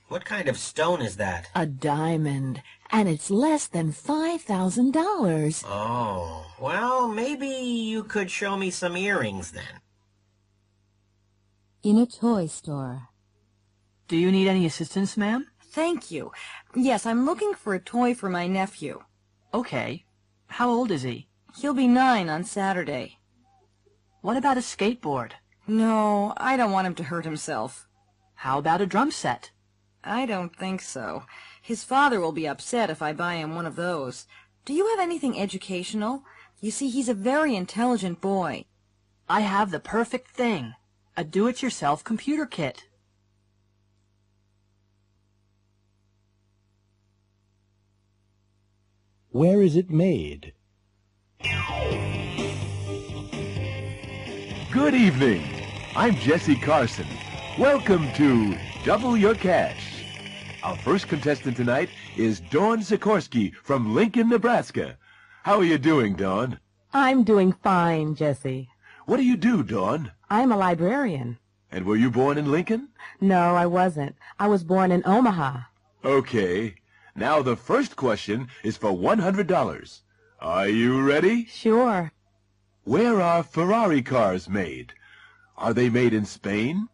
G: What kind of stone is that?
E: A diamond. And it's less than $5,000.
G: Oh, well, maybe you could show me some earrings then.
B: In a toy store.
C: Do you need any assistance, ma'am?
T: Thank you. Yes, I'm looking for a toy for my nephew.
C: Okay. How old is he?
T: He'll be 9 on Saturday.
C: What about a skateboard?
T: No, I don't want him to hurt himself.
C: How about a drum set?
T: I don't think so. His father will be upset if I buy him one of those. Do you have anything educational? You see, he's a very intelligent boy.
C: I have the perfect thing. A do-it-yourself computer kit.
A: Where is it made?
J: Good evening. I'm Jesse Carson. Welcome to Double Your Cash. Our first contestant tonight is Dawn Sikorsky from Lincoln, Nebraska. How are you doing, Dawn?
K: I'm doing fine, Jesse.
J: What do you do, Dawn?
K: I'm a librarian.
J: And were you born in Lincoln?
K: No, I wasn't. I was born in Omaha.
J: Okay. Now the first question is for $100. Are you ready?
K: Sure.
J: Where are Ferrari cars made? Are they made in Spain?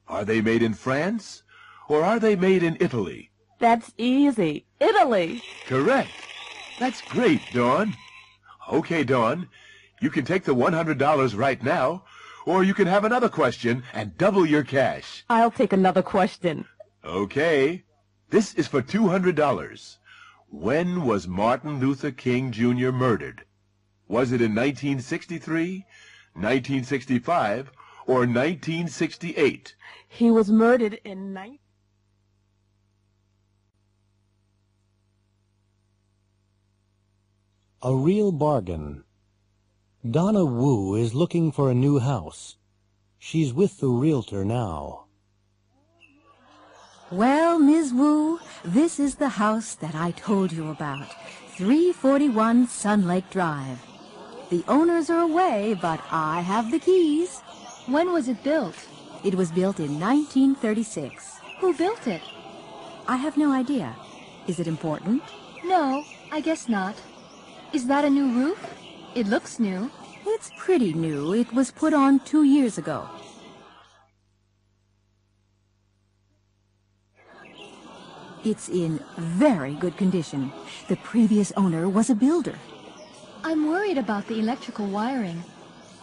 J: Are they made in France? Or are they made in Italy?
K: That's easy. Italy.
J: Correct. That's great, Dawn. Okay, Dawn. You can take the $100 right now, or you can have another question and double your cash.
K: I'll take another question.
J: Okay. This is for $200. When was Martin Luther King Jr. murdered? Was it in 1963, 1965, or 1968?
K: He was murdered in
A: A real bargain. Donna Wu is looking for a new house. She's with the realtor now.
B: Well, Ms. Wu, this is the house that I told you about. 341 Sun Lake Drive. The owners are away, but I have the keys.
I: When was it built?
B: It was built in 1936.
I: Who built it?
B: I have no idea. Is it important?
I: No, I guess not. Is that a new roof? It looks new.
B: It's pretty new. It was put on 2 years ago. It's in very good condition. The previous owner was a builder.
I: I'm worried about the electrical wiring.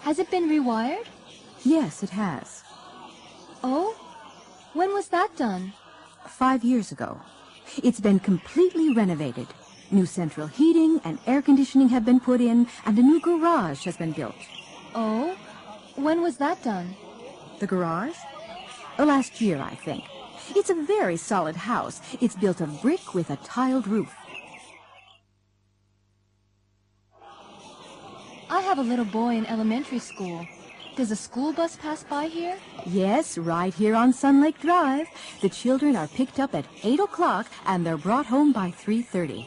I: Has it been rewired?
B: Yes, it has.
I: Oh? When was that done?
B: 5 years ago. It's been completely renovated. New central heating and air conditioning have been put in, and a new garage has been built.
I: Oh? When was that done?
B: The garage? Last year, I think. It's a very solid house. It's built of brick with a tiled roof.
I: I have a little boy in elementary school. Does a school bus pass by here?
B: Yes, right here on Sun Lake Drive. The children are picked up at 8 o'clock and they're brought home by 3:30.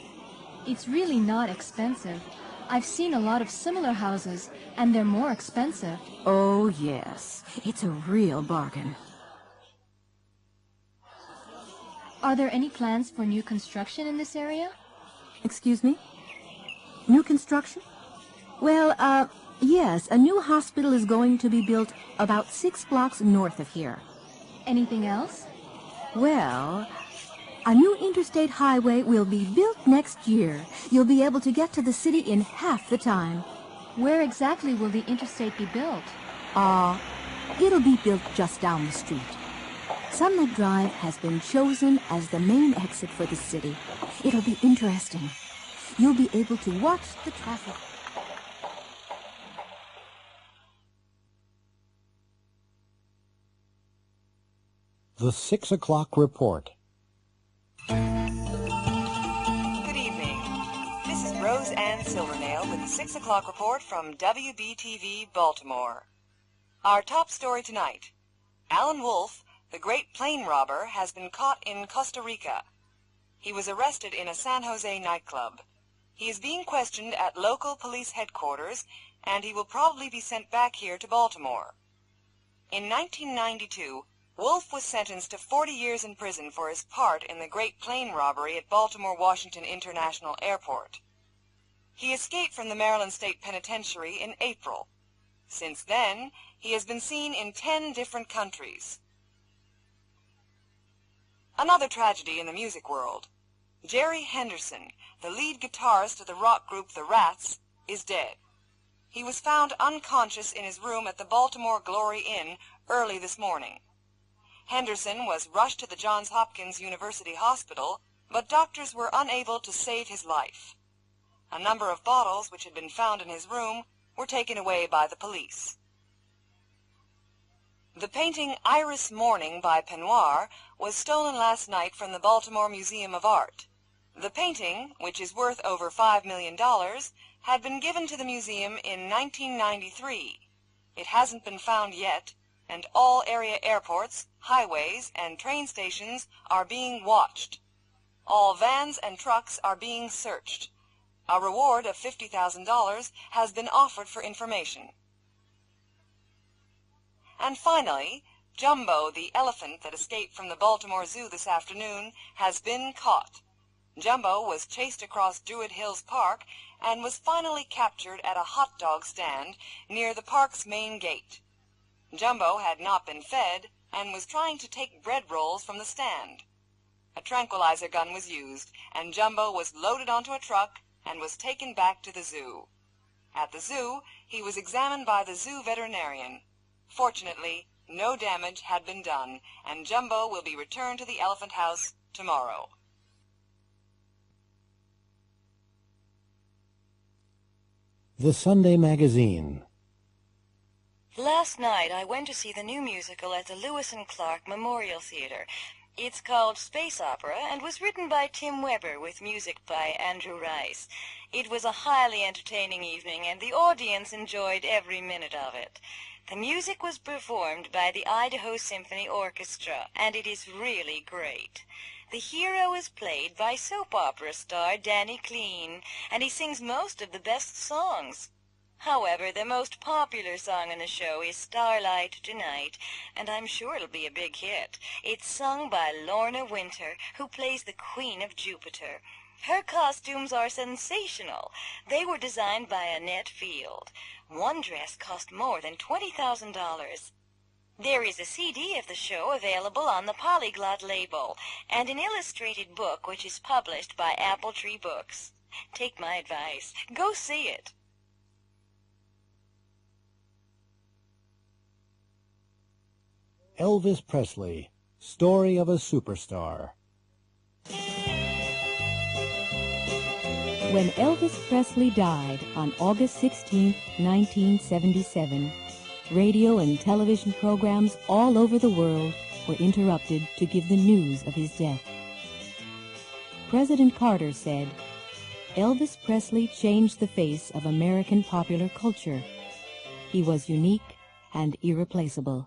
I: It's really not expensive. I've seen a lot of similar houses, and they're more expensive.
B: Oh, yes. It's a real bargain.
I: Are there any plans for new construction in this area?
B: Excuse me? New construction? Well, yes, a new hospital is going to be built about 6 blocks north of here.
I: Anything else?
B: Well, a new interstate highway will be built next year. You'll be able to get to the city in half the time.
I: Where exactly will the interstate be built?
B: It'll be built just down the street. Sun Lake Drive has been chosen as the main exit for the city. It'll be interesting. You'll be able to watch the traffic.
A: The 6 o'clock report.
W: Good evening. This is Rose Ann Silvernail with the 6 o'clock report from WBTV Baltimore. Our top story tonight. Alan Wolf, the great plane robber, has been caught in Costa Rica. He was arrested in a San Jose nightclub. He is being questioned at local police headquarters, and he will probably be sent back here to Baltimore. In 1992, Wolf was sentenced to 40 years in prison for his part in the great plane robbery at Baltimore-Washington International Airport. He escaped from the Maryland State Penitentiary in April. Since then, he has been seen in 10 different countries. Another tragedy in the music world. Jerry Henderson, the lead guitarist of the rock group The Rats, is dead. He was found unconscious in his room at the Baltimore Glory Inn early this morning. Henderson was rushed to the Johns Hopkins University Hospital, but doctors were unable to save his life. A number of bottles which had been found in his room were taken away by the police. The painting Iris Morning by Penoir was stolen last night from the Baltimore Museum of Art. The painting, which is worth over $5 million, had been given to the museum in 1993. It hasn't been found yet, and all area airports, highways, and train stations are being watched. All vans and trucks are being searched. A reward of $50,000 has been offered for information. And finally, Jumbo, the elephant that escaped from the Baltimore Zoo this afternoon, has been caught. Jumbo was chased across Druid Hills Park and was finally captured at a hot dog stand near the park's main gate. Jumbo had not been fed and was trying to take bread rolls from the stand. A tranquilizer gun was used, and Jumbo was loaded onto a truck and was taken back to the zoo. At the zoo, he was examined by the zoo veterinarian. Fortunately, no damage had been done, and Jumbo will be returned to the elephant house tomorrow.
A: The Sunday Magazine.
F: Last night I went to see the new musical at the Lewis and Clark Memorial Theater. It's called Space Opera and was written by Tim Weber with music by Andrew Rice. It was a highly entertaining evening and the audience enjoyed every minute of it. The music was performed by the Idaho Symphony Orchestra and it is really great. The hero is played by soap opera star Danny Clean and he sings most of the best songs. However, the most popular song in the show is Starlight Tonight, and I'm sure it'll be a big hit. It's sung by Lorna Winter, who plays the Queen of Jupiter. Her costumes are sensational. They were designed by Annette Field. One dress cost more than $20,000. There is a CD of the show available on the Polyglot label, and an illustrated book which is published by Apple Tree Books. Take my advice. Go see it.
A: Elvis Presley, Story of a Superstar.
B: When Elvis Presley died on August 16, 1977, radio and television programs all over the world were interrupted to give the news of his death. President Carter said, "Elvis Presley changed the face of American popular culture. He was unique and irreplaceable."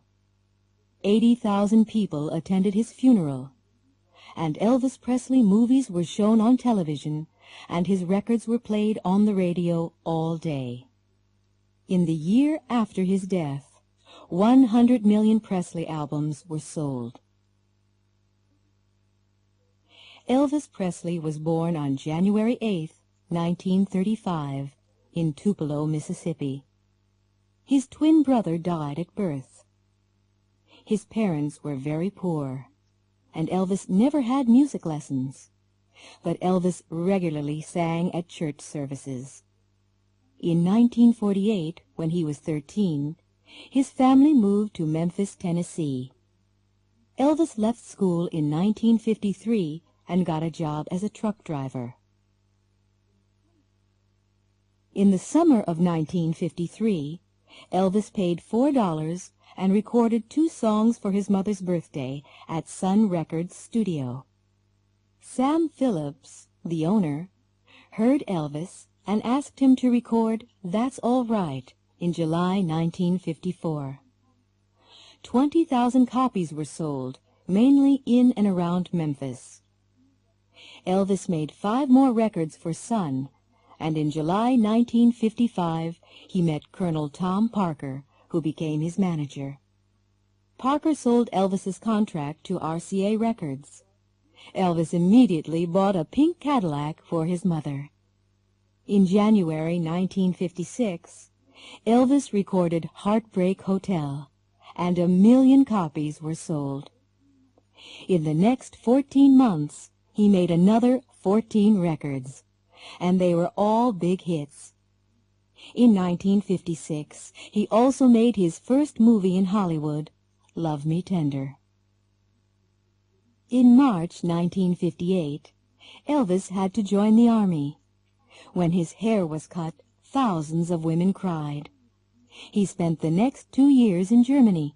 B: 80,000 people attended his funeral, and Elvis Presley movies were shown on television, and his records were played on the radio all day. In the year after his death, 100 million Presley albums were sold. Elvis Presley was born on January 8, 1935, in Tupelo, Mississippi. His twin brother died at birth. His parents were very poor, and Elvis never had music lessons, but Elvis regularly sang at church services. In 1948, when he was 13, his family moved to Memphis, Tennessee. Elvis left school in 1953 and got a job as a truck driver. In the summer of 1953, Elvis paid $4 and recorded 2 songs for his mother's birthday at Sun Records studio. Sam Phillips, the owner, heard Elvis and asked him to record That's All Right in July 1954. 20,000 copies were sold, mainly in and around Memphis. Elvis made 5 more records for Sun, and in July 1955 he met Colonel Tom Parker, who became his manager. Parker sold Elvis's contract to RCA Records. Elvis immediately bought a pink Cadillac for his mother. In January 1956, Elvis recorded Heartbreak Hotel, and 1 million copies were sold. In the next 14 months, he made another 14 records, and they were all big hits. In 1956, he also made his first movie in Hollywood, Love Me Tender. In March 1958, Elvis had to join the Army. When his hair was cut, thousands of women cried. He spent the next 2 years in Germany,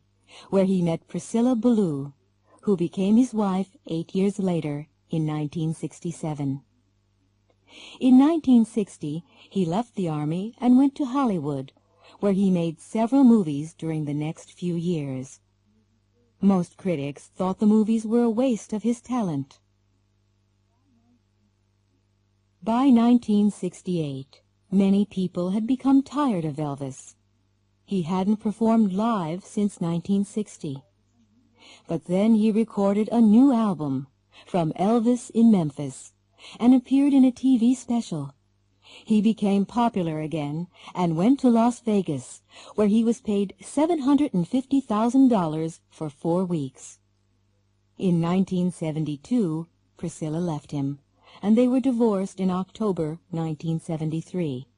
B: where he met Priscilla Ballou, who became his wife 8 years later in 1967. In 1960, he left the Army and went to Hollywood, where he made several movies during the next few years. Most critics thought the movies were a waste of his talent. By 1968, many people had become tired of Elvis. He hadn't performed live since 1960. But then he recorded a new album, From Elvis in Memphis, and appeared in a TV special. He became popular again and went to Las Vegas, where he was paid $750,000 for 4 weeks. In 1972, Priscilla left him, and they were divorced in October 1973.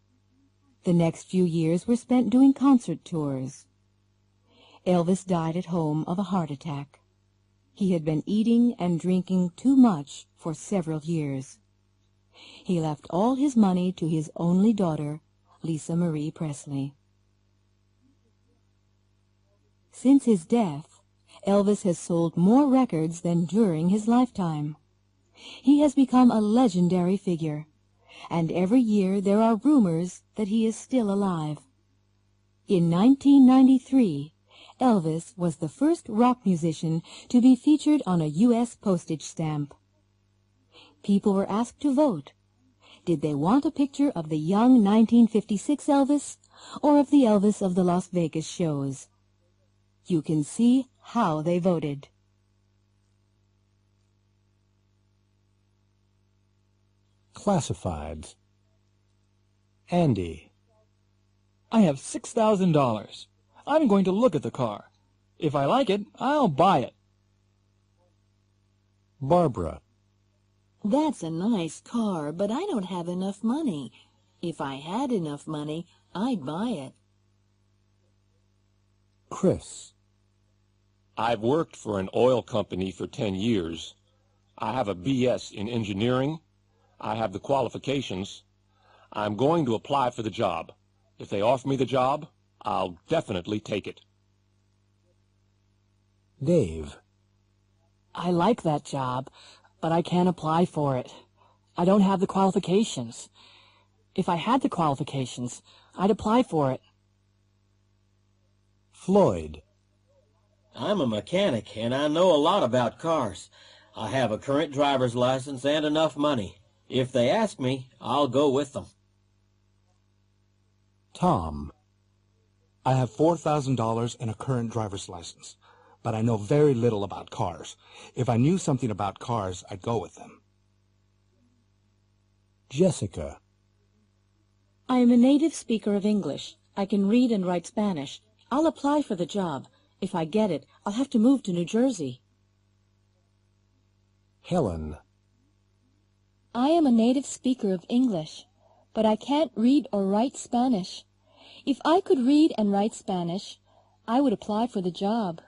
B: The next few years were spent doing concert tours. Elvis died at home of a heart attack. He had been eating and drinking too much for several years. He left all his money to his only daughter, Lisa Marie Presley. Since his death, Elvis has sold more records than during his lifetime. He has become a legendary figure, and every year there are rumors that he is still alive. In 1993, Elvis was the first rock musician to be featured on a U.S. postage stamp. People were asked to vote. Did they want a picture of the young 1956 Elvis or of the Elvis of the Las Vegas shows? You can see how they voted.
A: Classifieds. Andy.
Q: I have $6,000. I'm going to look at the car. If I like it, I'll buy it.
A: Barbara.
D: That's a nice car, but I don't have enough money. If I had enough money, I'd buy it.
A: Chris.
H: I've worked for an oil company for 10 years. I have a BS in engineering. I have the qualifications. I'm going to apply for the job. If they offer me the job, I'll definitely take it.
A: Dave.
C: I like that job, but I can't apply for it. I don't have the qualifications. If I had the qualifications, I'd apply for it.
A: Floyd.
G: I'm a mechanic, and I know a lot about cars. I have a current driver's license and enough money. If they ask me, I'll go with them.
A: Tom.
M: I have $4,000 and a current driver's license, but I know very little about cars. If I knew something about cars, I'd go with them.
A: Jessica.
K: I am a native speaker of English. I can read and write Spanish. I'll apply for the job. If I get it, I'll have to move to New Jersey.
A: Helen.
I: I am a native speaker of English, but I can't read or write Spanish. If I could read and write Spanish, I would apply for the job.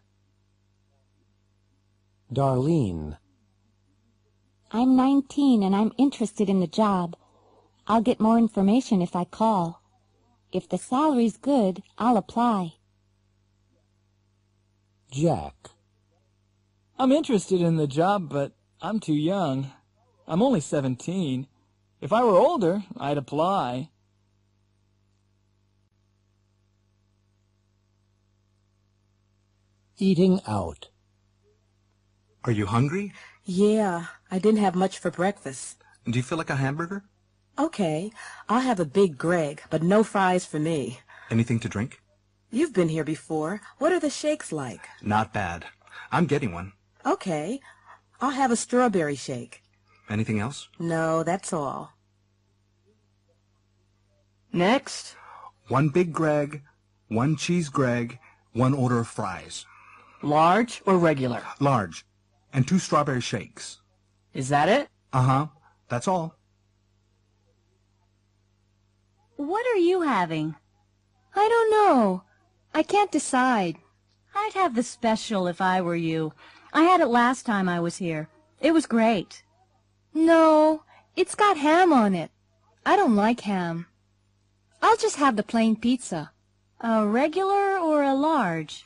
A: Darlene.
N: I'm 19 and I'm interested in the job. I'll get more information if I call. If the salary's good, I'll apply.
A: Jack.
Q: I'm interested in the job, but I'm too young. I'm only 17. If I were older, I'd apply.
A: eating out.
M: Are you hungry?
K: Yeah, I didn't have much for breakfast.
M: Do you feel like a hamburger?
K: Okay, I'll have a big Greg, but no fries for me.
M: Anything to drink?
K: You've been here before. What are the shakes like?
M: Not bad. I'm getting one.
K: Okay, I'll have a strawberry shake.
M: Anything else?
K: No, that's all.
C: Next.
M: 1 big Greg, 1 cheese Greg, 1 order of fries.
C: Large or regular?
M: Large. And 2 strawberry shakes.
C: Is that it?
M: Uh-huh. That's all.
V: What are you having?
I: I don't know. I can't decide.
V: I'd have the special if I were you. I had it last time I was here. It was great.
I: No, it's got ham on it. I don't like ham. I'll just have the plain pizza.
V: A regular or a large?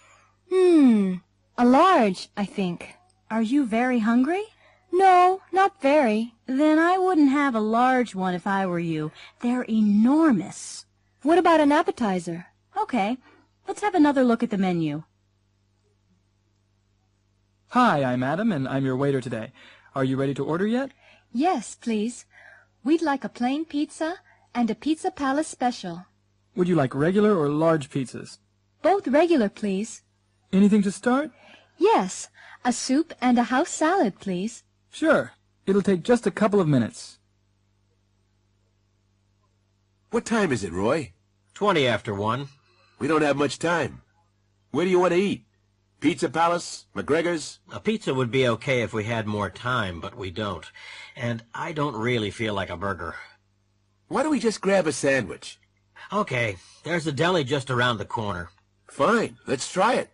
I: A large, I think.
V: Are you very hungry?
I: No, not very.
V: Then I wouldn't have a large one if I were you. They're enormous.
I: What about an appetizer?
V: Okay, let's have another look at the menu.
Q: Hi, I'm Adam, and I'm your waiter today. Are you ready to order yet?
I: Yes, please. We'd like a plain pizza and a Pizza Palace special.
Q: Would you like regular or large pizzas?
I: Both regular, please.
Q: Anything to start?
I: Yes, a soup and a house salad, please.
Q: Sure. It'll take just a couple of minutes.
U: What time is it, Roy?
G: 20 after 1.
U: We don't have much time. Where do you want to eat? Pizza Palace? McGregor's?
G: A pizza would be okay if we had more time, but we don't. And I don't really feel like a burger.
U: Why don't we just grab a sandwich?
G: Okay, there's a deli just around the corner.
U: Fine, let's try it.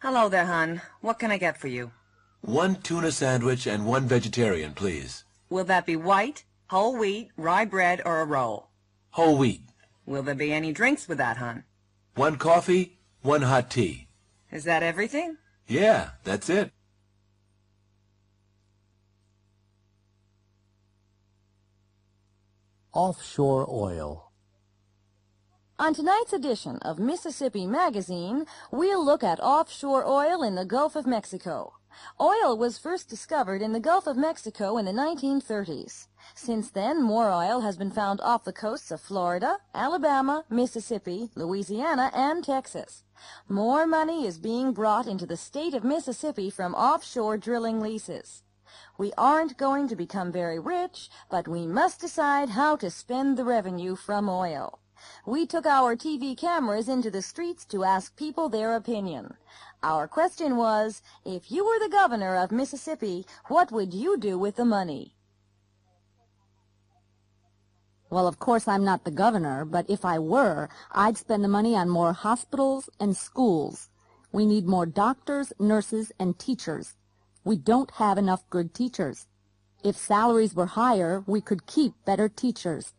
C: Hello there, hon. What can I get for you?
U: 1 tuna sandwich and 1 vegetarian, please.
C: Will that be white, whole wheat, rye bread, or a roll?
U: Whole wheat.
C: Will there be any drinks with that, hon?
U: 1 coffee, 1 hot tea.
C: Is that everything?
U: Yeah, that's it.
A: Offshore oil.
B: On tonight's edition of Mississippi Magazine, we'll look at offshore oil in the Gulf of Mexico. Oil was first discovered in the Gulf of Mexico in the 1930s. Since then, more oil has been found off the coasts of Florida, Alabama, Mississippi, Louisiana, and Texas. More money is being brought into the state of Mississippi from offshore drilling leases. We aren't going to become very rich, but we must decide how to spend the revenue from oil. We took our TV cameras into the streets to ask people their opinion. Our question was, if you were the governor of Mississippi, what would you do with the money?
N: Well, of course I'm not the governor, but if I were, I'd spend the money on more hospitals and schools. We need more doctors, nurses, and teachers. We don't have enough good teachers. If salaries were higher, we could keep better teachers.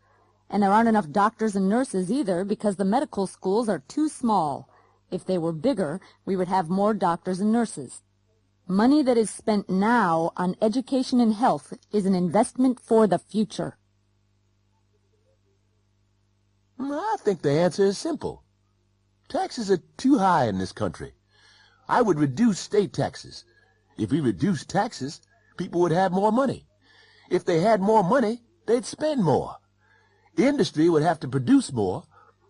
N: And there aren't enough doctors and nurses either because the medical schools are too small. If they were bigger, we would have more doctors and nurses. Money that is spent now on education and health is an investment for the future.
P: I think the answer is simple. Taxes are too high in this country. I would reduce state taxes. If we reduced taxes, people would have more money. If they had more money, they'd spend more. Industry would have to produce more,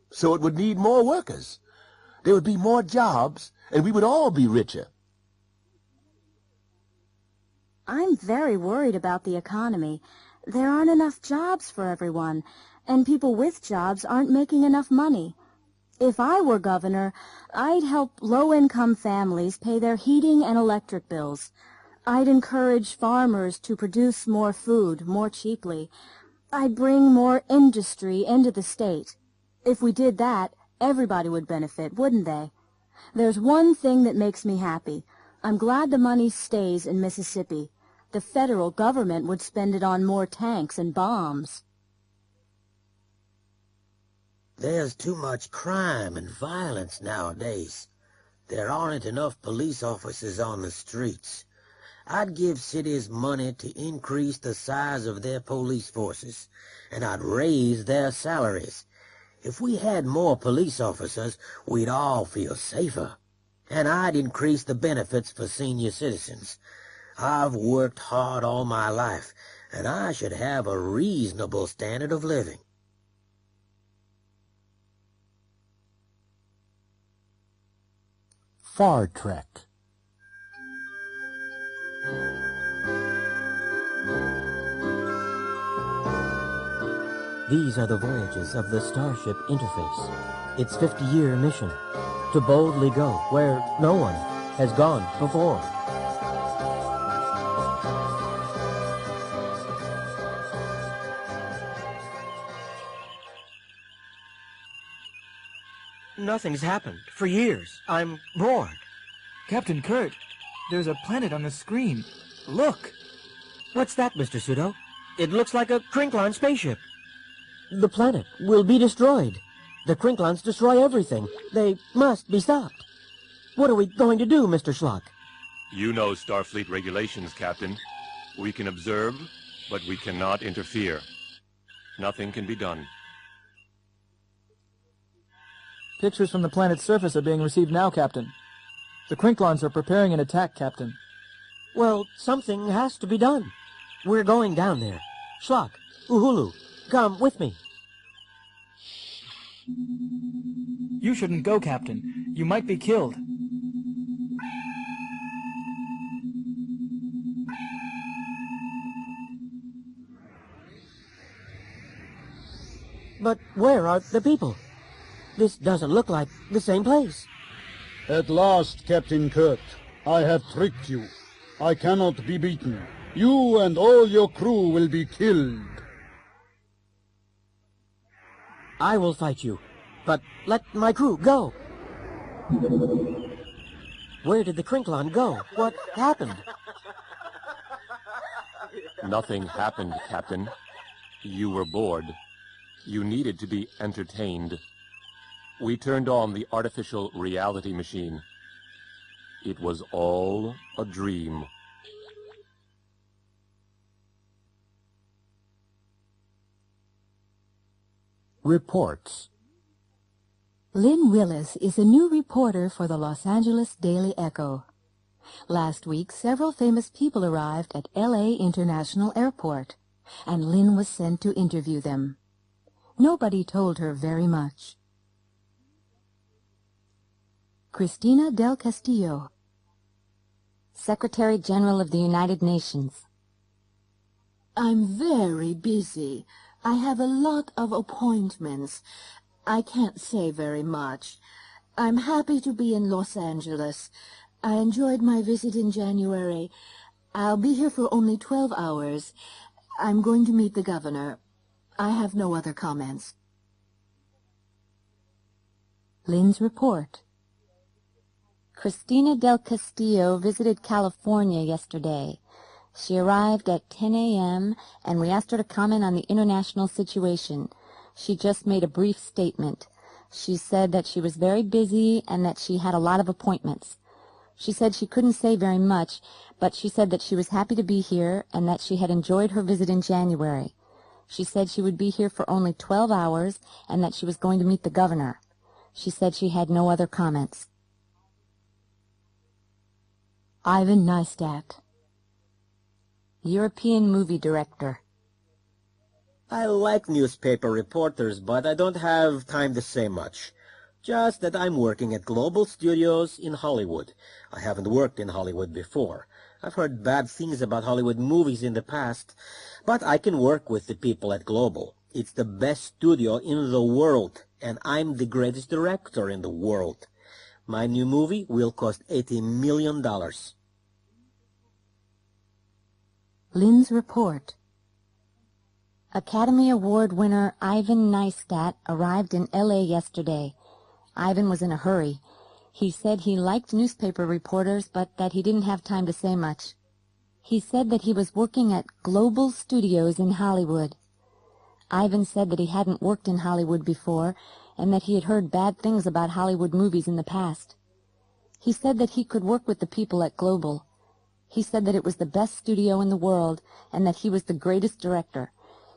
P: so it would need more workers. There would be more jobs, and we would all be richer.
V: I'm very worried about the economy. There aren't enough jobs for everyone, and people with jobs aren't making enough money. If I were governor, I'd help low-income families pay their heating and electric bills. I'd encourage farmers to produce more food more cheaply. I'd bring more industry into the state. If we did that, everybody would benefit, wouldn't they? There's one thing that makes me happy. I'm glad the money stays in Mississippi. The federal government would spend it on more tanks and bombs.
G: There's too much crime and violence nowadays. There aren't enough police officers on the streets. I'd give cities money to increase the size of their police forces, and I'd raise their salaries. If we had more police officers, we'd all feel safer. And I'd increase the benefits for senior citizens. I've worked hard all my life, and I should have a reasonable standard of living.
A: Far Trek.
O: These are the voyages of the Starship Interface. Its 50-year mission, to boldly go where no one has gone before. Nothing's happened for years. I'm bored.
Q: Captain Kurt, there's a planet on the screen. Look!
O: What's that, Mr. Pseudo? It looks like a Krinklon spaceship. The planet will be destroyed. The Krinklons destroy everything. They must be stopped. What are we going to do, Mr. Schlock?
H: You know Starfleet regulations, Captain. We can observe, but we cannot interfere. Nothing can be done.
Q: Pictures from the planet's surface are being received now, Captain. The Krinklons are preparing an attack, Captain.
O: Well, something has to be done. We're going down there. Schlock, Uhulu, come with me.
Q: You shouldn't go, Captain. You might be killed.
O: But where are the people? This doesn't look like the same place.
R: At last, Captain Kurt, I have tricked you. I cannot be beaten. You and all your crew will be killed.
O: I will fight you, but let my crew go. Where did the Krinklon go? What happened?
H: Nothing happened, Captain. You were bored. You needed to be entertained. We turned on the artificial reality machine. It was all a dream.
A: Reports.
B: Lynn Willis is a new reporter for the Los Angeles Daily Echo. Last week, several famous people arrived at L.A. International Airport, and Lynn was sent to interview them. Nobody told her very much. Cristina del Castillo,
N: Secretary General of the United Nations.
D: I'm very busy. I have a lot of appointments. I can't say very much. I'm happy to be in Los Angeles. I enjoyed my visit in January. I'll be here for only 12 hours. I'm going to meet the governor. I have no other comments.
B: Lynn's report.
N: Cristina del Castillo visited California yesterday. She arrived at 10 a.m., and we asked her to comment on the international situation. She just made a brief statement. She said that she was very busy and that she had a lot of appointments. She said she couldn't say very much, but she said that she was happy to be here and that she had enjoyed her visit in January. She said she would be here for only 12 hours and that she was going to meet the governor. She said she had no other comments.
B: Ivan Neistat,
N: European movie director.
G: I like newspaper reporters, but I don't have time to say much. Just that I'm working at Global Studios in Hollywood. I haven't worked in Hollywood before. I've heard bad things about Hollywood movies in the past, but I can work with the people at Global. It's the best studio in the world, and I'm the greatest director in the world. My new movie will cost $80 million.
B: Lynn's report.
N: Academy Award winner Ivan Neistat arrived in L.A. yesterday. Ivan was in a hurry. He said he liked newspaper reporters, but that he didn't have time to say much. He said that he was working at Global Studios in Hollywood. Ivan said that he hadn't worked in Hollywood before, and that he had heard bad things about Hollywood movies in the past. He said that he could work with the people at Global. He said that it was the best studio in the world, and that he was the greatest director.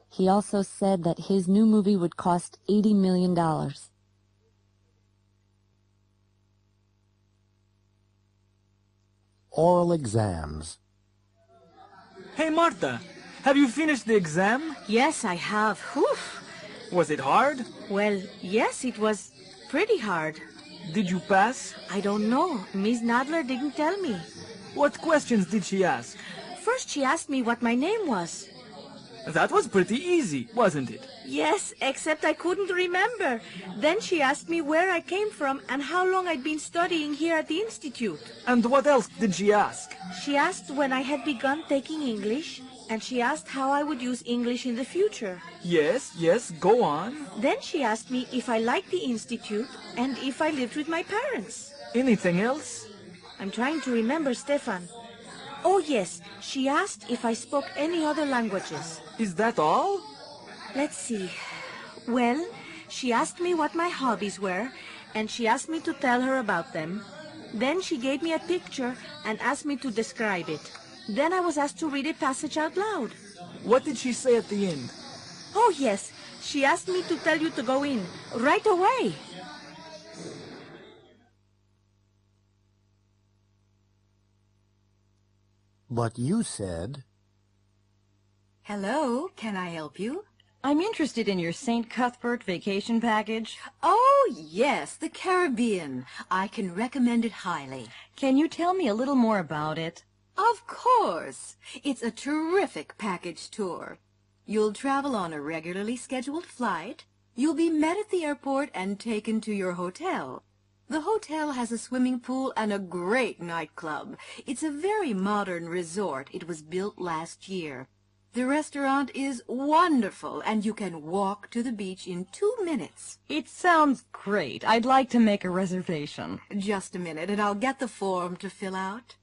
N: He also said that his new movie would cost $80 million.
A: Oral exams.
Q: Hey, Martha, have you finished the exam?
K: Yes, I have. Whew.
Q: Was it hard?
K: Well, yes, it was pretty hard.
Q: Did you pass?
K: I don't know. Miss Nadler didn't tell me.
Q: What questions did she ask?
K: First, she asked me what my name was.
Q: That was pretty easy, wasn't it?
K: Yes, except I couldn't remember. Then she asked me where I came from and how long I'd been studying here at the Institute.
Q: And what else did she ask?
K: She asked when I had begun taking English, and she asked how I would use English in the future.
Q: Yes, go on.
K: Then she asked me if I liked the Institute and if I lived with my parents.
Q: Anything else?
K: I'm trying to remember, Stefan. Oh, yes, she asked if I spoke any other languages.
Q: Is that all?
K: Let's see. Well, she asked me what my hobbies were, and she asked me to tell her about them. Then she gave me a picture and asked me to describe it. Then I was asked to read a passage out loud.
Q: What did she say at the end?
K: Oh, yes, she asked me to tell you to go in, right away.
A: But you said...
E: Hello, can I help you?
T: I'm interested in your St. Cuthbert vacation package.
E: Oh, yes, the Caribbean. I can recommend it highly.
T: Can you tell me a little more about it?
E: Of course. It's a terrific package tour. You'll travel on a regularly scheduled flight. You'll be met at the airport and taken to your hotel. The hotel has a swimming pool and a great nightclub. It's a very modern resort. It was built last year. The restaurant is wonderful, and you can walk to the beach in 2 minutes.
T: It sounds great. I'd like to make a reservation.
E: Just a minute, and I'll get the form to fill out.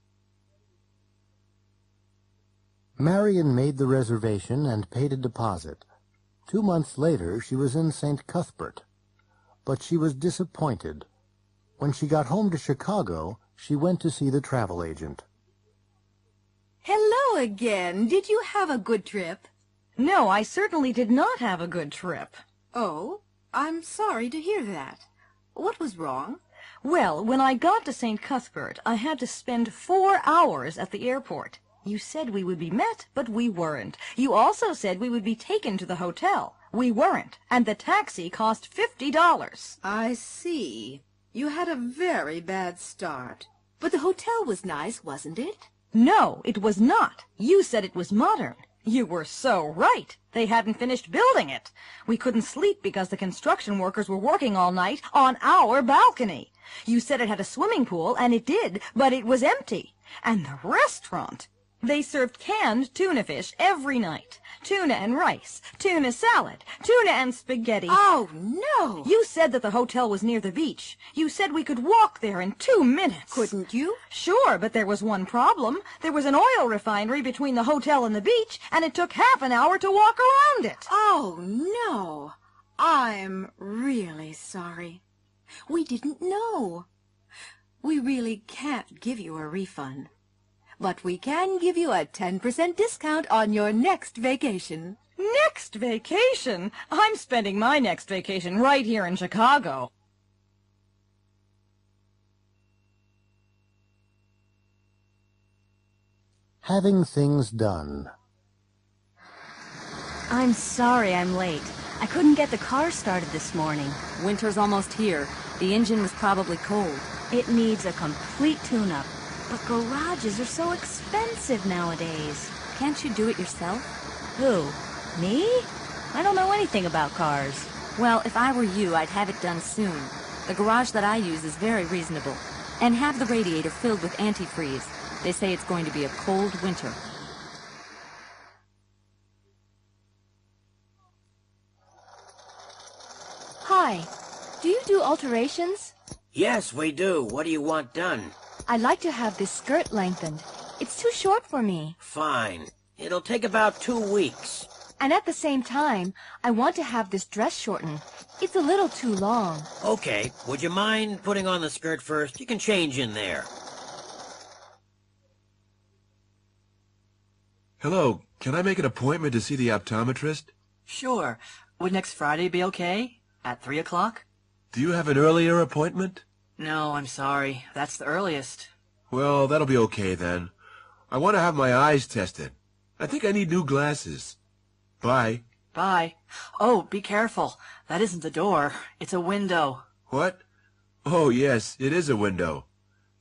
A: Marion made the reservation and paid a deposit. 2 months later, she was in St. Cuthbert. But she was disappointed. When she got home to Chicago, she went to see the travel agent.
E: Hello again. Did you have a good trip?
T: No, I certainly did not have a good trip.
E: Oh, I'm sorry to hear that. What was wrong?
T: Well, when I got to St. Cuthbert, I had to spend 4 hours at the airport. You said we would be met, but we weren't. You also said we would be taken to the hotel. We weren't, and the taxi cost $50.
E: I see. You had a very bad start. But the hotel was nice, wasn't it?
T: No, it was not. You said it was modern. You were so right. They hadn't finished building it. We couldn't sleep because the construction workers were working all night on our balcony. You said it had a swimming pool, and it did, but it was empty. And the restaurant... They served canned tuna fish every night. Tuna and rice, tuna salad, tuna and spaghetti.
E: Oh, no!
T: You said that the hotel was near the beach. You said we could walk there in 2 minutes.
E: Couldn't you?
T: Sure, but there was one problem. There was an oil refinery between the hotel and the beach, and it took half an hour to walk around it.
E: Oh, no. I'm really sorry. We didn't know. We really can't give you a refund. But we can give you a 10% discount on your next vacation.
T: Next vacation? I'm spending my next vacation right here in Chicago.
A: Having things done.
V: I'm sorry I'm late. I couldn't get the car started this morning.
N: Winter's almost here. The engine was probably cold.
V: It needs a complete tune-up. But garages are so expensive nowadays.
N: Can't you do it yourself?
V: Who? Me? I don't know anything about cars.
N: Well, if I were you, I'd have it done soon. The garage that I use is very reasonable. And have the radiator filled with antifreeze. They say it's going to be a cold winter.
V: Hi. Do you do alterations?
O: Yes, we do. What do you want done?
V: I'd like to have this skirt lengthened. It's too short for me.
O: Fine. It'll take about 2 weeks.
V: And at the same time, I want to have this dress shortened. It's a little too long.
O: Okay. Would you mind putting on the skirt first? You can change in there.
J: Hello. Can I make an appointment to see the optometrist?
C: Sure. Would next Friday be okay? At 3 o'clock?
U: Do you have an earlier appointment?
C: No, I'm sorry. That's the earliest.
U: Well, that'll be okay then. I want to have my eyes tested. I think I need new glasses. Bye.
C: Bye. Oh, be careful. That isn't the door. It's a window.
U: What? Oh, yes, it is a window.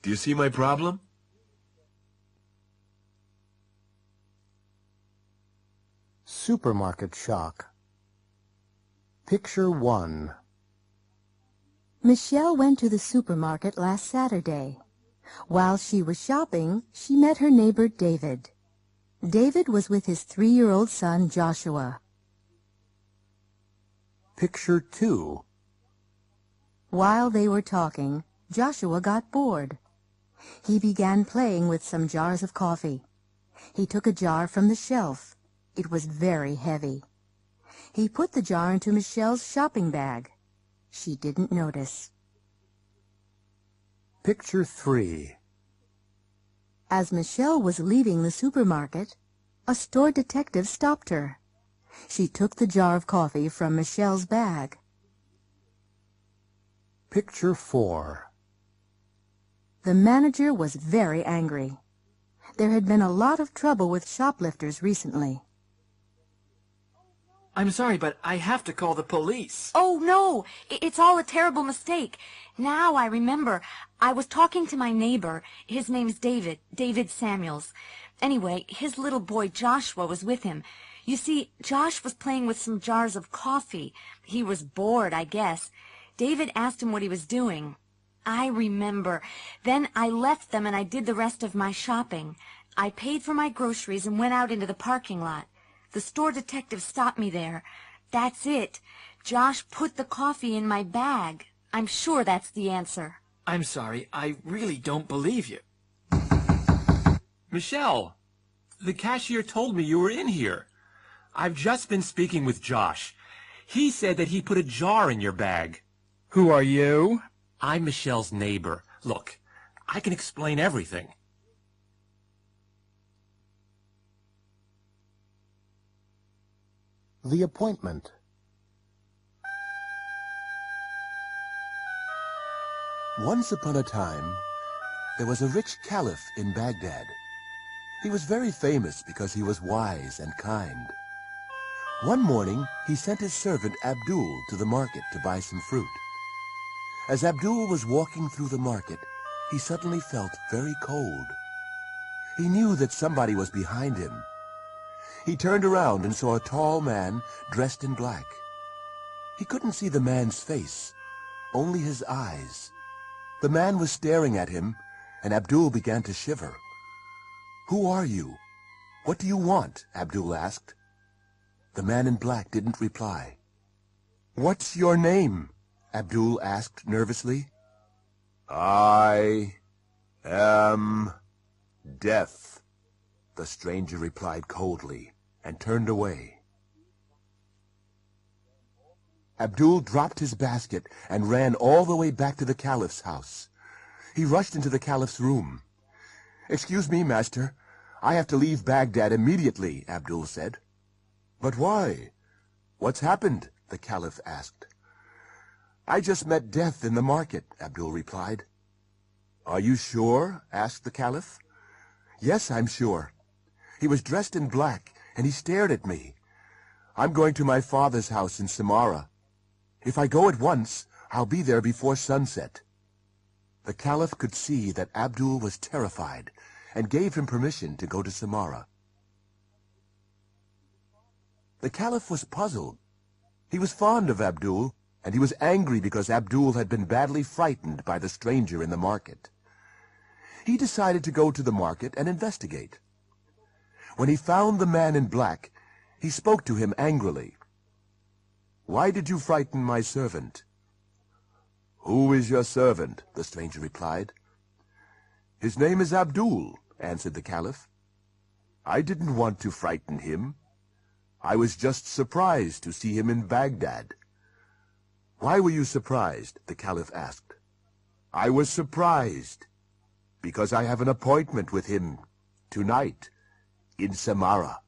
U: Do you see my problem?
A: Supermarket shock. Picture 1.
B: Michelle went to the supermarket last Saturday. While she was shopping, she met her neighbor David. David was with his 3-year-old son Joshua.
A: Picture 2.
B: While they were talking, Joshua got bored. He began playing with some jars of coffee. He took a jar from the shelf. It was very heavy. He put the jar into Michelle's shopping bag. She didn't notice.
A: Picture 3.
B: As Michelle was leaving the supermarket, a store detective stopped her. She took the jar of coffee from Michelle's bag.
A: Picture 4.
B: The manager was very angry. There had been a lot of trouble with shoplifters recently.
C: I'm sorry, but I have to call the police.
N: Oh, no, it's all a terrible mistake. Now I remember. I was talking to my neighbor. His name's David Samuels. Anyway, his little boy Joshua was with him. You see, Josh was playing with some jars of coffee. He was bored, I guess. David asked him what he was doing. I remember. Then I left them and I did the rest of my shopping. I paid for my groceries and went out into the parking lot. The store detective stopped me there. That's it. Josh put the coffee in my bag. I'm sure that's the answer.
C: I'm sorry. I really don't believe you.
H: Michelle, the cashier told me you were in here. I've just been speaking with Josh. He said that he put a jar in your bag.
Q: Who are you?
H: I'm Michelle's neighbor. Look, I can explain everything.
A: The appointment.
P: Once upon a time, there was a rich caliph in Baghdad. He was very famous because he was wise and kind. One morning, he sent his servant Abdul to the market to buy some fruit. As Abdul was walking through the market, he suddenly felt very cold. He knew that somebody was behind him. He turned around and saw a tall man dressed in black. He couldn't see the man's face, only his eyes. The man was staring at him, and Abdul began to shiver. "Who are you? What do you want?" Abdul asked. The man in black didn't reply. "What's your name?" Abdul asked nervously. "I am Death," the stranger replied coldly, and turned away. Abdul dropped his basket and ran all the way back to the caliph's house. He rushed into the caliph's room. "Excuse me, master. I have to leave Baghdad immediately," Abdul said. "But why? What's happened?" the caliph asked. "I just met Death in the market," Abdul replied. "Are you sure?" asked the caliph. "Yes, I'm sure. He was dressed in black, and he stared at me. I'm going to my father's house in Samara. If I go at once, I'll be there before sunset." The caliph could see that Abdul was terrified, and gave him permission to go to Samara. The caliph was puzzled. He was fond of Abdul, and he was angry because Abdul had been badly frightened by the stranger in the market. He decided to go to the market and investigate. When he found the man in black, he spoke to him angrily. "Why did you frighten my servant?" "Who is your servant?" the stranger replied. "His name is Abdul," answered the caliph. "I didn't want to frighten him. I was just surprised to see him in Baghdad." "Why were you surprised?" the caliph asked. "I was surprised because I have an appointment with him tonight in Samara."